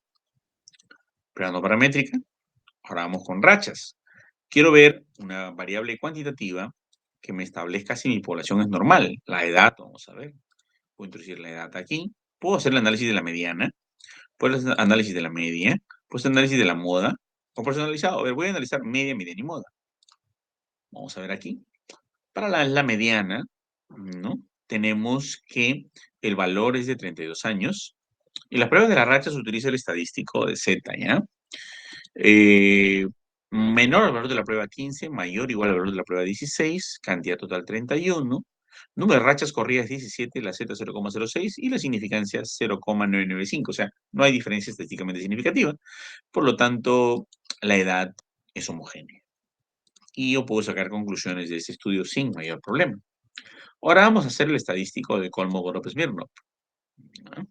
Prueba no paramétrica. Ahora vamos con rachas. Quiero ver una variable cuantitativa que me establezca si mi población es normal. La edad, vamos a ver. Puedo introducir la edad aquí. Puedo hacer el análisis de la mediana. Puedo hacer el análisis de la media. Puedo hacer el análisis de la moda. O personalizado. A ver, voy a analizar media, mediana y moda. Vamos a ver aquí. Para la mediana, ¿no? Tenemos que el valor es de 32 años. Y la prueba de la racha se utiliza el estadístico de Z, ¿ya? Menor al valor de la prueba 15, mayor o igual al valor de la prueba 16, cantidad total 31, número de rachas corridas 17, la Z 0,06 y la significancia 0,995. O sea, no hay diferencia estadísticamente significativa. Por lo tanto, la edad es homogénea. Y yo puedo sacar conclusiones de este estudio sin mayor problema. Ahora vamos a hacer el estadístico de Kolmogorov-Smirnov. ¿No?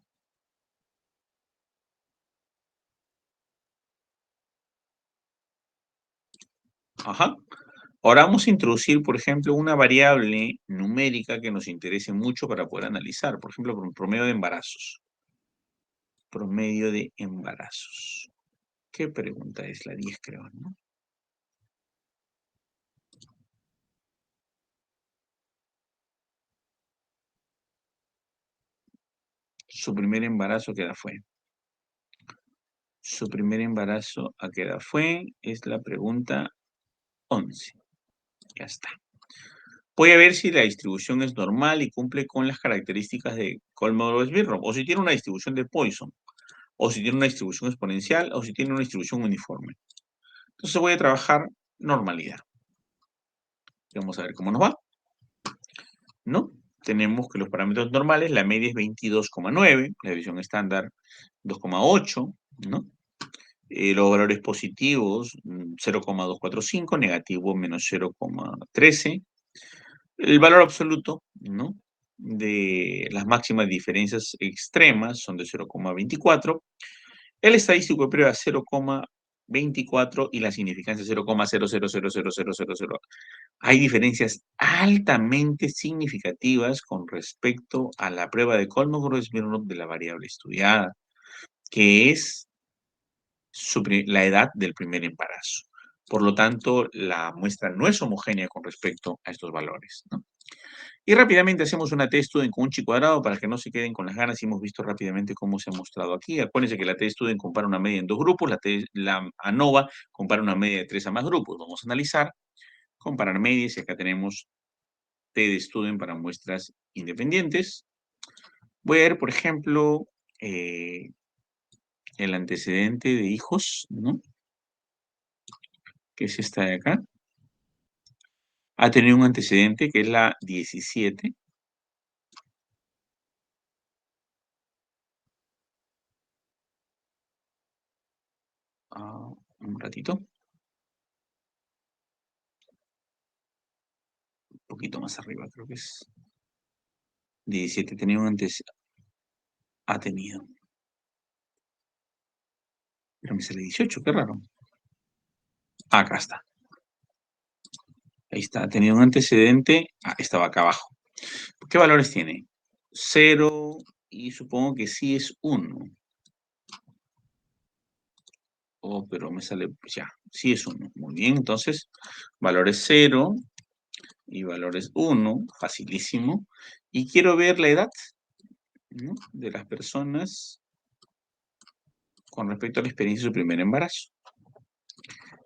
Ajá. Ahora vamos a introducir, por ejemplo, una variable numérica que nos interese mucho para poder analizar. Por ejemplo, un promedio de embarazos. Promedio de embarazos. ¿Qué pregunta es? La 10, creo, ¿no? Su primer embarazo, ¿a qué edad fue? Su primer embarazo, ¿a qué edad fue? Es la pregunta 11. Ya está. voy a ver si la distribución es normal y cumple con las características de Kolmogorov-Smirnov, o si tiene una distribución de Poisson, o si tiene una distribución exponencial, o si tiene una distribución uniforme. Entonces voy a trabajar normalidad. Vamos a ver cómo nos va. ¿No? Tenemos que los parámetros normales, la media es 22,9, la división estándar 2,8, ¿no? Los valores positivos 0,245, negativo menos 0,13. El valor absoluto, ¿no? De las máximas diferencias extremas son de 0,24. El estadístico de prueba 0,24 y la significancia 0,00000000. Hay diferencias altamente significativas con respecto a la prueba de Kolmogorov-Smirnov de la variable estudiada, que es la edad del primer embarazo. Por lo tanto, la muestra no es homogénea con respecto a estos valores, ¿no? Y rápidamente hacemos una t-student con un chi cuadrado para que no se queden con las ganas y hemos visto rápidamente cómo se ha mostrado aquí. Acuérdense que la t-student compara una media en 2 grupos, la ANOVA compara una media de 3 a más grupos. Vamos a analizar, comparar medias y acá tenemos t de student para muestras independientes. Voy a ver, por ejemplo, el antecedente de hijos, ¿no? Que es esta de acá. Ha tenido un antecedente que es la 17. Un ratito. Un poquito más arriba, creo que es. 17 tenía un antecedente. Ha tenido. Pero me sale 18, qué raro. Acá está. Ahí está, ha tenido un antecedente. Estaba acá abajo. ¿Qué valores tiene? 0 y supongo que sí es 1. Oh, pero me sale, pues ya, sí es 1. Muy bien, entonces, valores 0 y valores 1, facilísimo. Y quiero ver la edad, ¿no?, de las personas con respecto a la experiencia de su primer embarazo.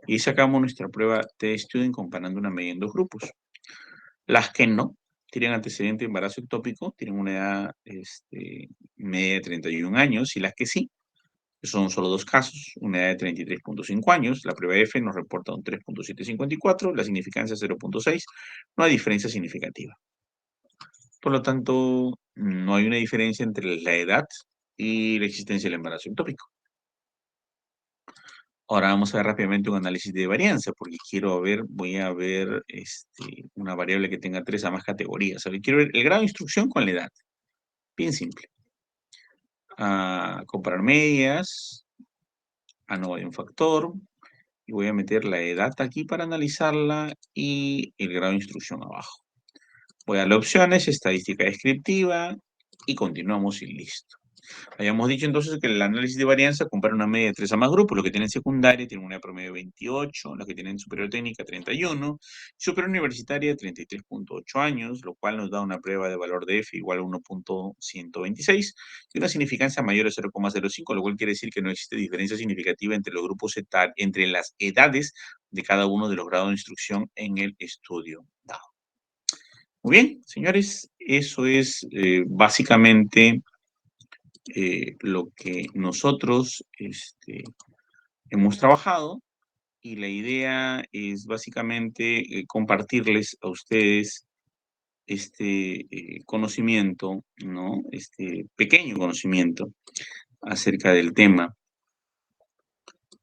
Y sacamos nuestra prueba t-student comparando una media en 2 grupos. Las que no tienen antecedente de embarazo ectópico tienen una edad media de 31 años, y las que sí, son solo 2 casos, una edad de 33,5 años, la prueba F nos reporta un 3,754, la significancia 0,6, no hay diferencia significativa. Por lo tanto, no hay una diferencia entre la edad y la existencia del embarazo ectópico. Ahora vamos a ver rápidamente un análisis de varianza, porque voy a ver una variable que tenga 3 a más categorías. Quiero ver el grado de instrucción con la edad. Bien simple. Comparar medias. No hay un factor. Y voy a meter la edad aquí para analizarla y el grado de instrucción abajo. Voy a darle opciones, estadística descriptiva y continuamos y listo. Habíamos dicho entonces que el análisis de varianza compara una media de 3 a más grupos. Los que tienen secundaria tienen una promedio de 28, los que tienen superior técnica 31, superior universitaria 33,8 años, lo cual nos da una prueba de valor de F igual a 1,126 y una significancia mayor de 0,05, lo cual quiere decir que no existe diferencia significativa entre los grupos entre las edades de cada uno de los grados de instrucción en el estudio dado. Muy bien, señores, eso es básicamente lo que nosotros hemos trabajado, y la idea es básicamente compartirles a ustedes este conocimiento, ¿no? Este pequeño conocimiento acerca del tema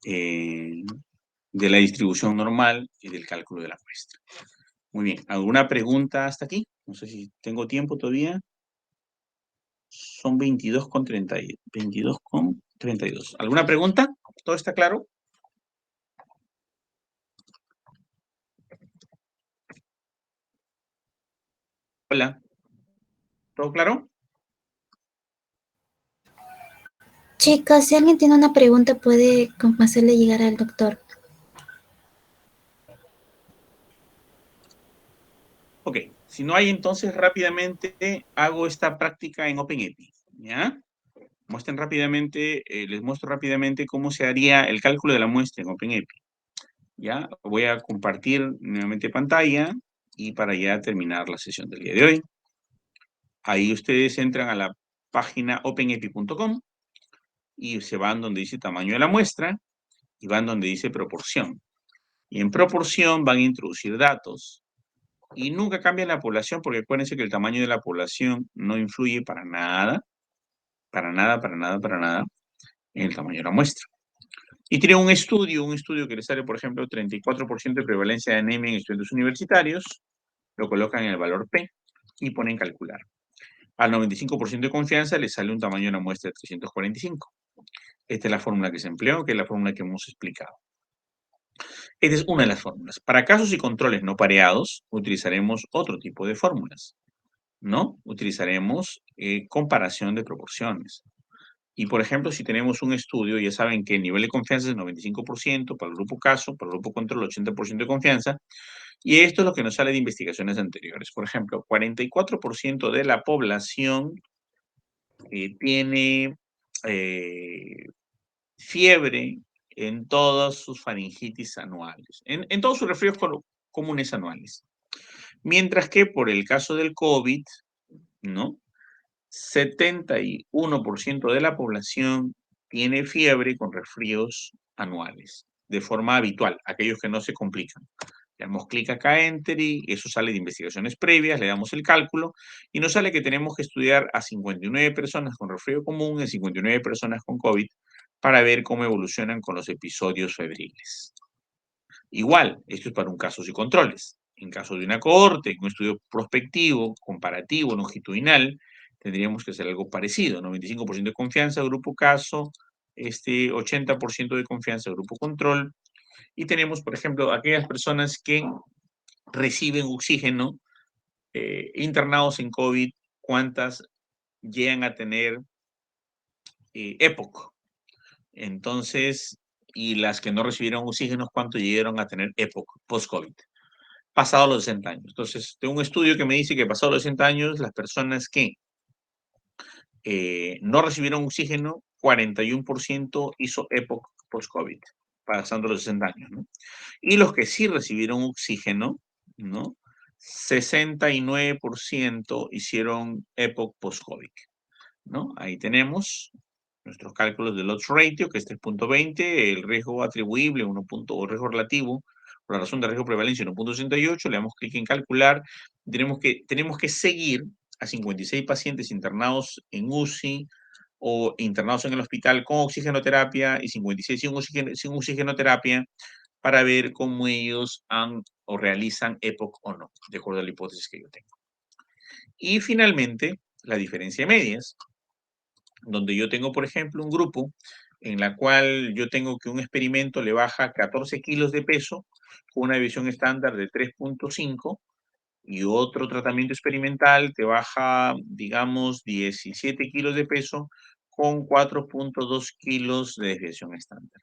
de la distribución normal y del cálculo de la muestra. Muy bien, ¿alguna pregunta hasta aquí? No sé si tengo tiempo todavía. Son 22,32. ¿Alguna pregunta? ¿Todo está claro? Hola. ¿Todo claro? Chicos, si alguien tiene una pregunta puede hacerle llegar al doctor. Ok, si no hay, entonces rápidamente hago esta práctica en OpenEpi, ¿ya? Les muestro rápidamente cómo se haría el cálculo de la muestra en OpenEpi, ¿ya? Voy a compartir nuevamente pantalla y para ya terminar la sesión del día de hoy. Ahí ustedes entran a la página openepi.com y se van donde dice tamaño de la muestra y van donde dice proporción. Y en proporción van a introducir datos. Y nunca cambian la población porque acuérdense que el tamaño de la población no influye para nada en el tamaño de la muestra. Y tiene un estudio que le sale, por ejemplo, 34% de prevalencia de anemia en estudiantes universitarios, lo colocan en el valor P y ponen calcular. Al 95% de confianza le sale un tamaño de la muestra de 345. Esta es la fórmula que se empleó, que es la fórmula que hemos explicado. Esta es una de las fórmulas. Para casos y controles no pareados, utilizaremos otro tipo de fórmulas, ¿no? Utilizaremos comparación de proporciones. Y, por ejemplo, si tenemos un estudio, ya saben que el nivel de confianza es 95%, para el grupo caso, para el grupo control 80% de confianza, y esto es lo que nos sale de investigaciones anteriores. Por ejemplo, 44% de la población tiene fiebre en todas sus faringitis anuales, en todos sus resfríos comunes anuales. Mientras que por el caso del COVID, ¿no? 71% de la población tiene fiebre con resfríos anuales, de forma habitual, aquellos que no se complican. Le damos clic acá a Enter y eso sale de investigaciones previas, le damos el cálculo y nos sale que tenemos que estudiar a 59 personas con resfrío común y 59 personas con COVID para ver cómo evolucionan con los episodios febriles. Igual, esto es para un casos y controles. En caso de una cohorte, un estudio prospectivo, comparativo, longitudinal, tendríamos que hacer algo parecido. 95% de confianza, grupo caso, 80% de confianza, grupo control. Y tenemos, por ejemplo, aquellas personas que reciben oxígeno internados en COVID, ¿cuántas llegan a tener EPOC? Entonces, y las que no recibieron oxígeno, ¿cuánto llegaron a tener EPOC post-COVID? Pasado los 60 años. Entonces, tengo un estudio que me dice que pasado los 60 años, las personas que no recibieron oxígeno, 41% hizo EPOC post-COVID, pasando los 60 años, ¿no? Y los que sí recibieron oxígeno, ¿no? 69% hicieron EPOC post-COVID, ¿no? Ahí tenemos nuestros cálculos del odds ratio, que es 3.20, el riesgo atribuible, o riesgo relativo, por la razón de riesgo prevalencia 1.68, le damos clic en calcular, tenemos que seguir a 56 pacientes internados en UCI o internados en el hospital con oxigenoterapia y 56 sin oxigenoterapia para ver cómo ellos han o realizan EPOC o no, de acuerdo a la hipótesis que yo tengo. Y finalmente, la diferencia de medias, donde yo tengo, por ejemplo, un grupo en la cual yo tengo que un experimento le baja 14 kilos de peso con una visión estándar de 3.5 y otro tratamiento experimental te baja, digamos, 17 kilos de peso con 4.2 kilos de desviación estándar.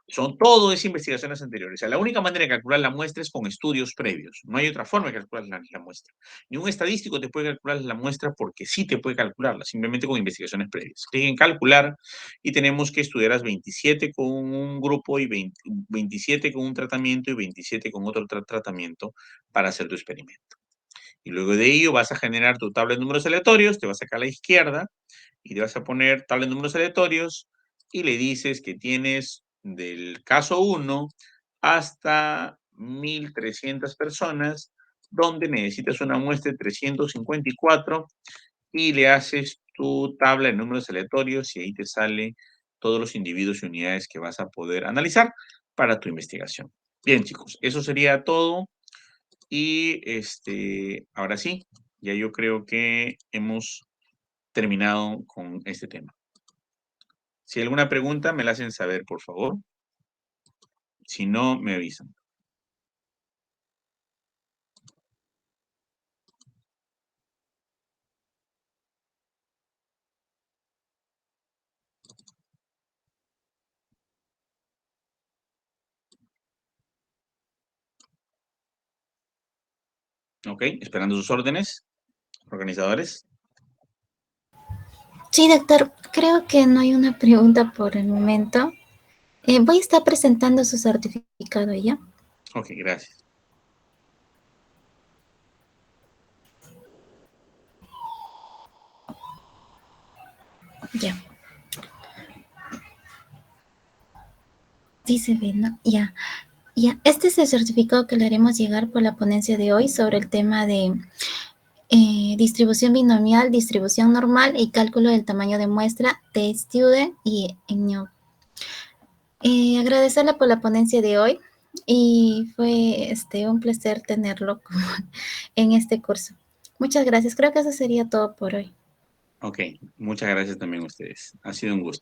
Son todas investigaciones anteriores. O sea, la única manera de calcular la muestra es con estudios previos. No hay otra forma de calcular la muestra. Ni un estadístico te puede calcular la muestra porque sí te puede calcularla, simplemente con investigaciones previas. Clic en calcular y tenemos que estudiar las 27 con un grupo y 27 con un tratamiento y 27 con otro tratamiento para hacer tu experimento. Y luego de ello vas a generar tu tabla de números aleatorios, te vas a sacar a la izquierda y te vas a poner tabla de números aleatorios y le dices que tienes del caso 1 hasta 1.300 personas, donde necesitas una muestra de 354 y le haces tu tabla de números aleatorios y ahí te sale todos los individuos y unidades que vas a poder analizar para tu investigación. Bien, chicos, eso sería todo. Y ahora sí, ya yo creo que hemos terminado con este tema. Si hay alguna pregunta, me la hacen saber, por favor. Si no, me avisan. Ok, esperando sus órdenes, organizadores. Sí, doctor, creo que no hay una pregunta por el momento. Voy a estar presentando su certificado ya. Ok, gracias. Ya. Dice B, ¿no? Ya. Ya. Este es el certificado que le haremos llegar por la ponencia de hoy sobre el tema de distribución binomial, distribución normal y cálculo del tamaño de muestra de Student y ENIAC. Agradecerle por la ponencia de hoy y fue un placer tenerlo en este curso. Muchas gracias. Creo que eso sería todo por hoy. Ok, muchas gracias también a ustedes. Ha sido un gusto.